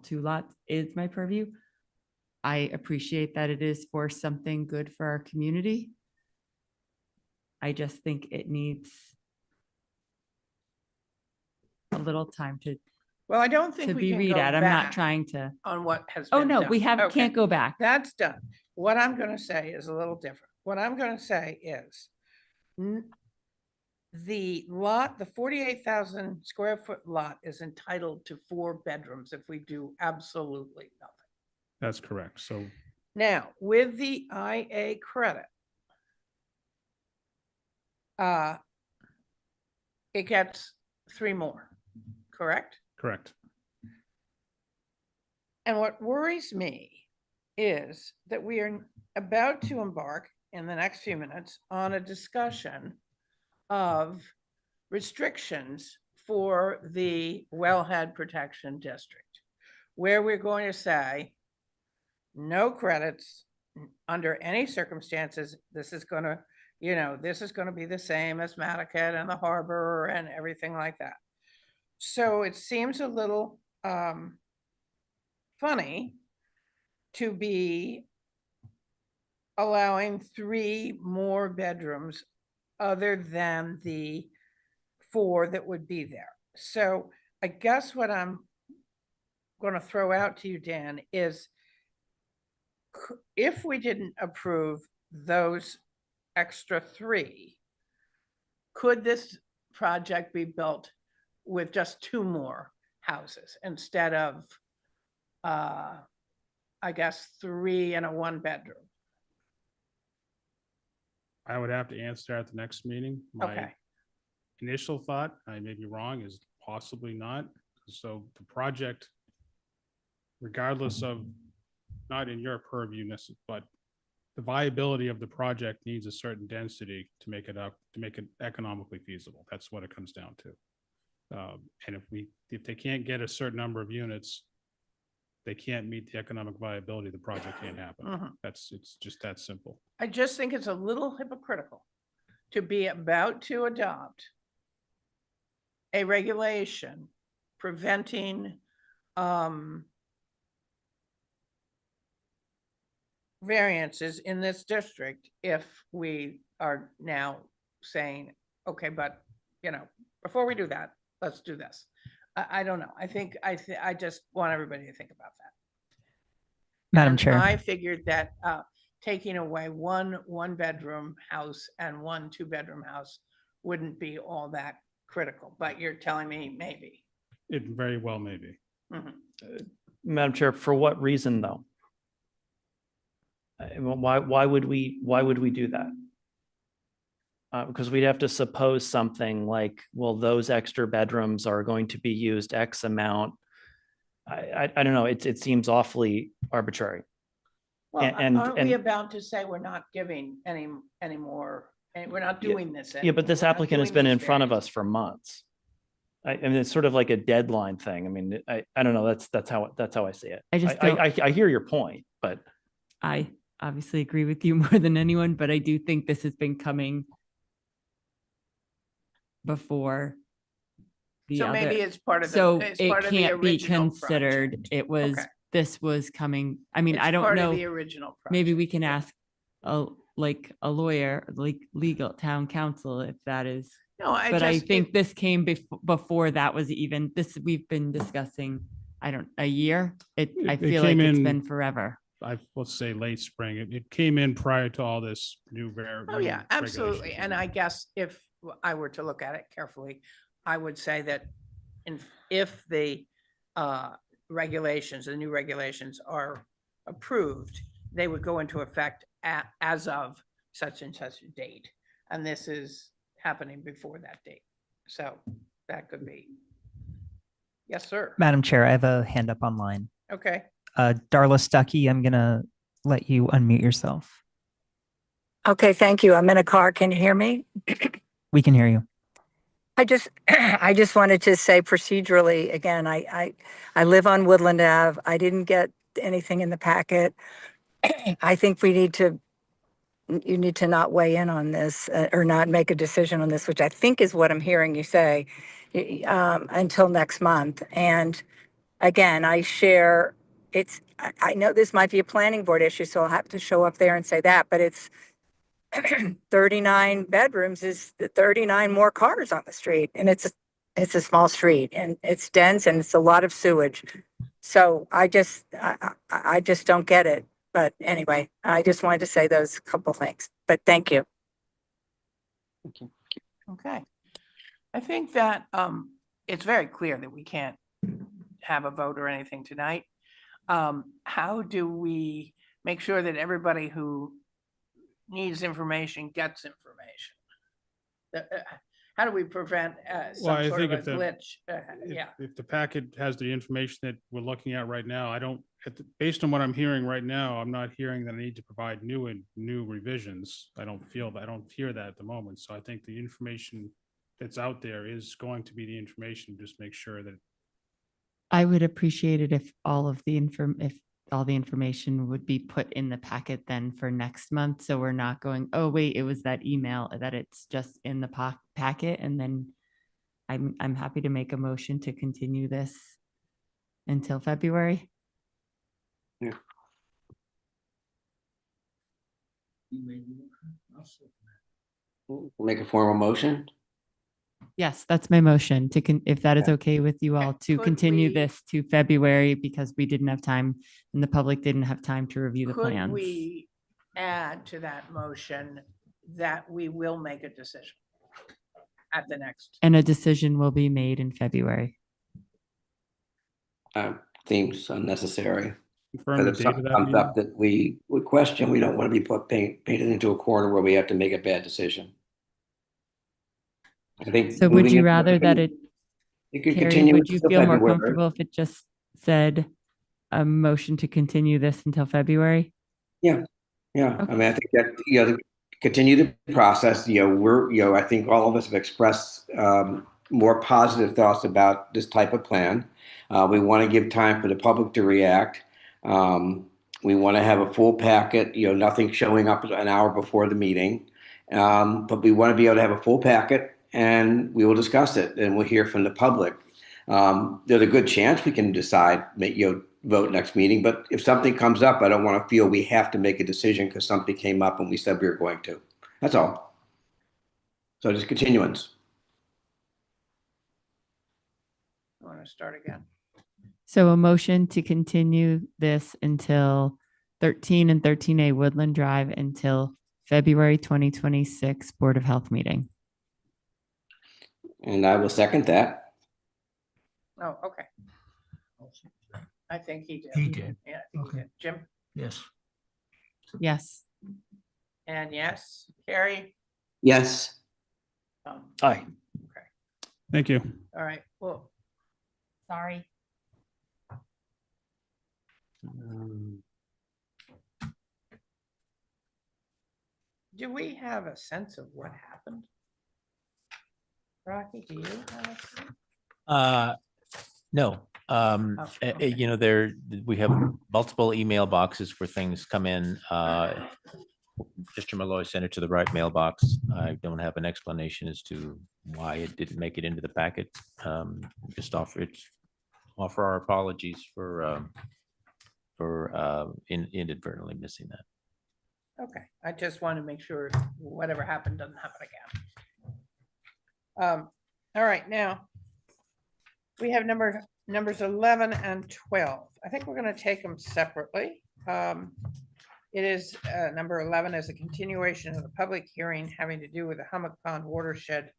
2 lots is my purview. I appreciate that it is for something good for our community. I just think it needs a little time to Well, I don't think we be can read go at. I'm not back trying to. on what has Oh, been no, done. we Okay. can't go back. That's done. What I'm going to say is a little different. What I'm going to say is the lot, the 48,000 square foot lot is entitled to 4 bedrooms if we do absolutely nothing. That's correct. So Now, with the IA credit, it gets 3 more, correct? Correct. And what worries me is that we are about to embark in the next few minutes on a discussion of restrictions for the wellhead protection district, where we're going to say no credits under any circumstances. This is going to, this is going to be the same as Nantucket and the harbor and everything like that. So it seems a little funny to be allowing 3 more bedrooms other than the 4 that would be there. So I guess what I'm going to throw out to you, Dan, is if we didn't approve those extra 3, could this project be built with just 2 more houses instead of, I guess, 3 and a 1-bedroom? I would have to answer at the next meeting. My Okay. initial thought, I may be wrong, is possibly not. So the project, regardless of, not in your purview, but the viability of the project needs a certain density to make it economically feasible. That's what it comes down to. And if they can't get a certain number of units, they can't meet the economic viability, the project can't happen. It's just that simple. I just think it's a little hypocritical to be about to adopt a regulation preventing variances in this district if we are now saying, okay, but before we do that, let's do this. I don't know. I just want everybody to think about that. Madam And Chair. I figured that taking away one 1-bedroom house and 1 2-bedroom house wouldn't be all that critical, but you're telling me maybe. It very well may be. Madam Chair, for what reason though? Why would we do that? Because we'd have to suppose something like, well, those extra bedrooms are going to be used X amount. I don't know. It seems awfully arbitrary. Well, And- aren't and- we about to say we're not giving any more, and we're not doing this? Yeah, but this anymore. We're not applicant has doing been in these front of variances. us for months. I mean, it's sort of like a deadline thing. I mean, I don't know. That's how I see it. I just I hear your point, but I obviously agree with you more than anyone, but I do think this has been coming before the So other. maybe it's part of the. So it's it part of the can't be original considered. project. It was, Okay. this was coming, I mean, It's I don't part of know. the original project. Maybe we can ask a lawyer, like legal town council, if that is. No, But I just- think this came before that was even, we've been discussing, a year. I It feel like came it's in- been forever. Let's say late spring. It came in prior to all this new Oh, yeah, absolutely. regulation. And I guess if I were to look at it carefully, I would say that if the regulations, the new regulations are approved, they would go into effect as of such and such a date. And this is happening before that date. So that could be. Yes, sir. Madam Chair, I have a hand up online. Okay. Darla Stuckey, I'm going to let you unmute yourself. Okay, thank you. I'm in a car. Can you hear me? We can hear you. I just wanted to say procedurally, again, I live on Woodland Ave. I didn't get anything in the packet. I think you need to not weigh in on this or not make a decision on this, which I think is what I'm hearing you say, until next month. And again, I know this might be a planning board issue, so I'll have to show up there and say that, but it's 39 bedrooms is 39 more cars on the street. And it's a small street and it's dense and it's a lot of sewage. So I just don't get it. But anyway, I just wanted to say those couple things, but thank you. Okay. I think that it's very clear that we can't have a vote or anything tonight. How do we make sure that everybody who needs information gets information? how do we prevent Well, some I sort of think a if the- glitch? If- Yeah, If the packet has the information that we're looking at right now, I don't, based on what I'm hearing right now, I'm not hearing that I need to provide new revisions. I don't hear that at the moment. So I think the information that's out there is going to be the information, just make sure that I would appreciate it if all the information would be put in the packet then for next month. So we're not going, oh, wait, it was that email, that it's just in the packet. And then I'm happy to make a motion to continue this until February. Yeah. Make a formal motion. Yes, that's my motion if that is okay with you all, to Could continue we- this to February because we didn't have time and the public didn't have time to review the could plans. we add to that motion that we will make a decision at the next? And a decision will be made in February. Seems unnecessary. confirm But the if date of something that comes meeting. up that we would question, we don't want to be painted into a corner where we have to make a bad decision. I think. So would moving you it- rather that it, You could Carrie, continue. would you until feel more February. comfortable if it just said a motion to continue this until February? Yeah, I mean, I think that, to continue the process, I think all of us have expressed more positive thoughts about this type of plan. We want to give time for the public to react. We want to have a full packet, nothing showing up an hour before the meeting. But we want to be able to have a full packet and we will discuss it and we'll hear from the public. There's a good chance we can decide, vote next meeting, but if something comes up, I don't want to feel we have to make a decision because something came up and we said we were going to. That's all. So just continuance. I want to start again. So a motion to continue this until 13 and 13A Woodland Drive until February 2026 Board of Health meeting. And I will second that. Oh, okay. I think he did. He did. Yeah, I think he did. Jim? Yes. Yes. And yes, Carrie? Yes. Aye. Thank you. All right, well, Sorry. do we have a sense of what happened? Rocky, do you have a sense? No, Oh, okay. we have multiple email boxes where things come in. Mr. Malloy sent it to the right mailbox. I don't have an explanation as to why it didn't make it into the packet. Just offer our apologies for inadvertently missing that. Okay, I just want to make sure whatever happened doesn't happen again. All right, now we have numbers 11 and 12. I think we're going to take them separately. It is number 11 is a continuation of the public hearing having to do with the Hummock Pond watershed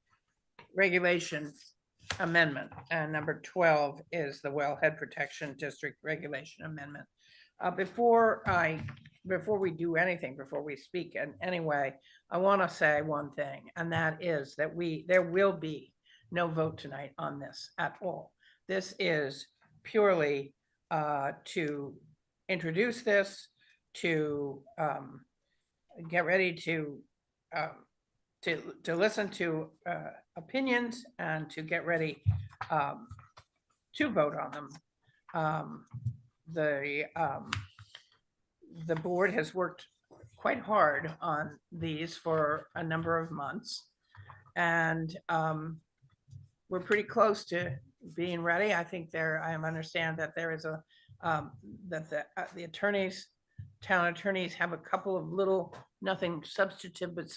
regulation amendment, and number 12 is the Wellhead Protection District regulation amendment. Before we do anything, before we speak in any way, I want to say one thing, and that is that there will be no vote tonight on this at all. This is purely to introduce this, to get ready to listen to opinions and to get ready to vote on them. The board has worked quite hard on these for a number of months, and we're pretty close to being ready. I think I understand that there is that the attorneys, town attorneys, have a couple of little, nothing substantive, but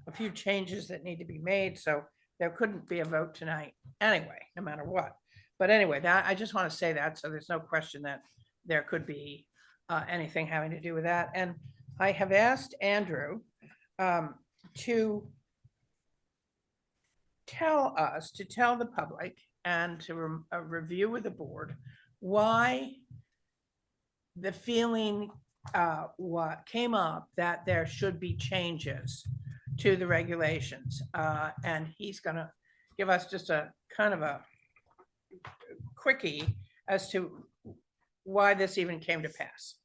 a few changes that need to be made. So there couldn't be a vote tonight anyway, no matter what. But anyway, I just want to say that, so there's no question that there could be anything having to do with that. And I have asked Andrew to tell the public and to review with the board why the feeling what came up that there should be changes to the regulations. And he's gonna give us just a kind of a quickie as to why this even came to pass?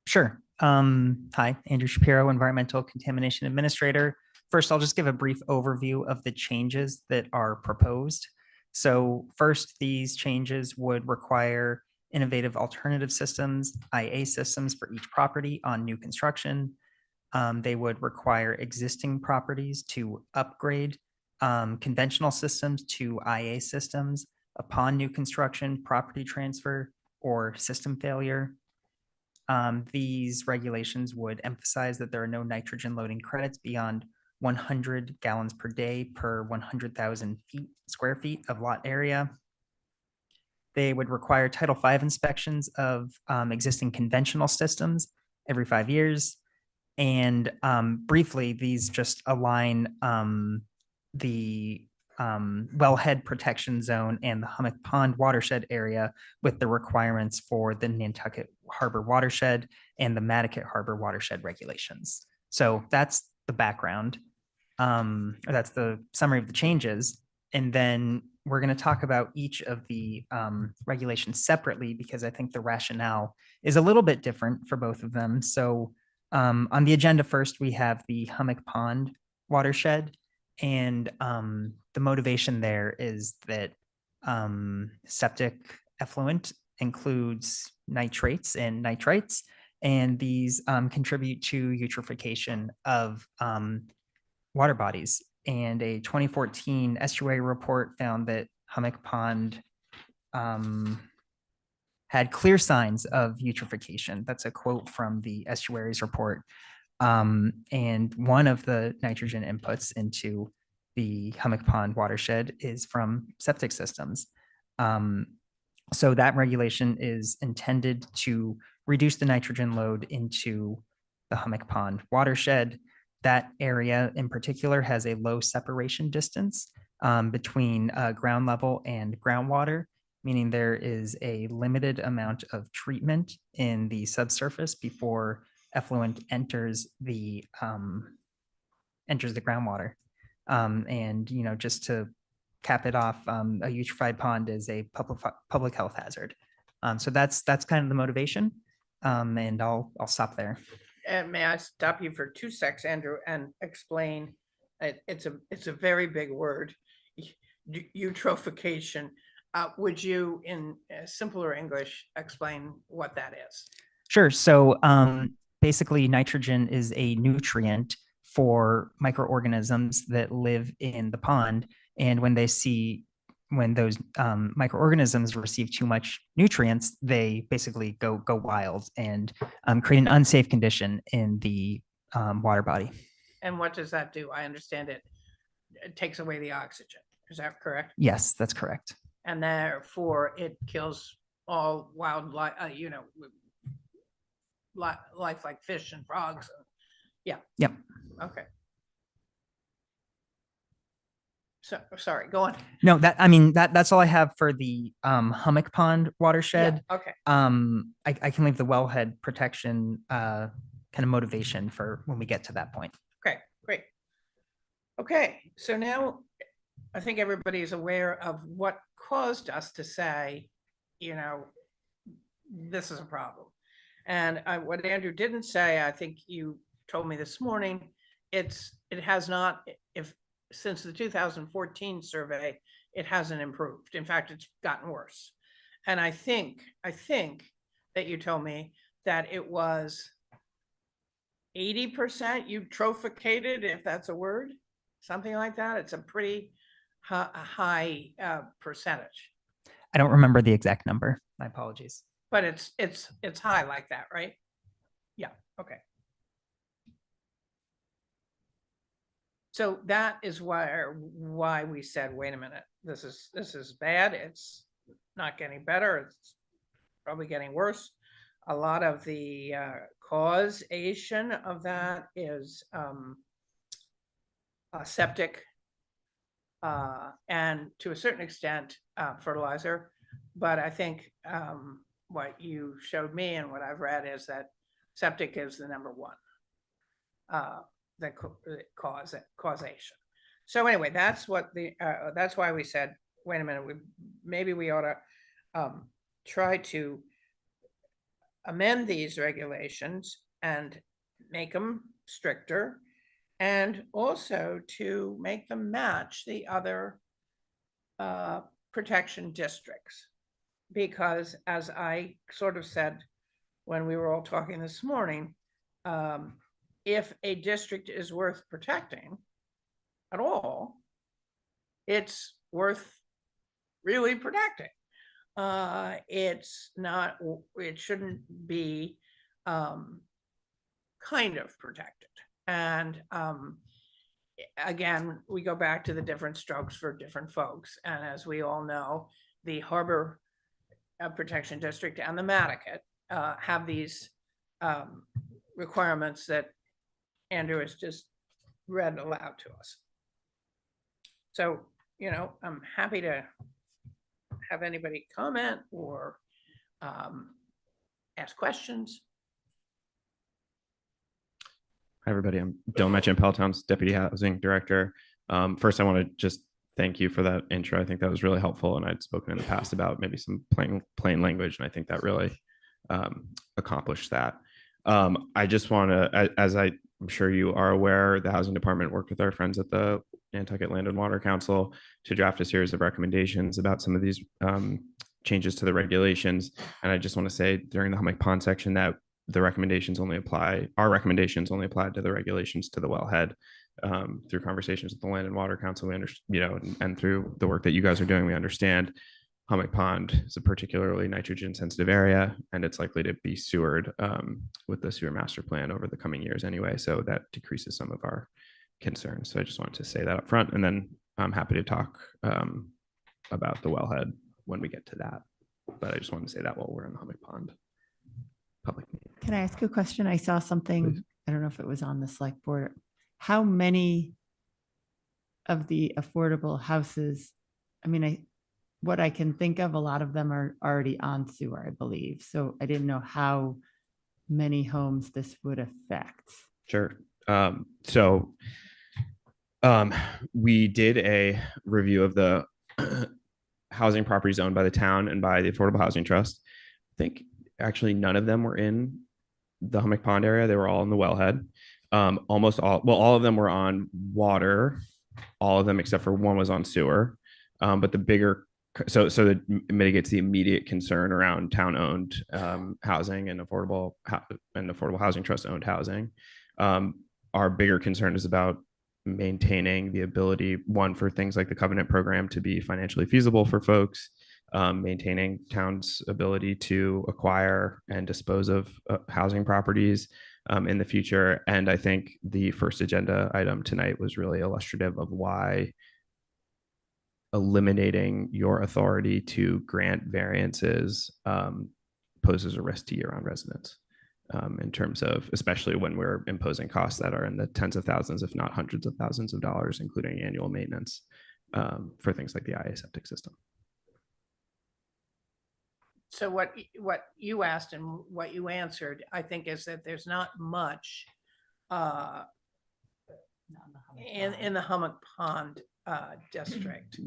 Sure. Hi, Andrew Shapiro, Environmental Contamination Administrator. First, I'll just give a brief overview of the changes that are proposed. So first, these changes would require innovative alternative systems, IA systems for each property on new construction. They would require existing properties to upgrade conventional systems to IA systems upon new construction, property transfer, or system failure. These regulations would emphasize that there are no nitrogen loading credits beyond 100 gallons per day per 100,000 square feet of lot area. They would require Title V inspections of existing conventional systems every 5 years. And briefly, these just align the wellhead protection zone and the Hummock Pond watershed area with the requirements for the Nantucket Harbor watershed and the Nantucket Harbor watershed regulations. So that's the background. Or that's the summary of the changes. And then we're going to talk about each of the regulations separately because I think the rationale is a little bit different for both of them. So on the agenda first, we have the Hummock Pond watershed. And the motivation there is that septic effluent includes nitrates and nitrites, and these contribute to eutrophication of water bodies. And a 2014 estuary report found that Hummock Pond had clear signs of eutrophication. That's a quote from the estuaries report. And one of the nitrogen inputs into the Hummock Pond watershed is from septic systems. So that regulation is intended to reduce the nitrogen load into the Hummock Pond watershed. That area in particular has a low separation distance between ground level and groundwater, meaning there is a limited amount of treatment in the subsurface before effluent enters the groundwater. And just to cap it off, a eutrophied pond is a public health hazard. So that's kind of the motivation. And I'll stop there. And may I stop you for 2 seconds, Andrew, and explain? It's a very big word, eutrophication. Would you, in simpler English, explain what that is? Sure. So basically, nitrogen is a nutrient for microorganisms that live in the pond. And when those microorganisms receive too much nutrients, they basically go wild and create an unsafe condition in the water body. And what does that do? I understand it takes away the oxygen. Is that correct? Yes, that's correct. And therefore it kills all wildlife, life like fish and frogs. Yeah. Yep. Okay. So sorry, go on. No, that's all I have for the Hummock Pond watershed. Yeah, okay. I can leave the wellhead protection kind of motivation for when we get to that point. Okay, great. Okay, so now I think everybody is aware of what caused us to say, this is a problem. And what Andrew didn't say, I think you told me this morning, it has not, since the 2014 survey, it hasn't improved. In fact, it's gotten worse. And I think that you told me that it was 80% eutrophicated, if that's a word, something like that. It's a pretty high percentage. I don't remember the exact number. My apologies. But it's high like that, right? Yeah. Okay. So that is why we said, wait a minute, this is bad. It's not getting better. It's probably getting worse. A lot of the causation of that is septic and to a certain extent fertilizer. But I think what you showed me and what I've read is that septic is the number one. That causation. So anyway, that's what that's why we said, wait a minute, maybe we ought to try to amend these regulations and make them stricter, and also to make them match the other protection districts. Because as I sort of said when we were all talking this morning, if a district is worth protecting at all, it's worth really protecting. It's not, it shouldn't be kind of protected. And again, we go back to the different strokes for different folks. And as we all know, the Harbor Protection District and the Nantucket have these requirements that Andrew has just read aloud to us. So, you know, I'm happy to have anybody comment or ask questions. Hi, everybody. I'm Dylan Metchin, Peloton's Deputy Housing Director. First, I want to just thank you for that intro. I think that was really helpful. And I'd spoken in the past about maybe some plain language, and I think that really accomplished that. I just want to, as I'm sure you are aware, the Housing Department worked with our friends at the Nantucket Land and Water Council to draft a series of recommendations about some of these changes to the regulations. And I just want to say during the Hummock Pond section that our recommendations only apply to the regulations to the wellhead. Through conversations with the Land and Water Council, we understand, and through the work that you guys are doing, we understand Hummock Pond is a particularly nitrogen sensitive area, and it's likely to be sewered with the sewer master plan over the coming years anyway. So that decreases some of our concerns. So I just wanted to say that up front, and then I'm happy to talk about the wellhead when we get to that. But I just wanted to say that while we're in the Hummock Pond public meeting. Can I ask you a question? I saw something, please. I don't know if it was on the select board. How many of the affordable houses, I mean, what I can think of, a lot of them are already on sewer, I believe. So I didn't know how many homes this would affect. Sure. We did a review of the housing properties owned by the town and by the Affordable Housing Trust. I think actually none of them were in the Hummock Pond area. They were all in the wellhead. All of them were on water. All of them except for one was on sewer. But the bigger, so that mitigates the immediate concern around town-owned housing and affordable housing trust-owned housing. Our bigger concern is about maintaining the ability, one, for things like the covenant program to be financially feasible for folks, maintaining town's ability to acquire and dispose of housing properties in the future. And I think the first agenda item tonight was really illustrative of why eliminating your authority to grant variances poses a risk to year-round residents in terms of, especially when we're imposing costs that are in the tens of thousands, if not hundreds of thousands of dollars, including annual maintenance for things like the IA septic system. So what you asked and what you answered, I think, is that there's not much in the Hummock Pond district.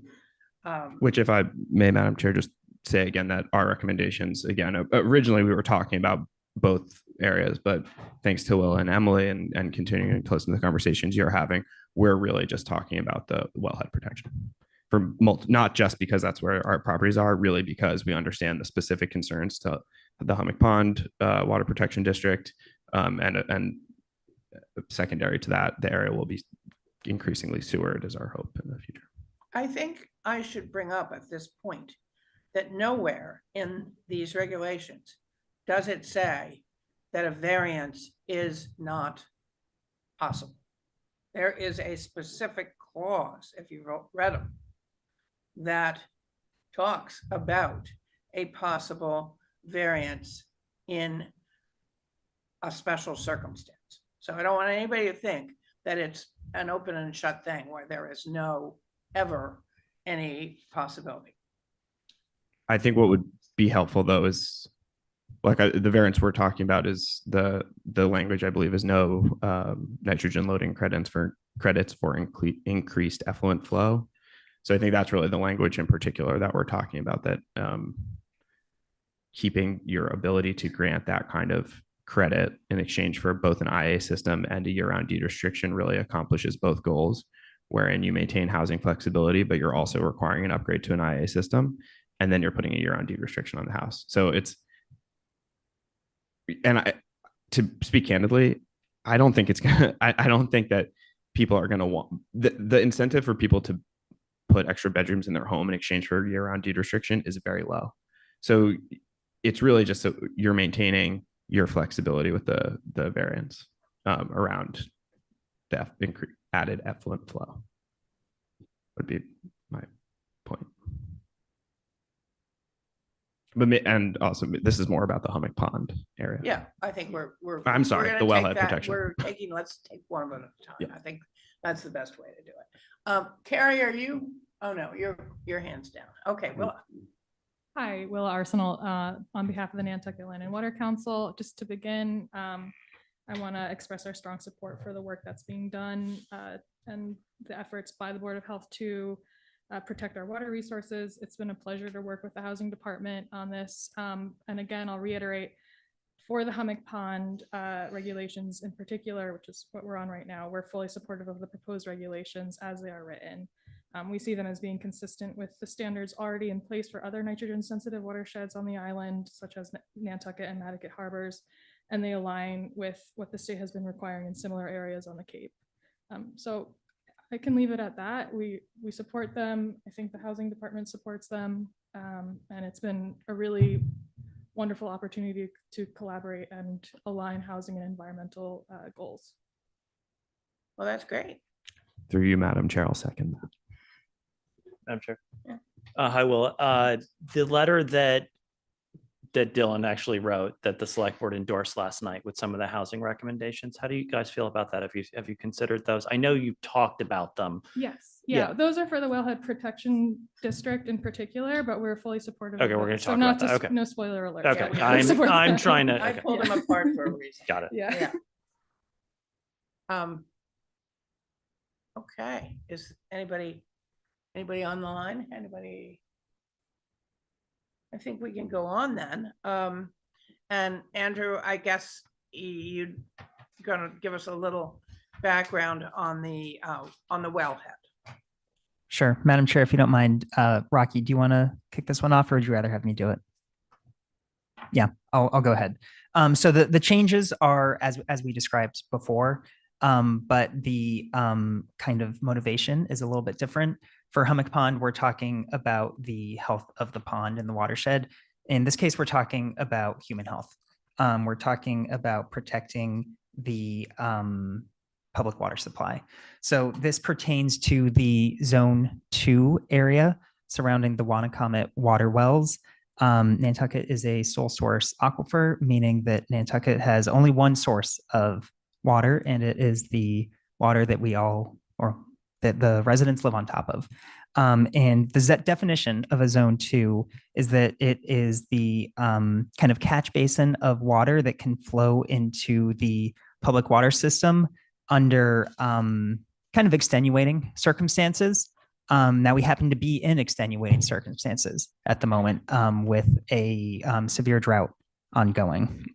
Which, if I may, Madam Chair, just say again that our recommendations, again, originally we were talking about both areas, but thanks to Will and Emily and continuing to listen to the conversations you're having, we're really just talking about the wellhead protection. Not just because that's where our properties are, really because we understand the specific concerns to the Hummock Pond Water Protection District, and secondary to that, the area will be increasingly sewered is our hope in the future. I think I should bring up at this point that nowhere in these regulations does it say that a variance is not possible. There is a specific clause, if you read them, that talks about a possible variance in a special circumstance. So I don't want anybody to think that it's an open and shut thing where there is no ever any possibility. I think what would be helpful though is the variance we're talking about is the language, I believe, is no nitrogen loading credits for increased effluent flow. So I think that's really the language in particular that we're talking about, that keeping your ability to grant that kind of credit in exchange for both an IA system and a year-round deed restriction really accomplishes both goals, wherein you maintain housing flexibility, but you're also requiring an upgrade to an IA system, and then you're putting a year-round deed restriction on the house. So to speak candidly, I don't think it's gonna. I don't think that people are gonna want the incentive for people to put extra bedrooms in their home in exchange for a year-round deed restriction is very low. So it's really just so you're maintaining your flexibility with the variance around the added effluent flow. Would be my point. But and also, this is more about the Hummock Pond area. Yeah, I think we're. I'm sorry, we're the gonna wellhead take that- protection. Let's take one of them at a time. Yeah. I think that's the best way to do it. Carrie, are you? Oh no, your hands down. Okay, well. Hi, Willa Arsenal, on behalf of the Nantucket Land and Water Council. Just to begin, I want to express our strong support for the work that's being done and the efforts by the Board of Health to protect our water resources. It's been a pleasure to work with the Housing Department on this. And again, I'll reiterate, for the Hummock Pond regulations in particular, which is what we're on right now, we're fully supportive of the proposed regulations as they are written. We see them as being consistent with the standards already in place for other nitrogen sensitive watersheds on the island, such as Nantucket and Nantucket harbors, and they align with what the state has been requiring in similar areas on the Cape. So I can leave it at that. We support them. I think the Housing Department supports them. And it's been a really wonderful opportunity to collaborate and align housing and environmental goals. Well, that's great. Through you, Madam Chair, I'll second that. Madam Chair. Yeah. Hi, Will. The letter that Dylan actually wrote that the select board endorsed last night with some of the housing recommendations. How do you guys feel about that? Have you considered those? I know you talked about them. Yes. Yeah. Those are for the Wellhead Protection District in particular, but we're fully supportive. Okay, of we're it. going to So talk not about that. just- Okay. No spoiler alert. Okay. Yeah, we support I'm them. trying to. I Okay. pulled them apart for a reason. Got it. Yeah. Okay. Is anybody on the line? Anybody? I think we can go on then. And Andrew, I guess you're gonna give us a little background on the wellhead. Sure. Madam Chair, if you don't mind, Rocky, do you want to kick this one off or would you rather have me do it? Yeah, I'll go ahead. So the changes are as we described before, but the kind of motivation is a little bit different. For Hummock Pond, we're talking about the health of the pond and the watershed. In this case, we're talking about human health. We're talking about protecting the public water supply. So this pertains to the Zone 2 area surrounding the Wannacomet water wells. Nantucket is a sole source aquifer, meaning that Nantucket has only one source of water, and it is the water that we all, or that the residents live on top of. And the definition of a Zone 2 is that it is the kind of catch basin of water that can flow into the public water system under kind of extenuating circumstances. Now we happen to be in extenuating circumstances at the moment with a severe drought ongoing.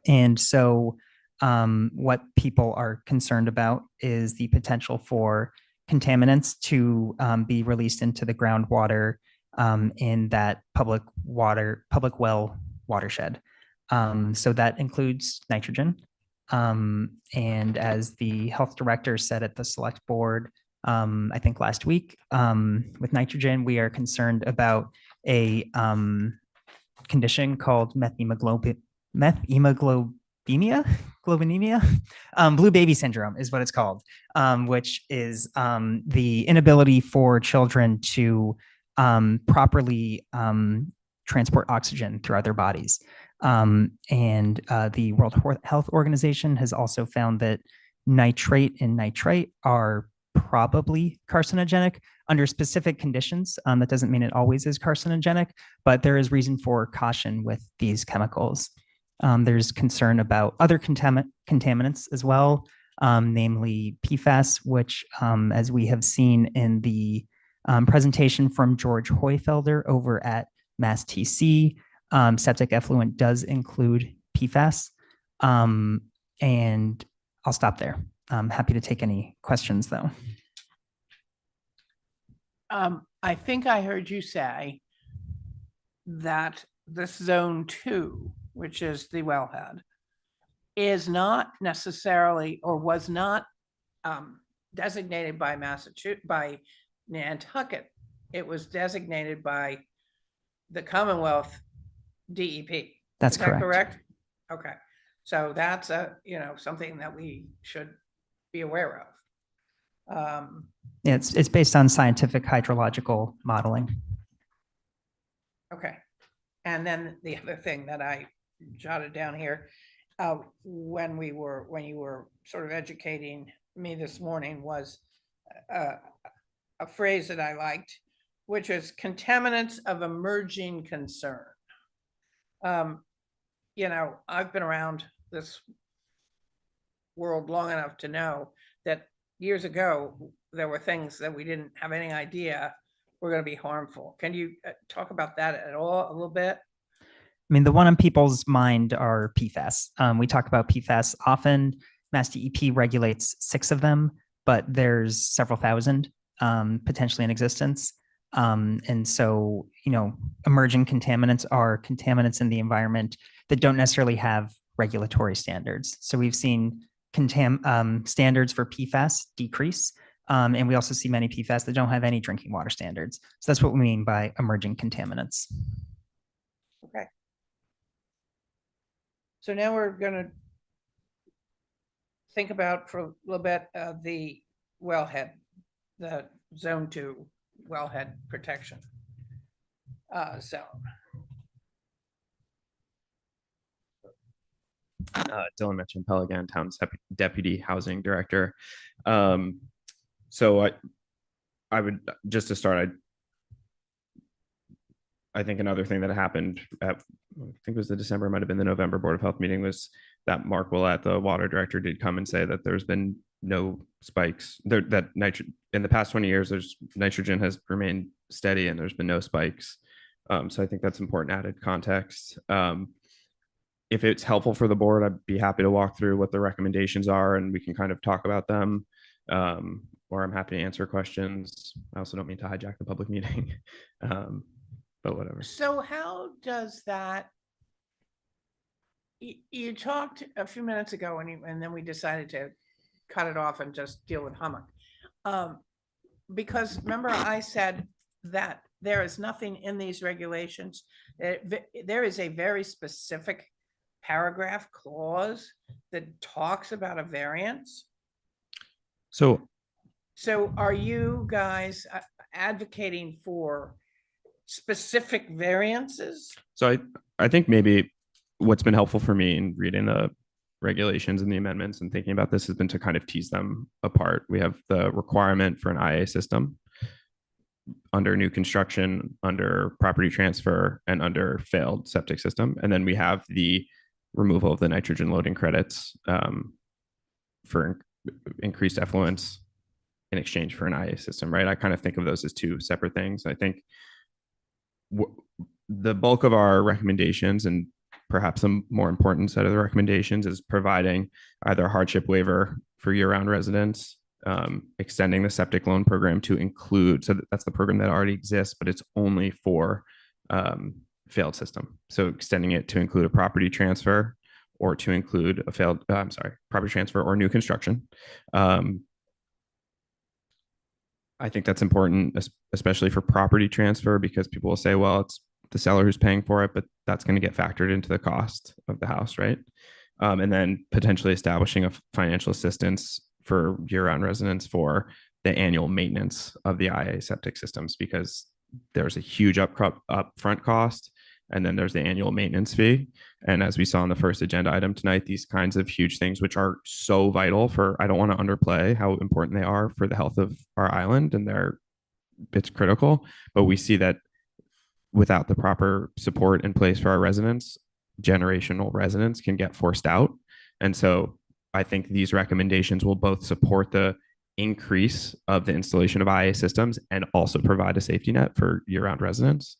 And so what people are concerned about is the potential for contaminants to be released into the groundwater in that public well watershed. So that includes nitrogen. And as the health director said at the select board, I think last week, with nitrogen, we are concerned about a condition called blue baby syndrome is what it's called, which is the inability for children to properly transport oxygen throughout their bodies. And the World Health Organization has also found that nitrate and nitrite are probably carcinogenic. under specific conditions. That doesn't mean it always is carcinogenic, but there is reason for caution with these chemicals. There's concern about other contaminants as well, namely PFAS, which, as we have seen in the presentation from George Hoyfelder over at Mass TC, septic effluent does include PFAS. And I'll stop there. I'm happy to take any questions though. I think I heard you say that this zone 2, which is the wellhead, is not necessarily or was not designated by Massachusetts, by Nantucket. It was designated by the Commonwealth DEP. That's Is that correct. correct? Okay. So that's something that we should be aware of. Yeah, it's based on scientific hydrological modeling. Okay. And then the other thing that I jotted down here, when you were sort of educating me this morning, was a phrase that I liked, which is contaminants of emerging concern. I've been around this world long enough to know that years ago, there were things that we didn't have any idea were going to be harmful. Can you talk about that at all a little bit? I mean, the one on people's mind are PFAS. We talk about PFAS often. Mass DEP regulates 6 of them, but there's several thousand potentially in existence. And so, emerging contaminants are contaminants in the environment that don't necessarily have regulatory standards. So we've seen standards for PFAS decrease. And we also see many PFAS that don't have any drinking water standards. So that's what we mean by emerging contaminants. Okay. So now we're going to think about for a little bit the wellhead, the zone 2 wellhead protection zone. Dylan Metchenpel again, Town's Deputy Housing Director. So I would, just to start, I think another thing that happened at, I think it was the December, might have been the November Board of Health meeting, was that Mark Willett, the water director, did come and say that there's been no spikes there, that in the past 20 years, nitrogen has remained steady and there's been no spikes. So I think that's important added context. If it's helpful for the board, I'd be happy to walk through what the recommendations are and we can kind of talk about them. Or I'm happy to answer questions. I also don't mean to hijack the public meeting, but whatever. So how does that, you talked a few minutes ago and then we decided to cut it off and just deal with hummock. Because remember I said that there is nothing in these regulations. There is a very specific paragraph clause that talks about a variance. So are you guys advocating for specific variances? So I think maybe what's been helpful for me in reading the regulations and the amendments and thinking about this has been to kind of tease them apart. We have the requirement for an IA system under new construction, under property transfer, and under failed septic system. And then we have the removal of the nitrogen loading credits for increased effluence in exchange for an IA system, right? I kind of think of those as 2 separate things. I think the bulk of our recommendations, and perhaps a more important set of the recommendations, is providing either a hardship waiver for year-round residents, extending the septic loan program to include, so that's the program that already exists, but it's only for failed system. So extending it to include a property transfer or to include a failed, property transfer or new construction. I think that's important, especially for property transfer, because people will say, well, it's the seller who's paying for it, but that's going to get factored into the cost of the house, right? And then potentially establishing a financial assistance for year-round residents for the annual maintenance of the IA septic systems, because there's a huge upfront cost, and then there's the annual maintenance fee. And as we saw in the first agenda item tonight, these kinds of huge things, which are so vital for, I don't want to underplay how important they are for the health of our island, and it's critical, but we see that without the proper support in place for our residents, generational residents can get forced out. And so I think these recommendations will both support the increase of the installation of IA systems and also provide a safety net for year-round residents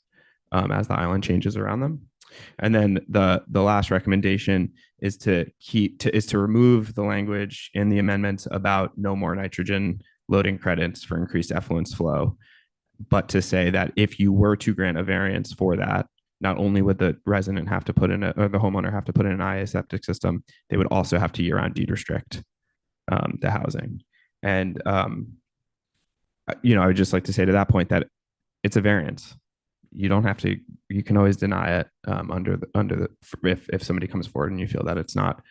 as the island changes around them. And then the last recommendation is to remove the language in the amendments about no more nitrogen loading credits for increased effluence flow, but to say that if you were to grant a variance for that, not only would the resident have to put in or the homeowner have to put in an IA septic system, they would also have to year-round deed restrict the housing. And I would just like to say to that point that it's a variance. You don't have to. You can always deny it if somebody comes forward and you feel that it's not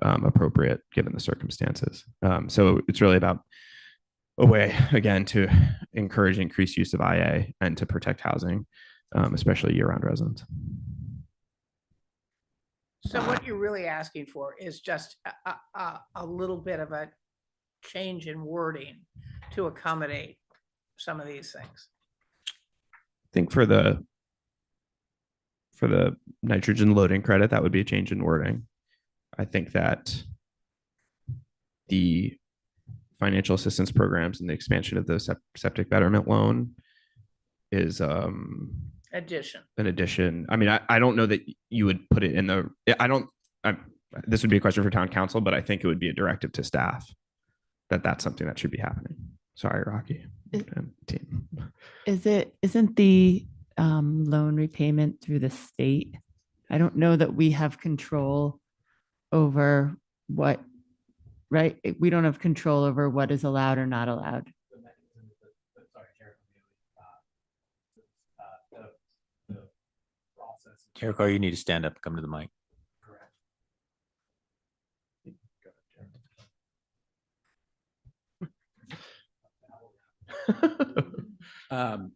appropriate given the circumstances. So it's really about a way again to encourage increased use of IA and to protect housing, especially year-round residents. So what you're really asking for is just a little bit of a change in wording to accommodate some of these things. I think for the nitrogen loading credit, that would be a change in wording. I think that the financial assistance programs and the expansion of the septic betterment loan is an addition. I mean, I don't know that you would put it in the, this would be a question for town council, but I think it would be a directive to staff that that's something that should be happening. Sorry, Rocky and team. Isn't the loan repayment through the state? I don't know that we have control over what, right? We don't have control over what is allowed or not allowed. Jericho, you need to stand up, come to the mic.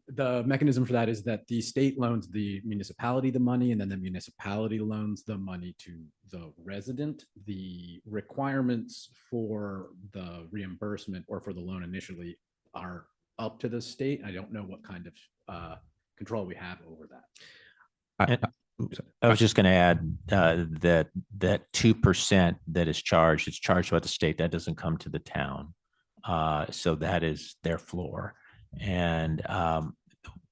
The mechanism for that is that the state loans the municipality the money, and then the municipality loans the money to the resident. The requirements for the reimbursement or for the loan initially are up to the state. I don't know what kind of control we have over that. I was just going to add that 2% that is charged, it's charged by the state. That doesn't come to the town. So that is their floor. And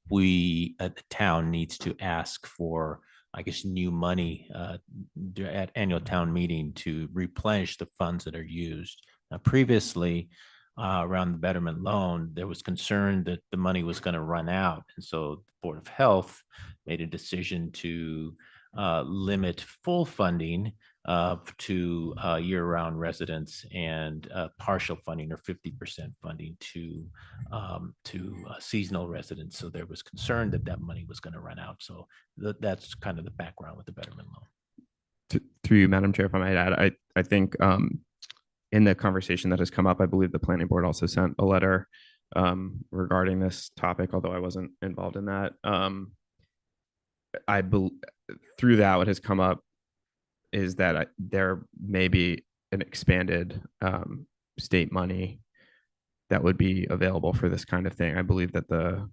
we at the town needs to ask for, I guess, new money at annual town meeting to replenish the funds that are used. Now, previously, around the betterment loan, there was concern that the money was going to run out. And so the Board of Health made a decision to limit full funding to year-round residents and partial funding or 50% funding to seasonal residents. So there was concern that that money was going to run out. So that's kind of the background with the betterment loan. Through you, Madam Chair, if I might add, I think in the conversation that has come up, I believe the planning board also sent a letter regarding this topic, although I wasn't involved in that. Through that, what has come up is that there may be an expanded state money that would be available for this kind of thing. I believe that the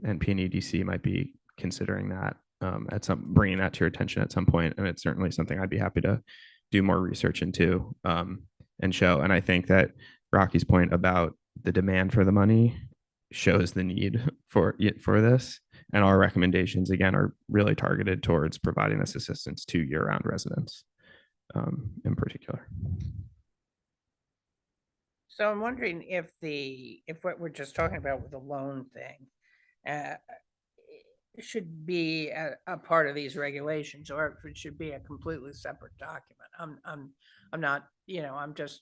NP and EDC might be considering that bringing that to your attention at some point, and it's certainly something I'd be happy to do more research into and show. And I think that Rocky's point about the demand for the money shows the need for this. And our recommendations, again, are really targeted towards providing this assistance to year-round residents in particular. So I'm wondering if what we're just talking about with the loan thing should be a part of these regulations, or if it should be a completely separate document. I'm not, I'm just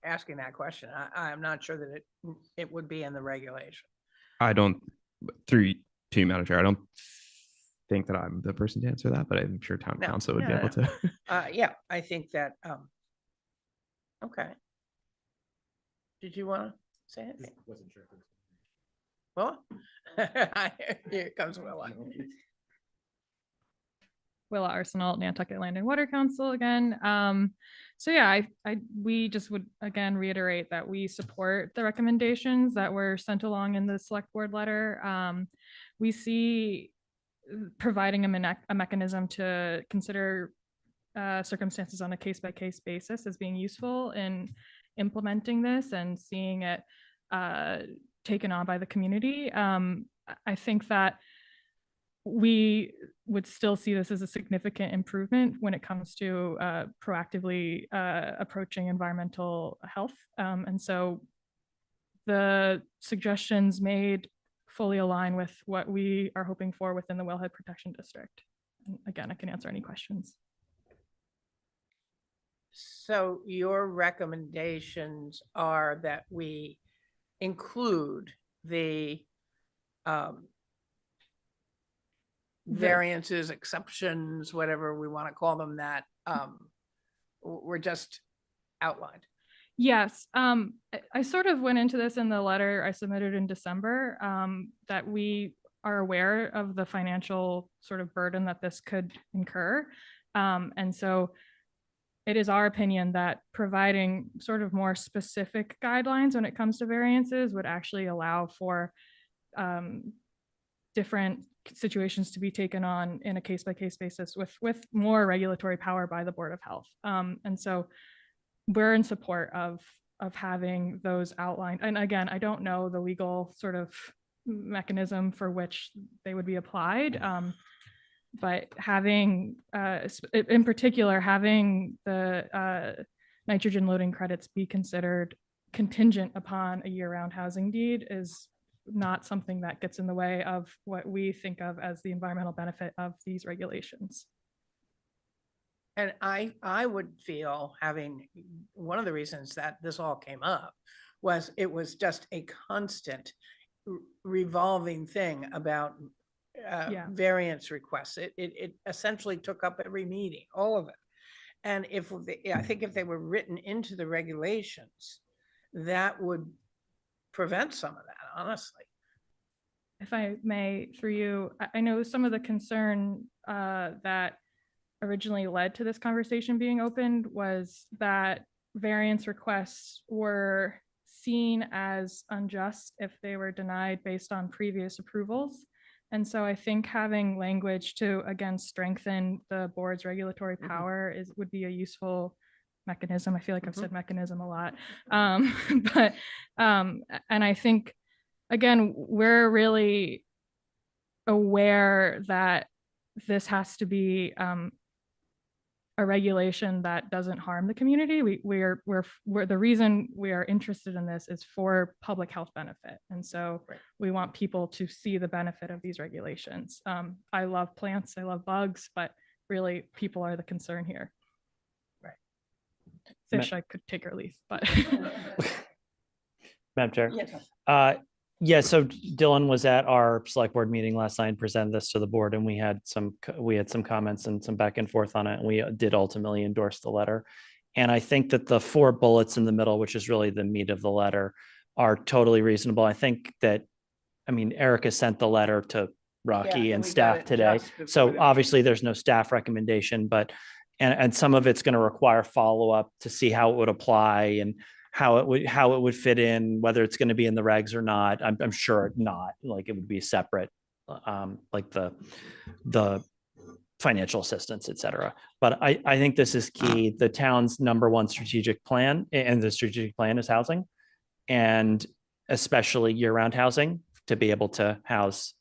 asking that question. I'm not sure that it would be in the regulation. I don't, through to you, Madam Chair, I don't think that I'm the person to answer that, but I'm sure town council would be able to. Yeah, I think that, okay. Did you want to say anything? Wasn't sure. Well, here comes Will. Willa Arsenal, Nantucket Land and Water Council again. So yeah, we just would again reiterate that we support the recommendations that were sent along in the select board letter. We see providing a mechanism to consider circumstances on a case-by-case basis as being useful in implementing this and seeing it taken on by the community. I think that we would still see this as a significant improvement when it comes to proactively approaching environmental health. And so the suggestions made fully align with what we are hoping for within the Wellhead Protection District. And again, I can answer any questions. So your recommendations are that we include the variances, exceptions, whatever we want to call them, that were just outlined. Yes, I sort of went into this in the letter I submitted in December, that we are aware of the financial sort of burden that this could incur. And so it is our opinion that providing sort of more specific guidelines when it comes to variances would actually allow for different situations to be taken on in a case-by-case basis with more regulatory power by the Board of Health. And so we're in support of having those outlined. And again, I don't know the legal sort of mechanism for which they would be applied. But having, in particular, having the nitrogen loading credits be considered contingent upon a year-round housing deed is not something that gets in the way of what we think of as the environmental benefit of these regulations. And I would feel, having, one of the reasons that this all came up was it was just a constant revolving thing about variance requests. It essentially took up every meeting, all of it. And I think if they were written into the regulations, that would prevent some of that, honestly. If I may, through you, I know some of the concern that originally led to this conversation being opened was that variance requests were seen as unjust if they were denied based on previous approvals. And so I think having language to, again, strengthen the board's regulatory power would be a useful mechanism. I feel like I've said mechanism a lot. And I think, again, we're really aware that this has to be a regulation that doesn't harm the community. We're the reason we are interested in this is for public health benefit. And so we want people to see the benefit of these regulations. I love plants, I love bugs, but really people are the concern here. Right. Fish, I could take or leave, but. Madam Chair. Yes. Yeah, so Dylan was at our select board meeting last night and presented this to the board, and we had some comments and some back and forth on it, and we did ultimately endorse the letter. And I think that the 4 bullets in the middle, which is really the meat of the letter, are totally reasonable. I think that, I mean, Erica sent the letter to Rocky and staff today. So obviously there's no staff recommendation, but, and some of it's going to require follow-up to see how it would apply and how it would fit in, whether it's going to be in the regs or not. I'm sure not, like it would be separate, like the financial assistance, et cetera. But I think this is key. The town's #1 strategic plan, and the strategic plan is housing, and especially year-round housing, to be able to house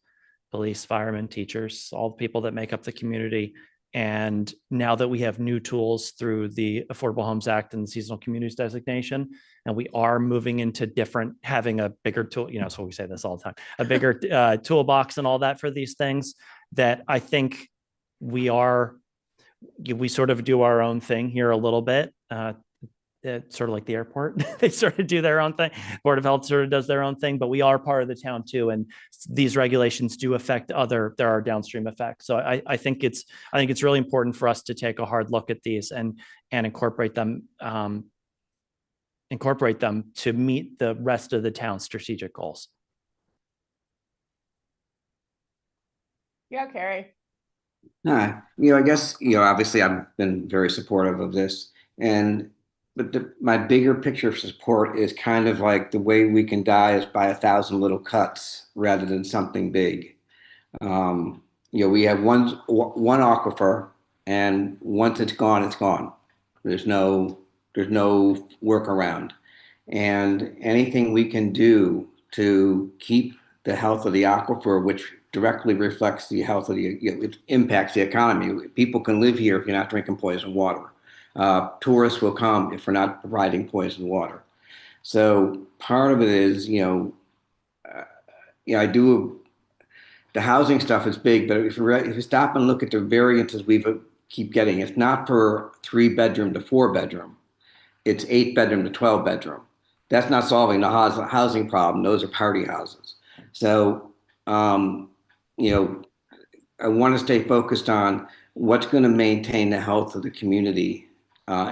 police, firemen, teachers, all the people that make up the community. And now that we have new tools through the Affordable Homes Act and the Seasonal Communities designation, and we are moving into having a bigger tool, so we say this all the time, a bigger toolbox and all that for these things, that I think we sort of do our own thing here a little bit. It's sort of like the airport. They sort of do their own thing. Board of Health sort of does their own thing, but we are part of the town too. And these regulations do affect there are downstream effects. So I think it's really important for us to take a hard look at these and incorporate them to meet the rest of the town's strategic goals. Yeah, Carrie. I guess, obviously I've been very supportive of this and but my bigger picture of support is kind of like the way we can die is by 1,000 little cuts rather than something big. We have one aquifer, and once it's gone, it's gone. There's no workaround. And anything we can do to keep the health of the aquifer, which directly reflects the health of it impacts the economy. People can live here if you're not drinking poison water. Tourists will come if we're not providing poison water. So part of it is, I do the housing stuff is big, but if you stop and look at the variances we keep getting, it's not for 3 bedroom to 4 bedroom. It's 8 bedroom to 12 bedroom. That's not solving the housing problem. Those are party houses. So, you know, I want to stay focused on what's going to maintain the health of the community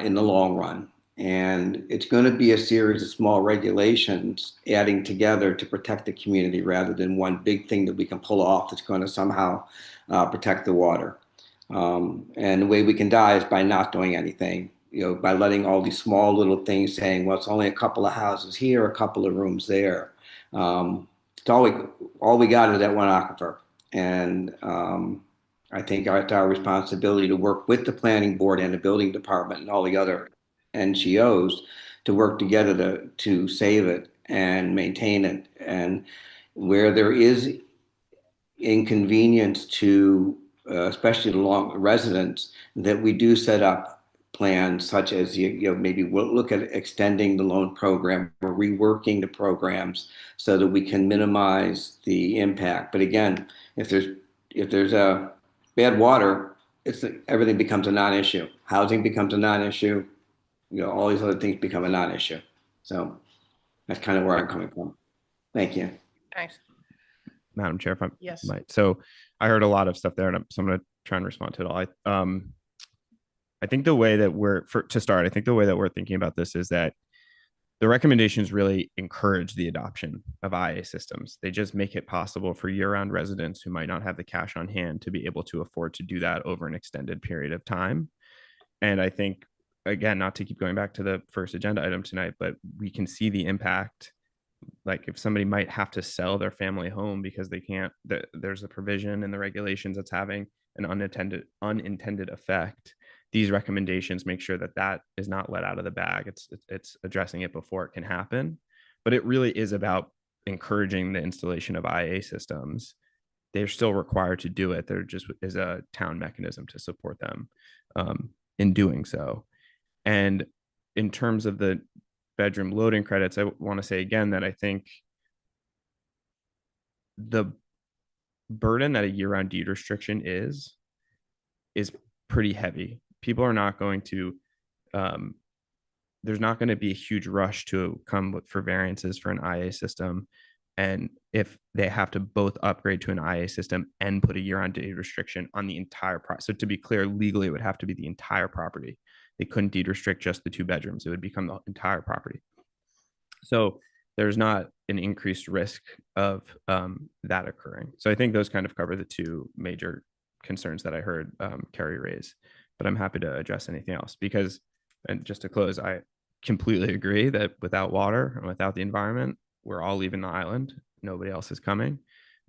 in the long run. And it's going to be a series of small regulations adding together to protect the community rather than one big thing that we can pull off that's going to somehow protect the water. And the way we can die is by not doing anything, by letting all these small little things saying, well, it's only a couple of houses here, a couple of rooms there. It's all we got is that one aquifer. And I think it's our responsibility to work with the planning board and the building department and all the other NGOs to work together to save it and maintain it. And where there is inconvenience to, especially the long residents, that we do set up plans such as maybe we'll look at extending the loan program or reworking the programs so that we can minimize the impact. But again, if there's a bad water, everything becomes a non-issue. Housing becomes a non-issue. All these other things become a non-issue. So that's kind of where I'm coming from. Thank you. Thanks. Madam Chair, if I Yes. might. So I heard a lot of stuff there, and so I'm going to try and respond to it all. I think the way that I think the way that we're thinking about this is that the recommendations really encourage the adoption of IA systems. They just make it possible for year-round residents who might not have the cash on hand to be able to afford to do that over an extended period of time. And I think, again, not to keep going back to the first agenda item tonight, but we can see the impact. Like if somebody might have to sell their family home because they can't, there's a provision in the regulations that's having an unintended effect. These recommendations make sure that that is not let out of the bag. It's addressing it before it can happen. But it really is about encouraging the installation of IA systems. They're still required to do it. There just is a town mechanism to support them in doing so. And in terms of the bedroom loading credits, I want to say again that I think the burden that a year-round deed restriction is pretty heavy. People are not going to, there's not going to be a huge rush to come for variances for an IA system. And if they have to both upgrade to an IA system and put a year-round deed restriction on the entire property. So to be clear, legally, it would have to be the entire property. They couldn't deed restrict just the 2 bedrooms. It would become the entire property. So there's not an increased risk of that occurring. So I think those kind of cover the 2 major concerns that I heard Carrie raise, but I'm happy to address anything else because, and just to close, I completely agree that without water and without the environment, we're all leaving the island. Nobody else is coming.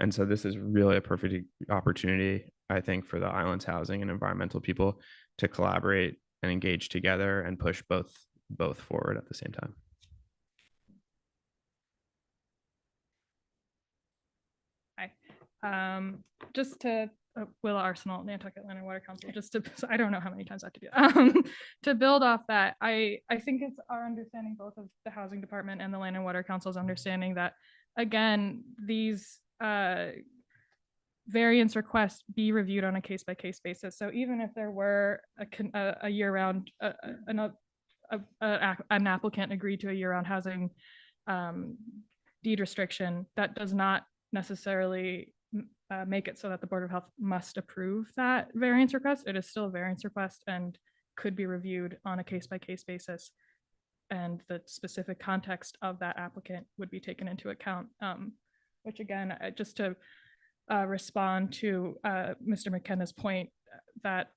And so this is really a perfect opportunity, I think, for the island's housing and environmental people to collaborate and engage together and push both forward at the same time. Hi. Just to Willa Arsenal, Nantucket Land and Water Council, just to, I don't know how many times I have to do that. To build off that, I think it's our understanding, both of the Housing Department and the Land and Water Council's understanding that, again, these variance requests be reviewed on a case-by-case basis. So even if there were a year-round, an applicant agreed to a year-round housing deed restriction, that does not necessarily make it so that the Board of Health must approve that variance request. It is still a variance request and could be reviewed on a case-by-case basis. And the specific context of that applicant would be taken into account, which again, just to respond to Mr. McKenna's point that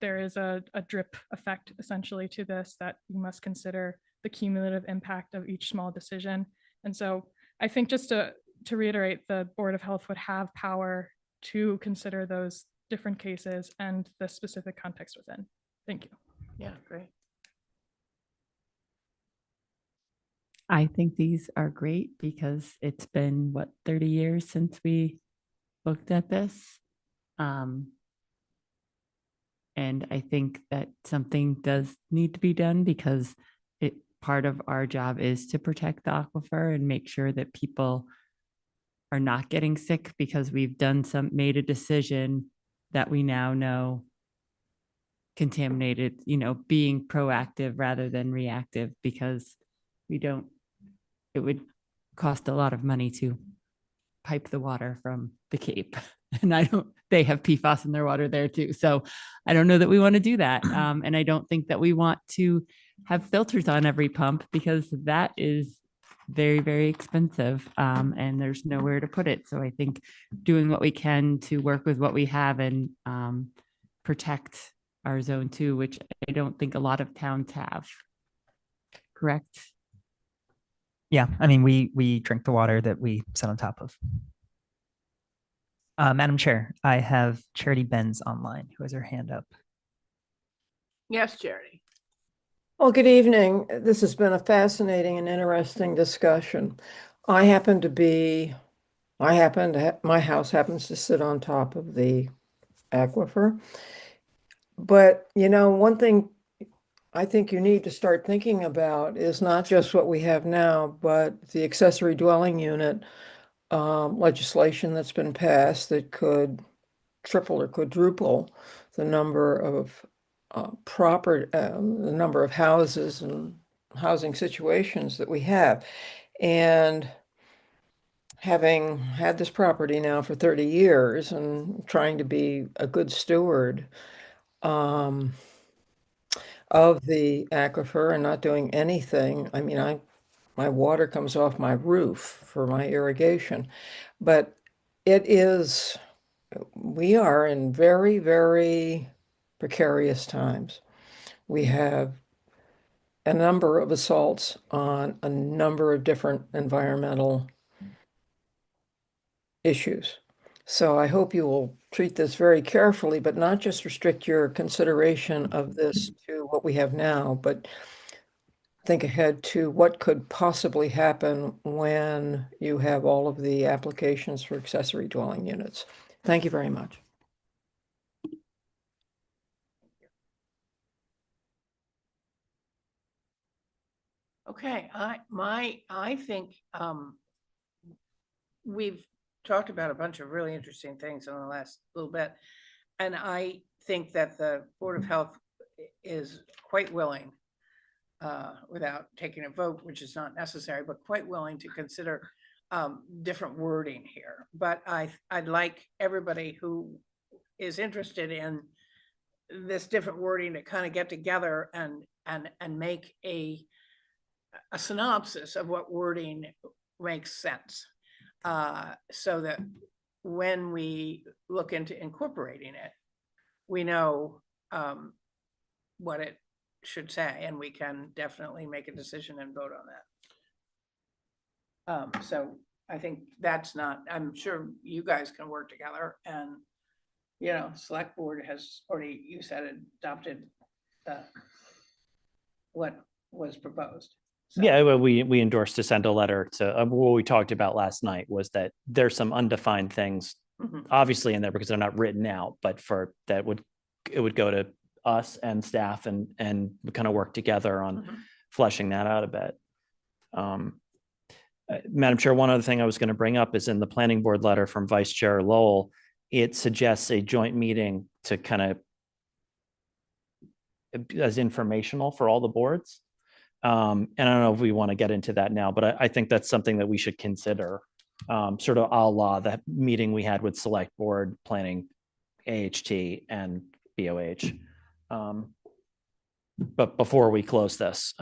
there is a drip effect essentially to this, that you must consider the cumulative impact of each small decision. And so I think just to reiterate, the Board of Health would have power to consider those different cases and the specific context within. Thank you. Yeah, great. I think these are great because it's been, what, 30 years since we looked at this. And I think that something does need to be done because part of our job is to protect the aquifer and make sure that people are not getting sick because we've made a decision that we now know contaminated, being proactive rather than reactive, because it would cost a lot of money to pipe the water from the Cape. And they have PFAS in their water there too. So I don't know that we want to do that. And I don't think that we want to have filters on every pump because that is very, very expensive. And there's nowhere to put it. So I think doing what we can to work with what we have and protect our zone 2, which I don't think a lot of towns have. Correct? Yeah, I mean, we drink the water that we sit on top of. Madam Chair, I have Charity Benz online, who has her hand up. Yes, Charity. Well, good evening. This has been a fascinating and interesting discussion. My house happens to sit on top of the aquifer. But, one thing I think you need to start thinking about is not just what we have now, but the accessory dwelling unit legislation that's been passed that could triple or quadruple the number of the number of houses and housing situations that we have. And having had this property now for 30 years and trying to be a good steward of the aquifer and not doing anything, I mean, my water comes off my roof for my irrigation, but we are in very, very precarious times. We have a number of assaults on a number of different environmental issues. So I hope you will treat this very carefully, but not just restrict your consideration of this to what we have now, but think ahead to what could possibly happen when you have all of the applications for accessory dwelling units. Thank you very much. Okay, I think we've talked about a bunch of really interesting things in the last little bit. And I think that the Board of Health is quite willing, without taking a vote, which is not necessary, but quite willing to consider different wording here. But I'd like everybody who is interested in this different wording to kind of get together and make a synopsis of what wording makes sense, so that when we look into incorporating it, we know what it should say, and we can definitely make a decision and vote on that. So I think I'm sure you guys can work together, and select board has already, you said, adopted what was proposed. So. Yeah, well, we endorsed to send a letter to what we talked about last night was that there's some undefined things obviously in there because they're not written out, but it would go to us and staff and kind of work together on fleshing that out a bit. Madam Chair, one other thing I was going to bring up is in the planning board letter from Vice Chair Lowell, it suggests a joint meeting to kind of as informational for all the boards. And I don't know if we want to get into that now, but I think that's something that we should consider, sort of a la that meeting we had with Select Board, Planning, AHT, and BOH. But before we close this,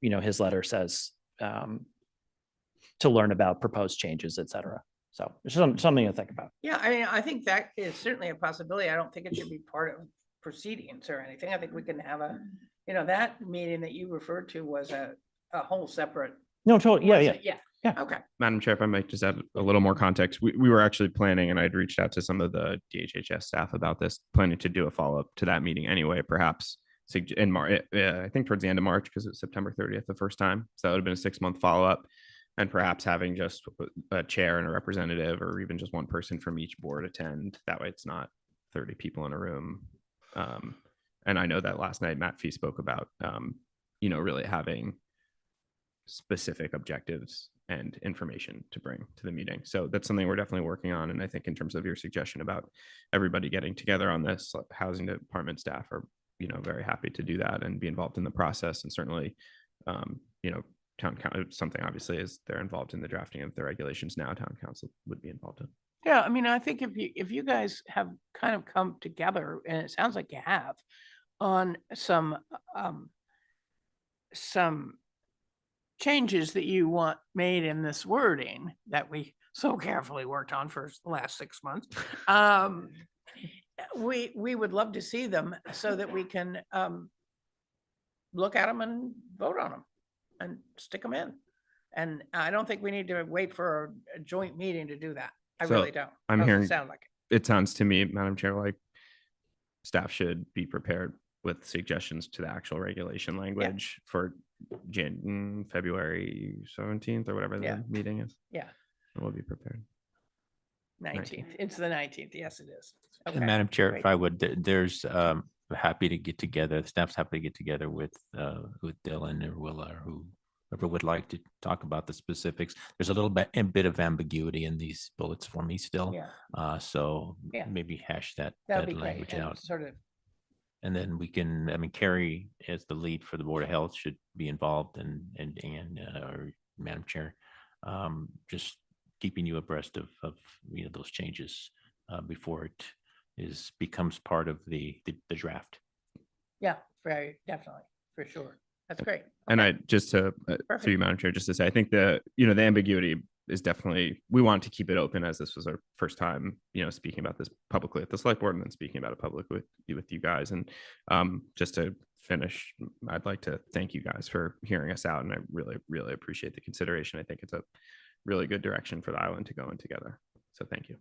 his letter says to learn about proposed changes, et cetera. So it's something to think about. Yeah, I mean, I think that is certainly a possibility. I don't think it should be part of proceedings or anything. I think we can have a, that meeting that you referred to was a whole separate. No, totally. Yeah, was yeah. it? Yeah. Yeah. Okay. Madam Chair, if I might just add a little more context, we were actually planning, and I'd reached out to some of the DHHS staff about this, planning to do a follow-up to that meeting anyway, perhaps in March, I think towards the end of March, because it's September 30th the first time. So that would have been a 6-month follow-up, and perhaps having just a chair and a representative, or even just one person from each board attend. That way it's not 30 people in a room. And I know that last night Matt Fee spoke about, really having specific objectives and information to bring to the meeting. So that's something we're definitely working on. And I think in terms of your suggestion about everybody getting together on this, housing department staff are, very happy to do that and be involved in the process. And certainly, town council, something obviously is they're involved in the drafting of the regulations now, town council would be involved in. Yeah, I mean, I think if you guys have kind of come together, and it sounds like you have, on some changes that you want made in this wording that we so carefully worked on for the last 6 months, we would love to see them so that we can look at them and vote on them and stick them in. And I don't think we need to wait for a joint meeting to do that. I really don't. I'm Doesn't hearing, sound like it sounds to me, Madam Chair, like staff should be prepared with suggestions to the actual regulation language for February 17th or whatever the meeting is. Yeah. And we'll be prepared. 19th. It's the 19th. Yes, it is. And Okay, Madam Chair, great. if I would, there's happy to get together, staff's happy to get together with Dylan or Willa or whoever would like to talk about the specifics. There's a bit of ambiguity in these bullets for me still. Yeah. So Yeah. maybe hash that That'd be language great. And out. sort of, And then we can, Carrie, as the lead for the Board of Health, should be involved, and or Madam Chair, just keeping you abreast of those changes before it becomes part of the draft. yeah, very definitely, for sure. That's great. And Okay. I just to Perfect. through you, Madam Chair, just to say, I think the ambiguity is definitely, we want to keep it open, as this was our first time, speaking about this publicly at the select board and then speaking about it publicly with you guys. And just to finish, I'd like to thank you guys for hearing us out. And I really, really appreciate the consideration. I think it's a really good direction for the island to go in together. So thank you.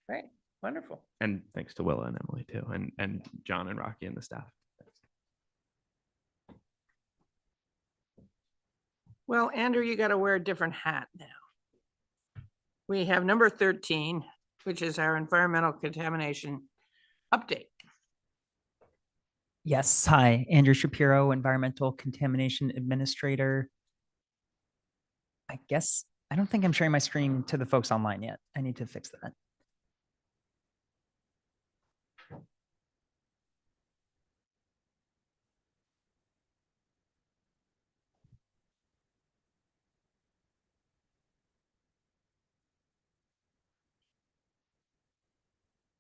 Great. Wonderful. And thanks to Willa and Emily too, and John and Rocky and the staff. Well, Andrew, you got to wear a different hat now. We have number 13, which is our environmental contamination update. Yes. Hi, Andrew Shapiro, Environmental Contamination Administrator. I don't think I'm sharing my screen to the folks online yet. I need to fix that.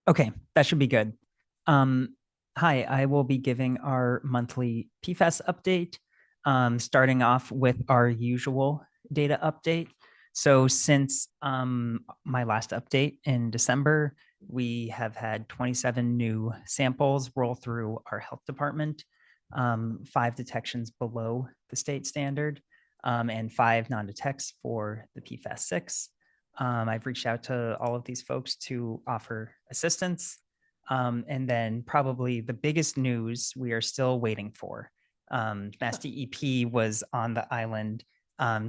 Okay, that should be good. Hi, I will be giving our monthly PFAS update, starting off with our usual data update. So since my last update in December, we have had 27 new samples roll through our health department, 5 detections below the state standard, and 5 non-detects for the PFAS 6. I've reached out to all of these folks to offer assistance. And then probably the biggest news we are still waiting for. Mass DEP was on the island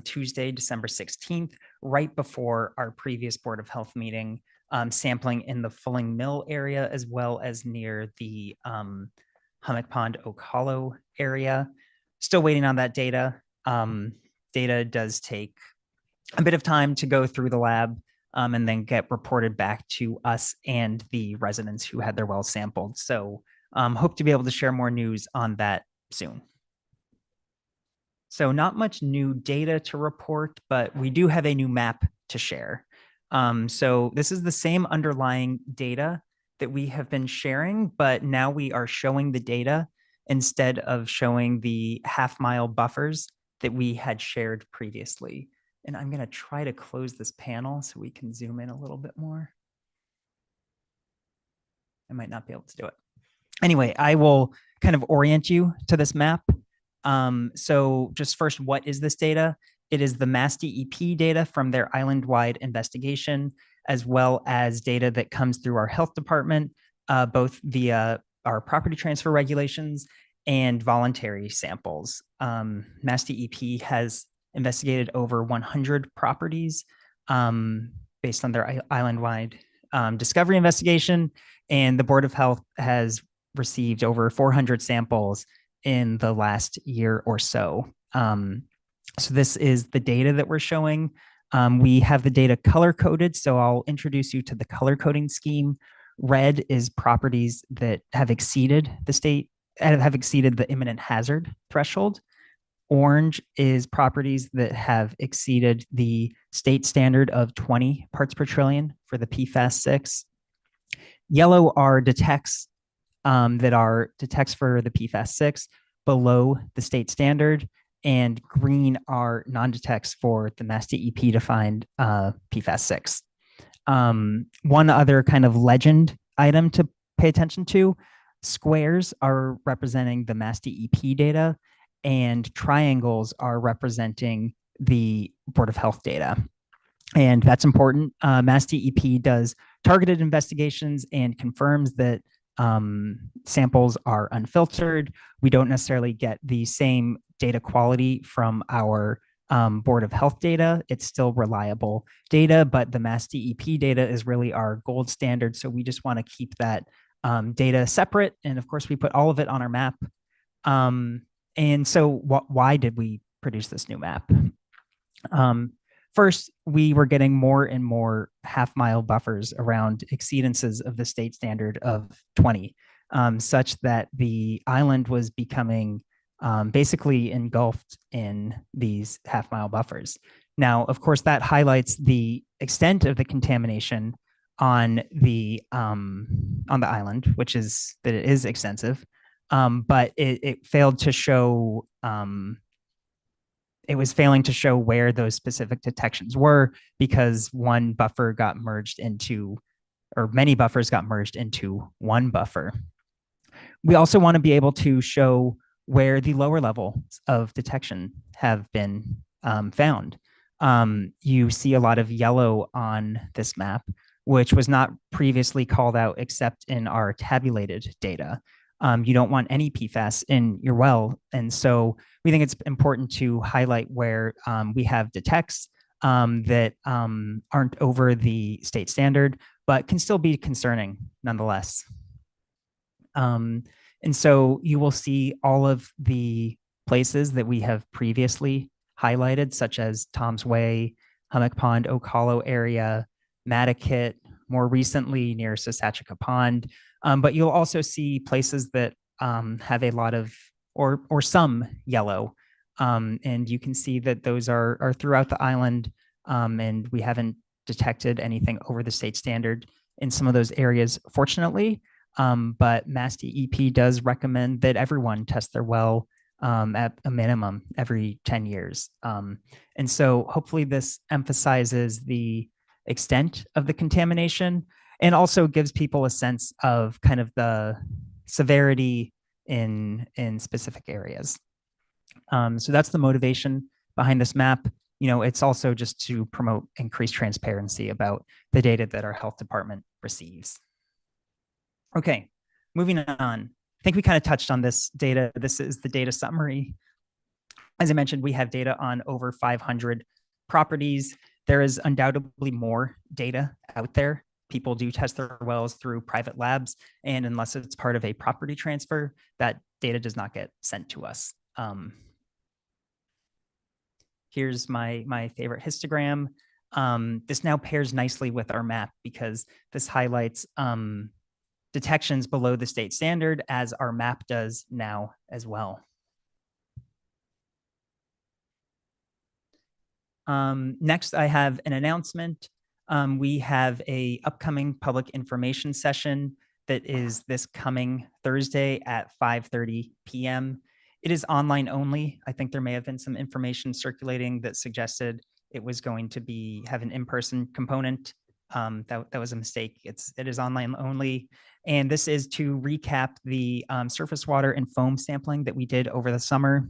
Tuesday, December 16th, right before our previous Board of Health meeting, sampling in the Fulling Mill area, as well as near the Hummock Pond Oak Hollow area. Still waiting on that data. Data does take a bit of time to go through the lab and then get reported back to us and the residents who had their wells sampled. So hope to be able to share more news on that soon. So not much new data to report, but we do have a new map to share. So this is the same underlying data that we have been sharing, but now we are showing the data instead of showing the half-mile buffers that we had shared previously. And I'm going to try to close this panel so we can zoom in a little bit more. I might not be able to do it. Anyway, I will kind of orient you to this map. So just first, what is this data? It is the Mass DEP data from their island-wide investigation, as well as data that comes through our health department, both via our property transfer regulations and voluntary samples. Mass DEP has investigated over 100 properties based on their island-wide discovery investigation, and the Board of Health has received over 400 samples in the last year or so. So this is the data that we're showing. We have the data color coded, so I'll introduce you to the color coding scheme. Red is properties that have exceeded the imminent hazard threshold. Orange is properties that have exceeded the state standard of 20 parts per trillion for the PFAS-6. Yellow are detects that are detects for the PFAS-6 below the state standard, and green are non-detects for the Mass DEP defined PFAS-6. One other kind of legend item to pay attention to: squares are representing the Mass DEP data, and triangles are representing the Board of Health data. And that's important. Mass DEP does targeted investigations and confirms that samples are unfiltered. We don't necessarily get the same data quality from our Board of Health data. It's still reliable data, but the Mass DEP data is really our gold standard. So we just want to keep that data separate. And of course, we put all of it on our map. And so why did we produce this new map? First, we were getting more and more half-mile buffers around exceedances of the state standard of 20, such that the island was becoming basically engulfed in these half-mile buffers. Now, of course, that highlights the extent of the contamination on the island, which is that it is extensive, but it failed to show. It was failing to show where those specific detections were, because one buffer got merged into, or many buffers got merged into one buffer. We also want to be able to show where the lower levels of detection have been found. You see a lot of yellow on this map, which was not previously called out except in our tabulated data. You don't want any PFAS in your well. And so we think it's important to highlight where we have detects that aren't over the state standard, but can still be concerning nonetheless. And so you will see all of the places that we have previously highlighted, such as Tom's Way, Hummock Pond, Ocala area, Nantucket, more recently near Saskatchewan Pond. But you'll also see places that have a lot of, or some yellow. And you can see that those are throughout the island, and we haven't detected anything over the state standard in some of those areas, fortunately. But Mass DEP does recommend that everyone test their well at a minimum every 10 years. And so hopefully this emphasizes the extent of the contamination and also gives people a sense of kind of the severity in specific areas. So that's the motivation behind this map. You know, it's also just to promote increased transparency about the data that our health department receives. Okay, moving on. I think we kind of touched on this data. This is the data summary. As I mentioned, we have data on over 500 properties. There is undoubtedly more data out there. People do test their wells through private labs, and unless it's part of a property transfer, that data does not get sent to us. Here's my favorite histogram. This now pairs nicely with our map because this highlights detections below the state standard, as our map does now as well. Next, I have an announcement. We have an upcoming public information session that is this coming Thursday at 5:30 p.m. It is online only. I think there may have been some information circulating that suggested it was going to have an in-person component. That was a mistake. It is online only. And this is to recap the surface water and foam sampling that we did over the summer.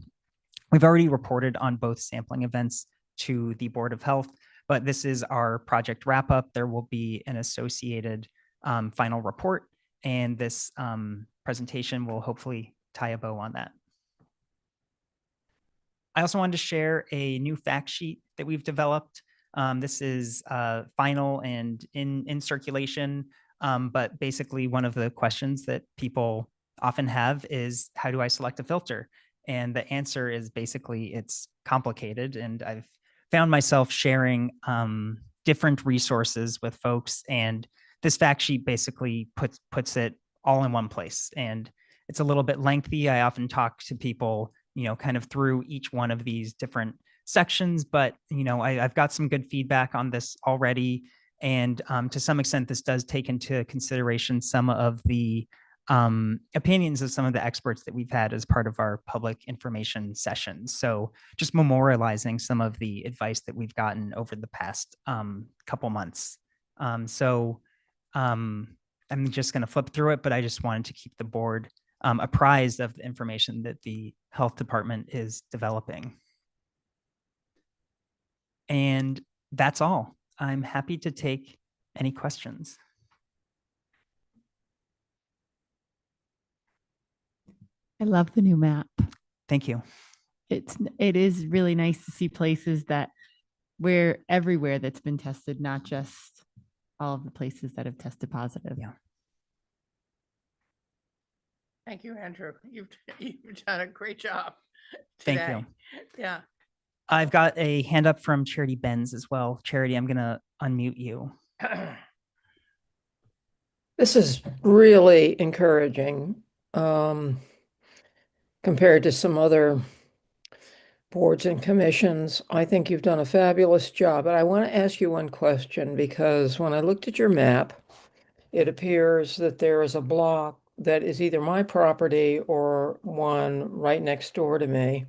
We've already reported on both sampling events to the Board of Health, but this is our project wrap up. There will be an associated final report, and this presentation will hopefully tie a bow on that. I also wanted to share a new fact sheet that we've developed. This is final and in circulation, but basically one of the questions that people often have is, how do I select a filter? And the answer is basically it's complicated. And I've found myself sharing different resources with folks. And this fact sheet basically puts it all in one place. And it's a little bit lengthy. I often talk to people, kind of through each one of these different sections, but, I've got some good feedback on this already. And to some extent, this does take into consideration some of the opinions of some of the experts that we've had as part of our public information sessions. So just memorializing some of the advice that we've gotten over the past couple months. I'm just going to flip through it, but I just wanted to keep the board apprised of the information that the health department is developing. And that's all. I'm happy to take any questions. I love the new map. Thank you. It is really nice to see places that we're everywhere that's been tested, not just all of the places that have tested positive. Yeah. Thank you, Andrew. You've done a great job Thank today. you. Yeah. I've got a hand up from Charity Benz as well. Charity, I'm going to unmute you. This is really encouraging compared to some other boards and commissions. I think you've done a fabulous job. But I want to ask you one question, because when I looked at your map, it appears that there is a block that is either my property or one right next door to me.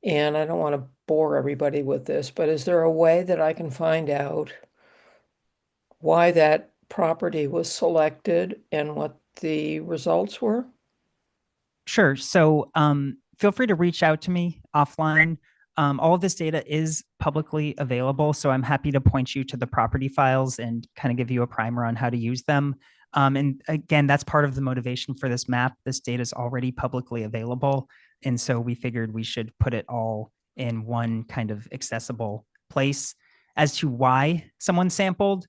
And I don't want to bore everybody with this, but is there a way that I can find out why that property was selected and what the results were? Sure. So feel free to reach out to me offline. All of this data is publicly available, so I'm happy to point you to the property files and kind of give you a primer on how to use them. And again, that's part of the motivation for this map. This data is already publicly available. And so we figured we should put it all in one kind of accessible place. As to why someone sampled,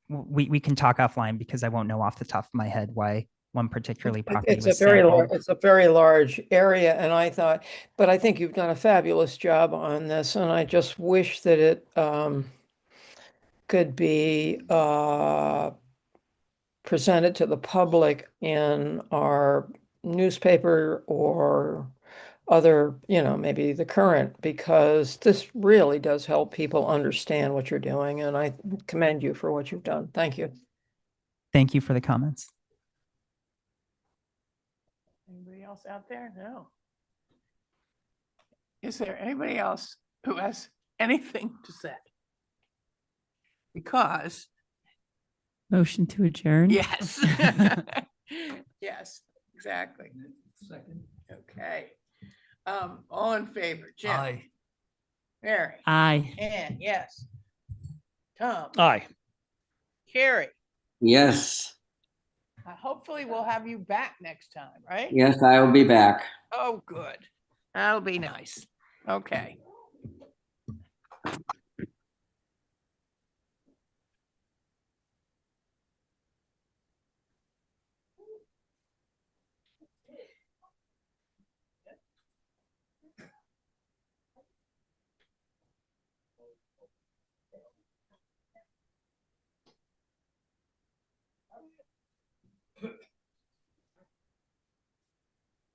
we can talk offline, because I won't know off the top of my head why one particularly property was sampled. It's a very large area, and I thought, but I think you've done a fabulous job on this, and I just wish that it could be presented to the public in our newspaper or other, maybe the Current, because this really does help people understand what you're doing, and I commend you for what you've done. Thank you. Thank you for the comments. Anybody else out there? No. Is there anybody else who has anything to say? Because Motion to adjourn. yes. Yes, exactly. Second. Okay. All in favor, Jim? Aye. Mary? Aye. Ann, yes. Tom? Aye. Carrie? Yes, Hopefully we'll have you back next time, right? yes, I will be back. Oh, good. That'll be nice. Okay.